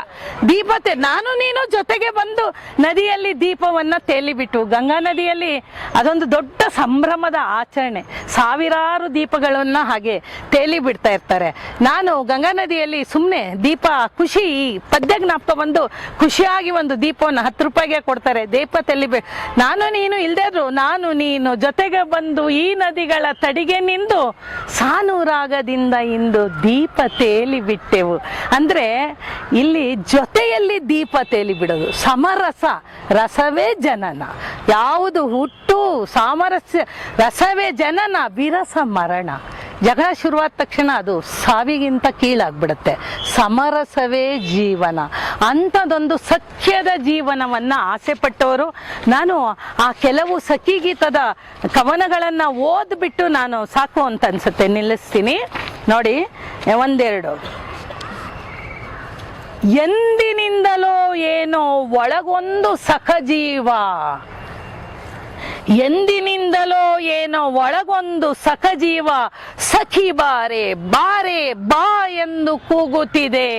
ದೀಪತೆ ನಾನು ನೀನು ಜೊತೆಗೆ ಬಂದು ನದಿಯಲ್ಲಿ ದೀಪವನ್ನ ತೇಲಿ ಬಿಟ್ಟು. ಗಂಗಾ ನದಿಯಲ್ಲಿ ಅದೊಂದು ದೊಡ್ಡ ಸಂಭ್ರಮದ ಆಚರಣೆ. ಸಾವಿರಾರು ದೀಪಗಳನ್ನ ಹಾಗೆ ತೇಲಿ ಬಿಡ್ತಾ ಇರ್ತಾರೆ. ನಾನು ಗಂಗಾ ನದಿಯಲ್ಲಿ ಸುಮ್ಮನೆ ದೀಪ ಖುಷಿ ಪದ್ಯ ಜ್ಞಾಪಕ ಬಂದು ಖುಷಿಯಾಗಿ ಒಂದು ದೀಪವನ್ನು 10 ರೂಪಾಯಿಗೆ ಕೊಡ್ತಾರೆ. ದೀಪ ತೇಲಿ ನಾನು ನೀನು ಇಲ್ದೇದ್ರು ನಾನು ನೀನು ಜೊತೆಗೆ ಬಂದು ಈ ನದಿಗಳ ತಡಿಗೆ ನಿಂದು ಸಾನುರಾಗದಿಂದ ಇಂದು ದೀಪ ತೇಲಿ ಬಿಟ್ಟೆವು. ಅಂದ್ರೆ ಇಲ್ಲಿ ಜೊತೆಯಲ್ಲಿ ದೀಪ ತೇಲಿ ಬಿಡೋದು. ಸಮರಸ, ರಸವೇ ಜನನ. ಯಾವುದು ಹುಟ್ಟು ಸಾಮರಸ್ಯ, ರಸವೇ ಜನನ, ವಿರಸ ಮರಣ. ಜಗಳ ಶುರುವಾದ ತಕ್ಷಣ ಅದು ಸಾವಿಗಿಂತ ಕೀಳಾಗ್ಬಿಡುತ್ತೆ. ಸಮರಸವೇ ಜೀವನ. ಅಂಥದ್ದೊಂದು ಸಖ್ಯದ ಜೀವನವನ್ನ ಆಸೆ ಪಟ್ಟವರು. ನಾನು ಆ ಕೆಲವು ಸಖಿಗೀತದ ಕವನಗಳನ್ನ ಓದ್ಬಿಟ್ಟು ನಾನು ಸಾಕು ಅಂತ ಅನ್ಸುತ್ತೆ, ನಿಲ್ಲಿಸ್ತೀನಿ ನೋಡಿ. ಒಂದೆರಡು. ಎಂದಿನಿಂದಲೋ ಏನೋ ಒಳಗೊಂದು ಸಖಜೀವ, ಎಂದಿನಿಂದಲೋ ಏನೋ ಒಳಗೊಂದು ಸಖಜೀವ, ಸಖಿ ಬಾರೆ ಬಾರೆ ಬಾ ಎಂದು ಕೂಗುತ್ತಿದೆ.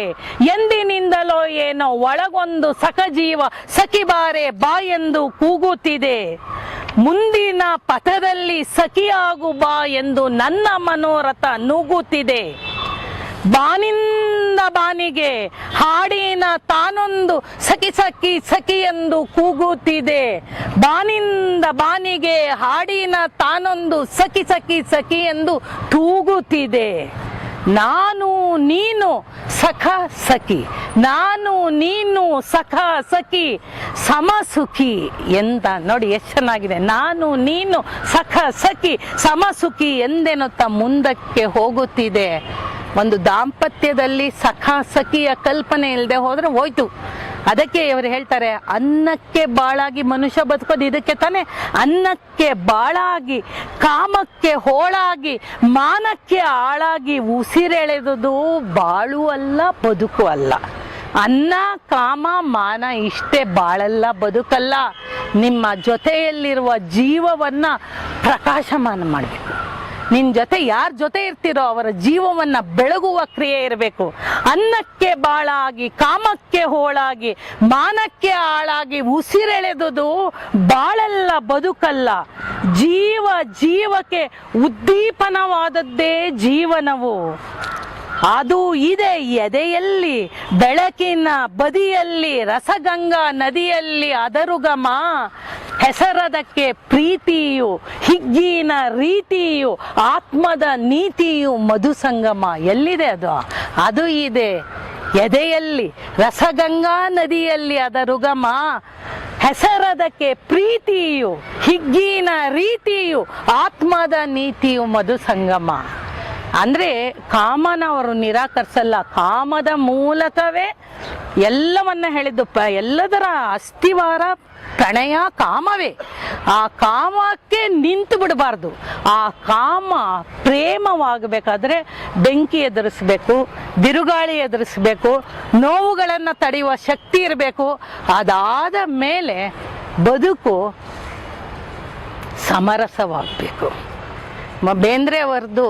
ಎಂದಿನಿಂದಲೋ ಏನೋ ಒಳಗೊಂದು ಸಖಜೀವ, ಸಖಿ ಬಾರೆ ಬಾ ಎಂದು ಕೂಗುತ್ತಿದೆ. ಮುಂದಿನ ಪಥದಲ್ಲಿ ಸಖಿಯಾಗು ಬಾ ಎಂದು ನನ್ನ ಮನೋರಥ ನೂಗುತ್ತಿದೆ. ಬಾನಿಂದ ಬಾನಿಗೆ ಹಾಡಿನ ತಾನೊಂದು ಸಖಿ ಸಖಿ ಸಖಿ ಎಂದು ಕೂಗುತ್ತಿದೆ. ಬಾನಿಂದ ಬಾನಿಗೆ ಹಾಡಿನ ತಾನೊಂದು ಸಖಿ ಸಖಿ ಸಖಿ ಎಂದು ತೂಗುತ್ತಿದೆ. ನಾನು ನೀನು ಸಖ ಸಖಿ, ನಾನು ನೀನು ಸಖ ಸಖಿ ಸಮಸುಖಿ ಎಂದ. ನೋಡಿ ಎಷ್ಟು ಚೆನ್ನಾಗಿದೆ. ನಾನು ನೀನು ಸಖ ಸಖಿ ಸಮಸುಖಿ ಎಂದೆನ್ನುತ್ತಾ ಮುಂದಕ್ಕೆ ಹೋಗುತ್ತಿದೆ. ಒಂದು ದಾಂಪತ್ಯದಲ್ಲಿ ಸಖ ಸಖಿಯ ಕಲ್ಪನೆ ಇಲ್ಲದೆ ಹೋದ್ರೆ ಹೋಯ್ತು. ಅದಕ್ಕೆ ಇವರು ಹೇಳ್ತಾರೆ, ಅನ್ನಕ್ಕೆ ಬಾಳಾಗಿ ಮನುಷ್ಯ ಬದುಕೋದು ಇದಕ್ಕೆ ತಾನೆ. ಅನ್ನಕ್ಕೆ ಬಾಳಾಗಿ, ಕಾಮಕ್ಕೆ ಹೋಳಾಗಿ, ಮಾನಕ್ಕೆ ಆಳಾಗಿ ಉಸಿರೆಳೆದುದು ಬಾಳು ಅಲ್ಲ ಬದುಕು ಅಲ್ಲ. ಅನ್ನ ಕಾಮ ಮಾನ ಇಷ್ಟೇ ಬಾಳಲ್ಲ ಬದುಕಲ್ಲ. ನಿಮ್ಮ ಜೊತೆಯಲ್ಲಿರುವ ಜೀವವನ್ನ ಪ್ರಕಾಶಮಾನ ಮಾಡಬೇಕು. ನಿನ್ನ ಜೊತೆ ಯಾರ ಜೊತೆ ಇರ್ತೀರೋ ಅವರ ಜೀವವನ್ನ ಬೆಳಗುವ ಕ್ರಿಯೆ ಇರಬೇಕು. ಅನ್ನಕ್ಕೆ ಬಾಳಾಗಿ, ಕಾಮಕ್ಕೆ ಹೋಳಾಗಿ, ಮಾನಕ್ಕೆ ಆಳಾಗಿ ಉಸಿರೆಳೆದುದು ಬಾಳಲ್ಲ ಬದುಕಲ್ಲ. ಜೀವಕ್ಕೆ ಉದ್ದೀಪನವಾದದ್ದೇ ಜೀವನವು. ಅದು ಇದೆ ಎದೆಯಲ್ಲಿ, ಬೆಳಕಿನ ಬದಿಯಲ್ಲಿ, ರಸಗಂಗಾ ನದಿಯಲ್ಲಿ ಅದರುಗಮ. ಹೆಸರದಕ್ಕೆ ಪ್ರೀತಿಯು, ಹಿಗ್ಗಿನ ರೀತಿಯು, ಆತ್ಮದ ನೀತಿಯು ಮಧುಸಂಗಮ. ಎಲ್ಲಿದೆ ಅದು? ಅದು ಇದೆ ಎದೆಯಲ್ಲಿ, ರಸಗಂಗಾ ನದಿಯಲ್ಲಿ ಅದರುಗಮ. ಹೆಸರದಕ್ಕೆ ಪ್ರೀತಿಯು, ಹಿಗ್ಗಿನ ರೀತಿಯು, ಆತ್ಮದ ನೀತಿಯು ಮಧುಸಂಗಮ. ಅಂದ್ರೆ ಕಾಮನ ಅವರು ನಿರಾಕರಿಸಲ್ಲ. ಕಾಮದ ಮೂಲಕವೇ ಎಲ್ಲವನ್ನ ಹೇಳಿದ್ದು. ಎಲ್ಲದರ ಅಸ್ಥಿವಾರ ಪ್ರಣಯ ಕಾಮವೇ. ಆ ಕಾಮಕ್ಕೆ ನಿಂತು ಬಿಡಬಾರ್ದು. ಆ ಕಾಮ ಪ್ರೇಮವಾಗಬೇಕಾದ್ರೆ ಬೆಂಕಿ ಎದುರಿಸ್ಬೇಕು, ಬಿರುಗಾಳಿ ಎದುರಿಸ್ಬೇಕು, ನೋವುಗಳನ್ನು ತಡೆಯುವ ಶಕ್ತಿ ಇರಬೇಕು. ಅದಾದ ಮೇಲೆ ಬದುಕು ಸಮರಸವಾಗಬೇಕು. ಬೇಂದ್ರೆ ಅವರದ್ದು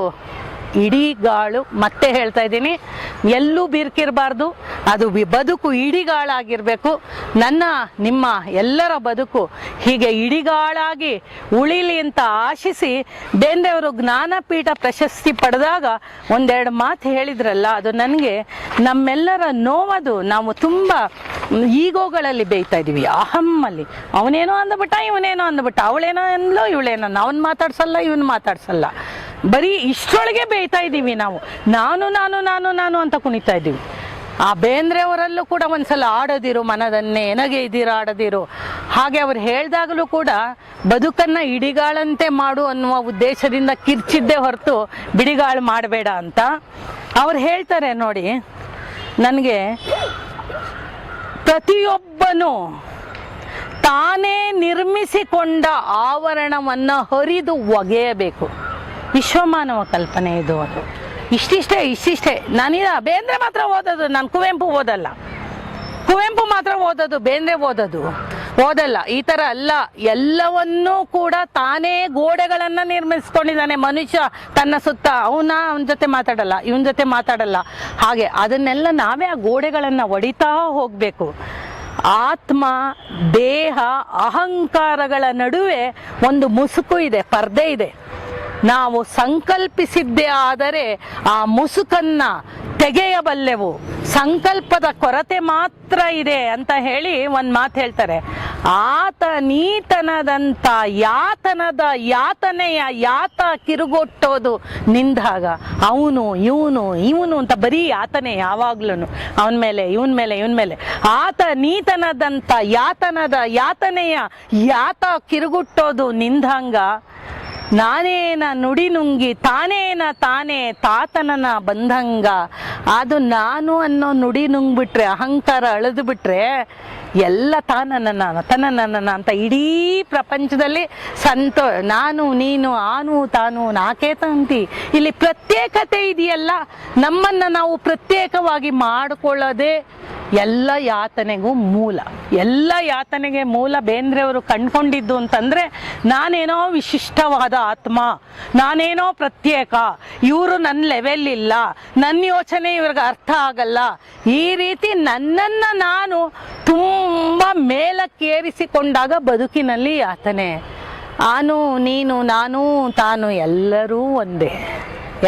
ಇಡಿಗಾಳು. ಮತ್ತೆ ಹೇಳ್ತಾ ಇದ್ದೀನಿ, ಎಲ್ಲೂ ಬಿರ್ಕಿರಬಾರ್ದು, ಅದು ಬದುಕು ಇಡಿಗಾಳಾಗಿರ್ಬೇಕು. ನನ್ನ ನಿಮ್ಮ ಎಲ್ಲರ ಬದುಕು ಹೀಗೆ ಇಡಿಗಾಳಾಗಿ ಉಳಿಲಿ ಅಂತ ಆಶಿಸಿ, ಬೇಂದ್ರೆಯವರು ಜ್ಞಾನಪೀಠ ಪ್ರಶಸ್ತಿ ಪಡೆದಾಗ ಒಂದೆರಡು ಮಾತು ಹೇಳಿದ್ರಲ್ಲ, ಅದು ನನಗೆ ನಮ್ಮೆಲ್ಲರ ನೋವದು. ನಾವು ತುಂಬ ಈಗೋಗಳಲ್ಲಿ ಬೇಯ್ತಾ ಇದೀವಿ, ಅಹಮ್ಮಲ್ಲಿ. ಅವನೇನೋ ಅಂದ್ಬಿಟ್ಟ, ಇವನೇನೋ ಅಂದ್ಬಿಟ್ಟ, ಅವಳೇನೋ ಅಂದ್ಲೋ, ಇವಳೇನೋ, ಅವನ್ ಮಾತಾಡ್ಸಲ್ಲ, ಇವನ್ ಮಾತಾಡ್ಸಲ್ಲ, ಬರೀ ಇಷ್ಟರೊಳಗೆ ಬೇಯ್ತಾ ಇದ್ದೀವಿ ನಾವು. ನಾನು ನಾನು ನಾನು ನಾನು ಅಂತ ಕುಣಿತಾ ಇದ್ದೀವಿ. ಆ ಬೇಂದ್ರೆಯವರಲ್ಲೂ ಕೂಡ ಒಂದ್ಸಲ ಆಡದಿರು ಮನದನ್ನೇ, ಎನಗೆ ಇದ್ದೀರ ಆಡದಿರು, ಹಾಗೆ ಅವ್ರು ಹೇಳ್ದಾಗಲೂ ಕೂಡ ಬದುಕನ್ನ ಇಡಿಗಾಳಂತೆ ಮಾಡು ಅನ್ನುವ ಉದ್ದೇಶದಿಂದ ಕಿರ್ಚಿದ್ದೇ ಹೊರತು ಬಿಡಿಗಾಳು ಮಾಡಬೇಡ ಅಂತ. ಅವ್ರು ಹೇಳ್ತಾರೆ ನೋಡಿ, ನನಗೆ ಪ್ರತಿಯೊಬ್ಬನು ತಾನೇ ನಿರ್ಮಿಸಿಕೊಂಡ ಆವರಣವನ್ನು ಹರಿದು ಒಗೆಯಬೇಕು. ವಿಶ್ವಮಾನವ ಕಲ್ಪನೆ ಇದು. ಅದು ಇಷ್ಟಿಷ್ಟೇ. ನಾನೀಗ ಬೇಂದ್ರೆ ಮಾತ್ರ ಓದೋದು, ನಾನು ಕುವೆಂಪು ಓದಲ್ಲ. ಕುವೆಂಪು ಮಾತ್ರ ಓದೋದು, ಬೇಂದ್ರೆ ಓದಲ್ಲ. ಈ ಥರ ಅಲ್ಲ. ಎಲ್ಲವನ್ನೂ ಕೂಡ ತಾನೇ ಗೋಡೆಗಳನ್ನು ನಿರ್ಮಿಸ್ಕೊಂಡಿದ್ದಾನೆ ಮನುಷ್ಯ ತನ್ನ ಸುತ್ತ. ಅವನ ಜೊತೆ ಮಾತಾಡಲ್ಲ, ಇವನ ಜೊತೆ ಮಾತಾಡಲ್ಲ. ಹಾಗೆ ಅದನ್ನೆಲ್ಲ ನಾವೇ ಆ ಗೋಡೆಗಳನ್ನು ಒಡಿತಾ ಹೋಗಬೇಕು. ಆತ್ಮ, ದೇಹ, ಅಹಂಕಾರಗಳ ನಡುವೆ ಒಂದು ಮುಸುಕು ಇದೆ, ಪರ್ದೆ ಇದೆ. ನಾವು ಸಂಕಲ್ಪಿಸಿದ್ದೇ ಆದರೆ ಆ ಮುಸುಕನ್ನ ತೆಗೆಯಬಲ್ಲೆವು. ಸಂಕಲ್ಪದ ಕೊರತೆ ಮಾತ್ರ ಇದೆ ಅಂತ ಹೇಳಿ ಒಂದು ಮಾತು ಹೇಳ್ತಾರೆ. ನೀತನದಂತ ಯಾತನದ ಯಾತನೆಯ ಯಾತ ಕಿರುಗೊಟ್ಟೋದು ನಿಂದಾಗ ಅವನು ಇವನು ಅಂತ ಬರೀ ಯಾತನೆ ಯಾವಾಗ್ಲೂ, ಅವನ ಮೇಲೆ ಇವನ್ ಮೇಲೆ. ನೀತನದಂತ ಯಾತನದ ಯಾತನೆಯ ಯಾತ ಕಿರುಗುಟ್ಟೋದು ನಿಂದಂಗ, ನಾನೇನ ನುಡಿ ನುಂಗಿ ತಾನೇ ತಾತನನ ಬಂದಂಗ. ಅದು ನಾನು ಅನ್ನೋ ನುಡಿ ನುಂಗ್ಬಿಟ್ರೆ, ಅಹಂಕಾರ ಅಳೆದು ಬಿಟ್ರೆ ಎಲ್ಲ ತನ್ನ ಅಂತ ಇಡೀ ಪ್ರಪಂಚದಲ್ಲಿ ನಾನು ನೀನು ಆನು ತಾನು ನಾಕೇ ತಂತಿ. ಇಲ್ಲಿ ಪ್ರತ್ಯೇಕತೆ ಇದೆಯಲ್ಲ, ನಮ್ಮನ್ನ ನಾವು ಪ್ರತ್ಯೇಕವಾಗಿ ಮಾಡಿಕೊಳ್ಳೋದೇ ಎಲ್ಲ ಯಾತನೆಗೂ ಮೂಲ. ಬೇಂದ್ರೆಯವರು ಕಂಡ್ಕೊಂಡಿದ್ದು ಅಂತಂದ್ರೆ, ನಾನೇನೋ ವಿಶಿಷ್ಟವಾದ ಆತ್ಮ, ನಾನೇನೋ ಪ್ರತ್ಯೇಕ, ಇವರು ನನ್ನ ಲೆವೆಲ್ ಇಲ್ಲ, ನನ್ನ ಯೋಚನೆ ಇವ್ರಿಗೆ ಅರ್ಥ ಆಗಲ್ಲ, ಈ ರೀತಿ ನನ್ನನ್ನ ನಾನು ತುಂಬ ಮೇಲಕ್ಕೇರಿಸಿಕೊಂಡಾಗ ಬದುಕಿನಲ್ಲಿ ಯಾತನೆ. ನೀನು ನಾನು ತಾನು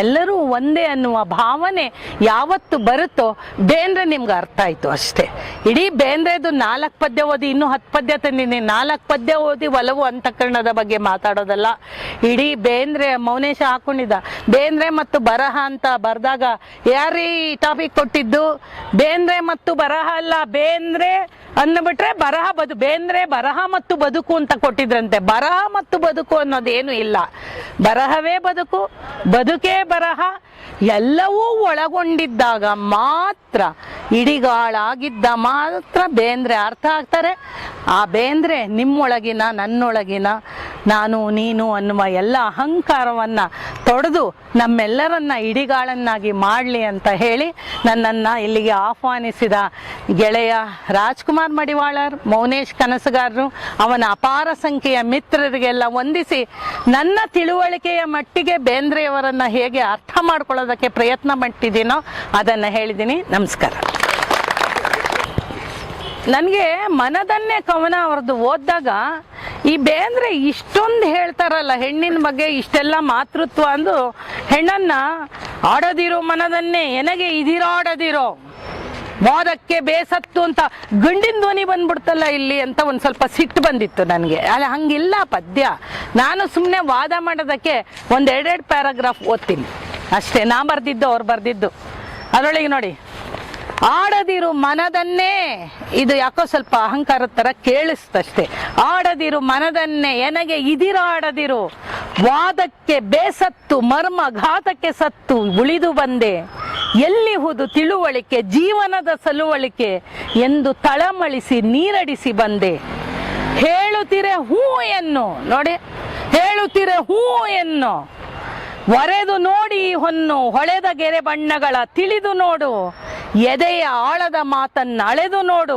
ಎಲ್ಲರೂ ಒಂದೇ ಅನ್ನುವ ಭಾವನೆ ಯಾವತ್ತು ಬರುತ್ತೋ ಬೇಂದ್ರೆ ನಿಮ್ಗೆ ಅರ್ಥ ಆಯ್ತು ಅಷ್ಟೇ. ಇಡೀ ಬೇಂದ್ರೆದು 4 ಪದ್ಯ ಓದಿ, ಇನ್ನೂ 10 ಪದ್ಯ ತಂದಿದ್ದೀನಿ. 4 ಪದ್ಯ ಓದಿ ಒಲವು ಅಂತಃಕರಣದ ಬಗ್ಗೆ ಮಾತಾಡೋದಲ್ಲ. ಇಡೀ ಬೇಂದ್ರೆ ಮೌನೇಶ ಹಾಕೊಂಡಿದ್ದ. ಬೇಂದ್ರೆ ಮತ್ತು ಬರಹ ಅಂತ ಬರೆದಾಗ ಯಾರೀ ಟಾಪಿಕ್ ಕೊಟ್ಟಿದ್ದು? ಬೇಂದ್ರೆ ಮತ್ತು ಬರಹ ಅಲ್ಲ, ಬೇಂದ್ರೆ ಅಂದ್ಬಿಟ್ರೆ ಬರಹ ಬೇಂದ್ರೆ ಬರಹ ಮತ್ತು ಬದುಕು ಅಂತ ಕೊಟ್ಟಿದ್ರಂತೆ. ಬರಹ ಮತ್ತು ಬದುಕು ಅನ್ನೋದೇನು ಇಲ್ಲ. ಬರಹವೇ ಬದುಕು, ಬದುಕೇ ಬರಹ, ಎಲ್ಲವೂ ಒಳಗೊಂಡಿದ್ದಾಗ ಮಾತ್ರ, ಇಡಿಗಾಳಾಗಿದ್ದ ಮಾತ್ರ ಬೇಂದ್ರೆ ಅರ್ಥ ಆಗ್ತಾರೆ. ಆ ಬೇಂದ್ರೆ ನಿಮ್ಮೊಳಗಿನ ನನ್ನೊಳಗಿನ ನಾನು ನೀನು ಅನ್ನುವ ಎಲ್ಲ ಅಹಂಕಾರವನ್ನ ತೊಡೆದು ನಮ್ಮೆಲ್ಲರನ್ನ ಇಡಿಗಾಳನ್ನಾಗಿ ಮಾಡಲಿ ಅಂತ ಹೇಳಿ ನನ್ನನ್ನು ಇಲ್ಲಿಗೆ ಆಹ್ವಾನಿಸಿದ ಗೆಳೆಯ ರಾಜ್ಕುಮಾರ್ ಮಡಿವಾಳರ್, ಮೌನೇಶ್ ಕನಸುಗಾರರು, ಅವನ ಅಪಾರ ಸಂಖ್ಯೆಯ ಮಿತ್ರರಿಗೆಲ್ಲ ವಂದಿಸಿ, ನನ್ನ ತಿಳುವಳಿಕೆಯ ಮಟ್ಟಿಗೆ ಬೇಂದ್ರೆಯವರನ್ನ ಹೇಗೆ ಅರ್ಥ ಮಾಡ್ಕೊಳ್ಳೋದಕ್ಕೆ ಪ್ರಯತ್ನ ಪಟ್ಟಿದ್ದೀನೋ ಅದನ್ನು ಹೇಳಿದ್ದೀನಿ. ನಮಸ್ಕಾರ. ನನಗೆ ಮನದನ್ನೇ ಕವನ ಅವ್ರದ್ದು ಓದಿದಾಗ ಈ ಬೇಂದ್ರೆ ಇಷ್ಟೊಂದು ಹೇಳ್ತಾರಲ್ಲ ಹೆಣ್ಣಿನ ಬಗ್ಗೆ, ಇಷ್ಟೆಲ್ಲ ಮಾತೃತ್ವ ಅಂದು, ಹೆಣ್ಣನ್ನ ಆಡದಿರೋ ಮನದನ್ನೇ ಎನಗೆ ಇದಿರಾಡದಿರೋ ವಾದಕ್ಕೆ ಬೇಸತ್ತು ಅಂತ ಗಂಡಿನ ಧ್ವನಿ ಬಂದ್ಬಿಡ್ತಲ್ಲ ಇಲ್ಲಿ ಅಂತ ಒಂದು ಸ್ವಲ್ಪ ಸಿಟ್ಟು ಬಂದಿತ್ತು ನನಗೆ. ಅಲ್ಲ, ಹಂಗಿಲ್ಲ ಪದ್ಯ. ನಾನು ಸುಮ್ಮನೆ ವಾದ ಮಾಡೋದಕ್ಕೆ 1-2 ಪ್ಯಾರಾಗ್ರಾಫ್ ಓದ್ತೀನಿ ಅಷ್ಟೇ. ನಾ ಬರ್ದಿದ್ದು, ಅವ್ರು ಬರ್ದಿದ್ದು. ಅದರೊಳಗೆ ನೋಡಿ, ಆಡದಿರು ಮನದನ್ನೇ, ಇದು ಯಾಕೋ ಸ್ವಲ್ಪ ಅಹಂಕಾರದ ಥರ ಕೇಳಿಸ್ತಷ್ಟೇ. ಆಡದಿರು ಮನದನ್ನೇ ಎನಗೆ ಇದಿರಾಡದಿರು, ವಾದಕ್ಕೆ ಬೇಸತ್ತು ಮರ್ಮ ಘಾತಕ್ಕೆ ಸತ್ತು ಉಳಿದು ಬಂದೆ, ಎಲ್ಲಿಹುದು ತಿಳುವಳಿಕೆ ಜೀವನದ ಸಲುವಳಿಕೆ ಎಂದು ತಳಮಳಿಸಿ ನೀರಡಿಸಿ ಬಂದೆ. ಹೇಳುತ್ತಿರೆ ಹೂ ಎನ್ನು, ನೋಡಿ, ಹೇಳುತ್ತಿರೆ ಹೂ ಎನ್ನು, ಒರೆದು ನೋಡಿ ಹೊನ್ನು ಹೊಳೆದ ಗೆರೆ ಬಣ್ಣಗಳ ತಿಳಿದು ನೋಡು, ಎದೆಯ ಆಳದ ಮಾತನ್ನ ಅಳೆದು ನೋಡು,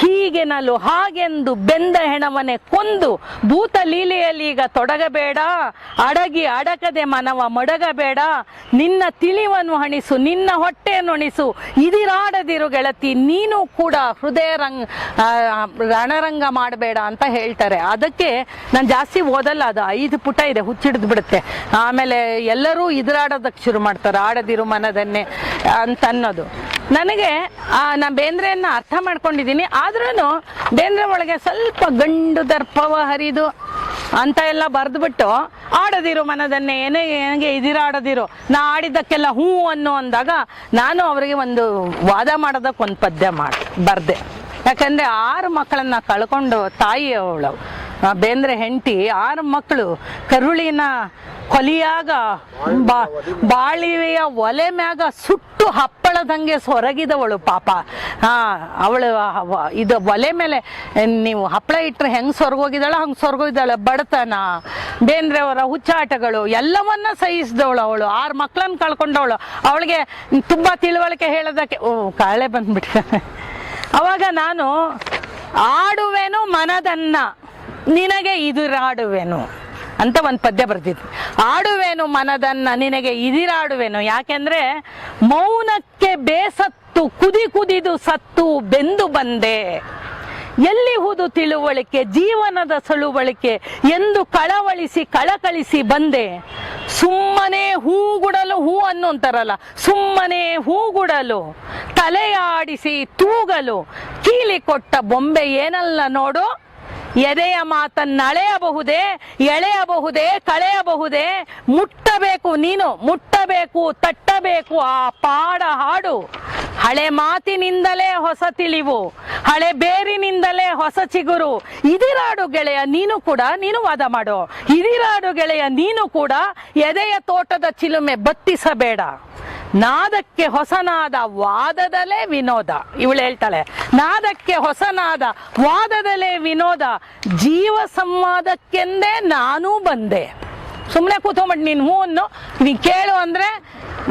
ಹೀಗೆನಲು ಹಾಗೆಂದು ಬೆಂದ ಹೆಣವನೆ ಕೊಂದು ಭೂತ ಲೀಲೆಯಲ್ಲಿ ಈಗ ತೊಡಗಬೇಡ, ಅಡಗಿ ಅಡಕದೆ ಮನವ ಮೊಡಗಬೇಡ, ನಿನ್ನ ತಿಳಿವನ್ನು ಹಣಿಸು, ನಿನ್ನ ಹೊಟ್ಟೆಯನ್ನು ಹಣಿಸು, ಇದಿರಾಡದಿರು ಗೆಳತಿ, ನೀನು ಕೂಡ ಹೃದಯ ರಣರಂಗ ಮಾಡಬೇಡ ಅಂತ ಹೇಳ್ತಾರೆ. ಅದಕ್ಕೆ ನಾನು ಜಾಸ್ತಿ ಓದಲ್ಲ, ಅದು 5 ಪುಟ ಇದೆ, ಹುಚ್ಚಿಡ್ದು ಬಿಡುತ್ತೆ. ಆಮೇಲೆ ಎಲ್ಲರೂ ಇದ್ರಾಡೋದಕ್ಕೆ ಶುರು ಮಾಡ್ತಾರೆ, ಆಡದಿರು ಮನದನ್ನೇ ಅಂತ ಅನ್ನೋದು. ನನಗೆ ನಾನು ಬೇಂದ್ರೆಯನ್ನ ಅರ್ಥ ಮಾಡ್ಕೊಂಡಿದ್ದೀನಿ, ಆದ್ರೂ ಬೇಂದ್ರೆ ಒಳಗೆ ಸ್ವಲ್ಪ ಗಂಡು ದರ್ಪವ ಹರಿದು ಅಂತ ಎಲ್ಲ ಬರೆದ್ಬಿಟ್ಟು ಆಡದಿರು ಮನದನ್ನೇ ಏನಿಗೆ ಇದಿರಾಡದಿರು, ನಾ ಆಡಿದ್ದಕ್ಕೆಲ್ಲ ಹೂ ಅನ್ನೋ ಅಂದಾಗ ನಾನು ಅವರಿಗೆ ಒಂದು ವಾದ ಮಾಡೋದಕ್ಕೆ ಒಂದು ಪದ್ಯ ಬರ್ದೆ. ಯಾಕಂದ್ರೆ 6 ಮಕ್ಕಳನ್ನ ಕಳ್ಕೊಂಡು ತಾಯಿ ಅವಳು ಬೇಂದ್ರೆ ಹೆಂಡತಿ, 6 ಮಕ್ಕಳು ಕರುಳಿನ ಕೊಲಿಯಾಗ ಬಾಳಿವೆಯ ಒಲೆ ಮ್ಯಾಗ ಸುಟ್ಟು ಹಪ್ಪಳದಂಗೆ ಸೊರಗಿದವಳು ಪಾಪ. ಅವಳು ಇದು ಒಲೆ ಮೇಲೆ ನೀವು ಹಪ್ಪಳ ಇಟ್ಟರೆ ಹೆಂಗ್ ಸೊರ್ಗೋಗಿದ್ದಾಳ ಹಂಗೆ ಸೊರ್ಗೋಗಿದ್ದಾಳೆ. ಬಡತನ, ಬೇಂದ್ರೆ ಅವರ ಹುಚ್ಚಾಟಗಳು ಎಲ್ಲವನ್ನ ಸಹಿಸಿದವಳು ಅವಳು. 6 ಮಕ್ಕಳನ್ನ ಕಳ್ಕೊಂಡವಳು. ಅವಳಿಗೆ ತುಂಬಾ ತಿಳುವಳಿಕೆ ಹೇಳೋದಕ್ಕೆ ಕಾಳೆ ಬಂದ್ಬಿಟ್ಟಿದ್ದಾನೆ. ಅವಾಗ ನಾನು ಆಡುವೆನು ಮನದನ್ನ ನಿನಗೆ ಇದಿರಾಡುವೆನು ಅಂತ ಒಂದು ಪದ್ಯ ಬರ್ತಿದ್ದೆ. ಆಡುವೆನು ಮನದನ್ನ ನಿನಗೆ ಇದಿರಾಡುವೆನು, ಯಾಕೆಂದ್ರೆ ಮೌನಕ್ಕೆ ಬೇಸತ್ತು ಕುದಿ ಕುದಿದು ಸತ್ತು ಬೆಂದು ಬಂದೆ, ಎಲ್ಲಿ ಹುದು ತಿಳುವಳಿಕೆ ಜೀವನದ ಸಳುವಳಿಕೆ ಎಂದು ಕಳವಳಿಸಿ ಕಳಕಳಿಸಿ ಬಂದೆ, ಸುಮ್ಮನೆ ಹೂಗುಡಲು, ಹೂ ಅನ್ನು ಅಂತಾರಲ್ಲ, ಸುಮ್ಮನೆ ಹೂಗುಡಲು ತಲೆಯಾಡಿಸಿ ತೂಗಲು ಕೀಲಿ ಕೊಟ್ಟ ಬೊಂಬೆ ಏನಲ್ಲ ನೋಡು, ಎದೆಯ ಮಾತನ್ನ ಅಳೆಯಬಹುದೇ ಎಳೆಯಬಹುದೇ ಕಳೆಯಬಹುದೇ, ಮುಟ್ಟಬೇಕು ನೀನು ಮುಟ್ಟಬೇಕು ತಟ್ಟಬೇಕು ಆ ಪಾಡ ಹಾಡು, ಹಳೆ ಮಾತಿನಿಂದಲೇ ಹೊಸ ತಿಳಿವು, ಹಳೆ ಬೇರಿನಿಂದಲೇ ಹೊಸ ಚಿಗುರು, ಇದಿರಾಡು ಗೆಳೆಯ ನೀನು ಕೂಡ, ನೀನು ವಾದ ಮಾಡೋ, ಇದಿರಾಡು ಗೆಳೆಯ ನೀನು ಕೂಡ, ಎದೆಯ ತೋಟದ ಚಿಲುಮೆ ಬತ್ತಿಸಬೇಡ, ನಾದಕ್ಕೆ ಹೊಸನಾದ ವಾದದಲ್ಲೇ ವಿನೋದ. ಇವಳು ಹೇಳ್ತಾಳೆ, ನಾದಕ್ಕೆ ಹೊಸನಾದ ವಾದದಲ್ಲೇ ವಿನೋದ, ಜೀವ ಸಂವಾದಕ್ಕೆಂದೇ ನಾನೂ ಬಂದೆ. ಸುಮ್ಮನೆ ಕೂತ್ಕೊಂಡ್ಬಿಟ್ಟು ನೀನು ಹೂ ಅನ್ನು ನೀ ಕೇಳು ಅಂದ್ರೆ,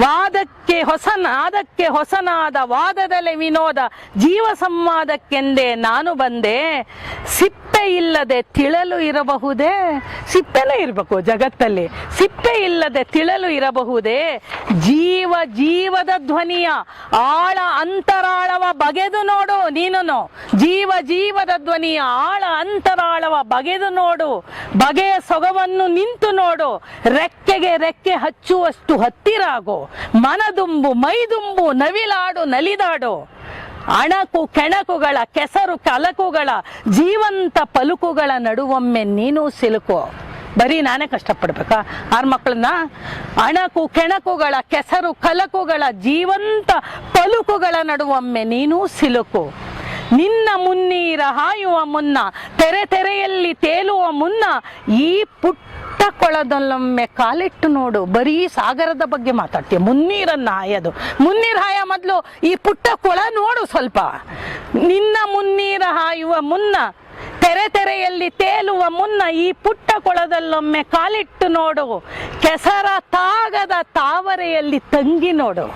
ನಾದಕ್ಕೆ ಹೊಸನಾದ ವಾದದಲ್ಲೇ ವಿನೋದ, ಜೀವ ಸಂವಾದಕ್ಕೆಂದೇ ನಾನು ಬಂದೆ, ಸಿಪ್ಪೆ ಇಲ್ಲದೆ ತಿಳಲು ಇರಬಹುದೇ, ಸಿಪ್ಪೆನೇ ಇರಬೇಕು ಜಗತ್ತಲ್ಲಿ, ಸಿಪ್ಪೆ ಇಲ್ಲದೆ ತಿಳಲು ಇರಬಹುದೇ, ಜೀವದ ಧ್ವನಿಯ ಆಳ ಅಂತರಾಳವ ಬಗೆದು ನೋಡು ನೀನು, ಜೀವದ ಧ್ವನಿಯ ಆಳ ಅಂತರಾಳವ ಬಗೆದು ನೋಡು, ಬಗೆಯ ಸೊಗವನ್ನು ನಿಂತು ನೋಡು, ರೆಕ್ಕೆಗೆ ರೆಕ್ಕೆ ಹಚ್ಚುವಷ್ಟು ಹತ್ತಿರಾಗೋ, ಮನದುಂಬು ಮೈದುಂಬು ನವಿಲಾಡು ನಲಿದಾಡು, ಅಣಕು ಕೆಣಕುಗಳ ಕೆಸರು ಕಲಕುಗಳ ಜೀವಂತ ಪಲುಕುಗಳ ನಡುವೊಮ್ಮೆ ನೀನು ಸಿಲುಕೋ. ಬರೀ ನಾನೇ ಕಷ್ಟಪಡ್ಬೇಕಾ 6 ಮಕ್ಕಳನ್ನ? ಅಣಕು ಕೆಣಕುಗಳ ಕೆಸರು ಕಲಕುಗಳ ಜೀವಂತ ಪಲುಕುಗಳ ನಡುವೊಮ್ಮೆ ನೀನು ಸಿಲುಕು, ನಿನ್ನ ಮುನ್ನೀರ ಹಾಯುವ ಮುನ್ನ, ತೆರೆಯಲ್ಲಿ ತೇಲುವ ಮುನ್ನ, ಈ ಪುಟ್ಟ ಕೊಳದಲ್ಲೊಮ್ಮೆ ಕಾಲಿಟ್ಟು ನೋಡು. ಬರೀ ಸಾಗರದ ಬಗ್ಗೆ ಮಾತಾಡ್ತೀಯ, ಮುನ್ನೀರನ್ನ ಹಾಯೋದು, ಮುನ್ನೀರ್ ಹಾಯ ಮೊದಲು ಈ ಪುಟ್ಟ ಕೊಳ ನೋಡು ಸ್ವಲ್ಪ. ನಿನ್ನ ಮುನ್ನೀರ ಹಾಯುವ ಮುನ್ನ, ತೆರೆಯಲ್ಲಿ ತೇಲುವ ಮುನ್ನ, ಈ ಪುಟ್ಟ ಕೊಳದಲ್ಲೊಮ್ಮೆ ಕಾಲಿಟ್ಟು ನೋಡು, ಕೆಸರ ತಾಗದ ತಾವರೆಯಲ್ಲಿ ತಂಗಿ ನೋಡು.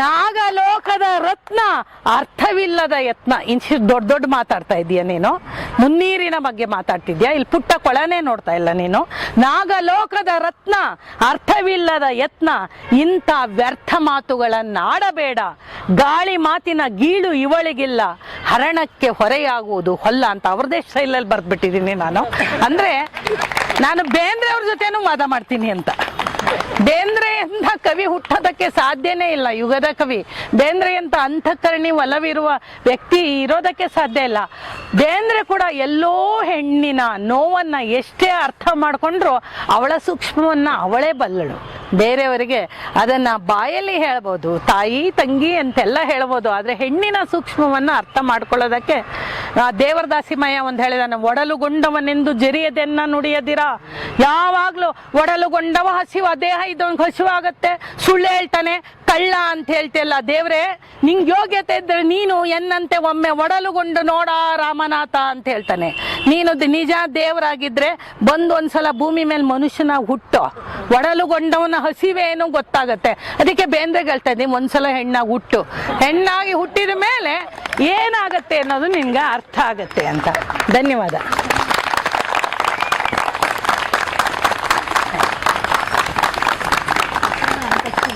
ನಾಗಲೋಕದ ರತ್ನ ಅರ್ಥವಿಲ್ಲದ ಯತ್ನ. ಇನ್ಶಿಟ್ ದೊಡ್ಡ ಮಾತಾಡ್ತಾ ಇದೀಯ ನೀನು, ಮುನ್ನೀರಿನ ಬಗ್ಗೆ ಮಾತಾಡ್ತಿದ್ಯಾ, ಇಲ್ಲಿ ಪುಟ್ಟ ಕೊಳನೇ ನೋಡ್ತಾ ಇಲ್ಲ ನೀನು. ನಾಗಲೋಕದ ರತ್ನ ಅರ್ಥವಿಲ್ಲದ ಯತ್ನ, ಇಂಥ ವ್ಯರ್ಥ ಮಾತುಗಳನ್ನಾಡಬೇಡ, ಗಾಳಿ ಮಾತಿನ ಗೀಳು ಇವಳಿಗಿಲ್ಲ, ಹರಣಕ್ಕೆ ಹೊರೆಯಾಗುವುದು ಹೊಲ್ಲ ಅಂತ ಅವ್ರದೇ ಶೈಲಲ್ಲಿ ಬರ್ದ್ಬಿಟ್ಟಿದ್ದೀನಿ ನಾನು. ಅಂದ್ರೆ ನಾನು ಬೇಂದ್ರೆ ಅವ್ರ ಜೊತೆನೂ ವಾದ ಮಾಡ್ತೀನಿ ಅಂತ. ಬೇಂದ್ರೆ ಅಂತ ಕವಿ ಹುಟ್ಟೋದಕ್ಕೆ ಸಾಧ್ಯನೇ ಇಲ್ಲ, ಯುಗದ ಕವಿ. ಬೇಂದ್ರೆ ಅಂತ ಅಂತಃಕರಣಿ ಒಲವಿರುವ ವ್ಯಕ್ತಿ ಇರೋದಕ್ಕೆ ಸಾಧ್ಯ ಇಲ್ಲ. ಬೇಂದ್ರೆ ಕೂಡ ಎಲ್ಲೋ ಹೆಣ್ಣಿನ ನೋವನ್ನ ಎಷ್ಟೇ ಅರ್ಥ ಮಾಡ್ಕೊಂಡ್ರು ಅವಳ ಸೂಕ್ಷ್ಮವನ್ನ ಅವಳೇ ಬಲ್ಲಳು. ಬೇರೆಯವರಿಗೆ ಅದನ್ನ ಬಾಯಲ್ಲಿ ಹೇಳ್ಬೋದು, ತಾಯಿ ತಂಗಿ ಅಂತೆಲ್ಲ ಹೇಳ್ಬೋದು, ಆದ್ರೆ ಹೆಣ್ಣಿನ ಸೂಕ್ಷ್ಮವನ್ನ ಅರ್ಥ ಮಾಡ್ಕೊಳ್ಳೋದಕ್ಕೆ ದೇವರದಾಸಿಮಯ್ಯ ಒಂದು ಹೇಳಿದಾನೆ, ಒಡಲುಗೊಂಡವನೆಂದು ಜರಿಯದೆನ್ನ ನುಡಿಯದಿರ. ಯಾವಾಗ್ಲೂ ಒಡಲುಗೊಂಡವ ಹಸಿವ ದೇಹ ಇದೊಂದು ಹಸಿವಾಗತ್ತೆ, ಸುಳ್ಳು ಹೇಳ್ತಾನೆ, ಕಳ್ಳ ಅಂತ ಹೇಳ್ತಿಯಲ್ಲ ದೇವ್ರೆ, ನಿಂಗೆ ಯೋಗ್ಯತೆ ಇದ್ರೆ ನೀನು ಎನ್ನಂತೆ ಒಮ್ಮೆ ಒಡಲುಗೊಂಡು ನೋಡ ರಾಮನಾಥ ಅಂತ ಹೇಳ್ತಾನೆ. ನೀನು ನಿಜ ದೇವರಾಗಿದ್ರೆ ಬಂದು ಒಂದ್ಸಲ ಭೂಮಿ ಮೇಲೆ ಮನುಷ್ಯನ ಹುಟ್ಟು, ಒಡಲುಗೊಂಡವನ ಹಸಿವೇನು ಗೊತ್ತಾಗತ್ತೆ. ಅದಕ್ಕೆ ಬೇಂದ್ರೆ ಹೇಳ್ತಾ ಇದ್ದೀನಿ, ಒಂದ್ಸಲ ಹೆಣ್ಣಾಗಿ ಹುಟ್ಟು, ಹೆಣ್ಣಾಗಿ ಹುಟ್ಟಿದ ಮೇಲೆ ಏನಾಗತ್ತೆ ಅನ್ನೋದು ನಿನ್ಗೆ ಅರ್ಥ ಆಗತ್ತೆ ಅಂತ. ಧನ್ಯವಾದ.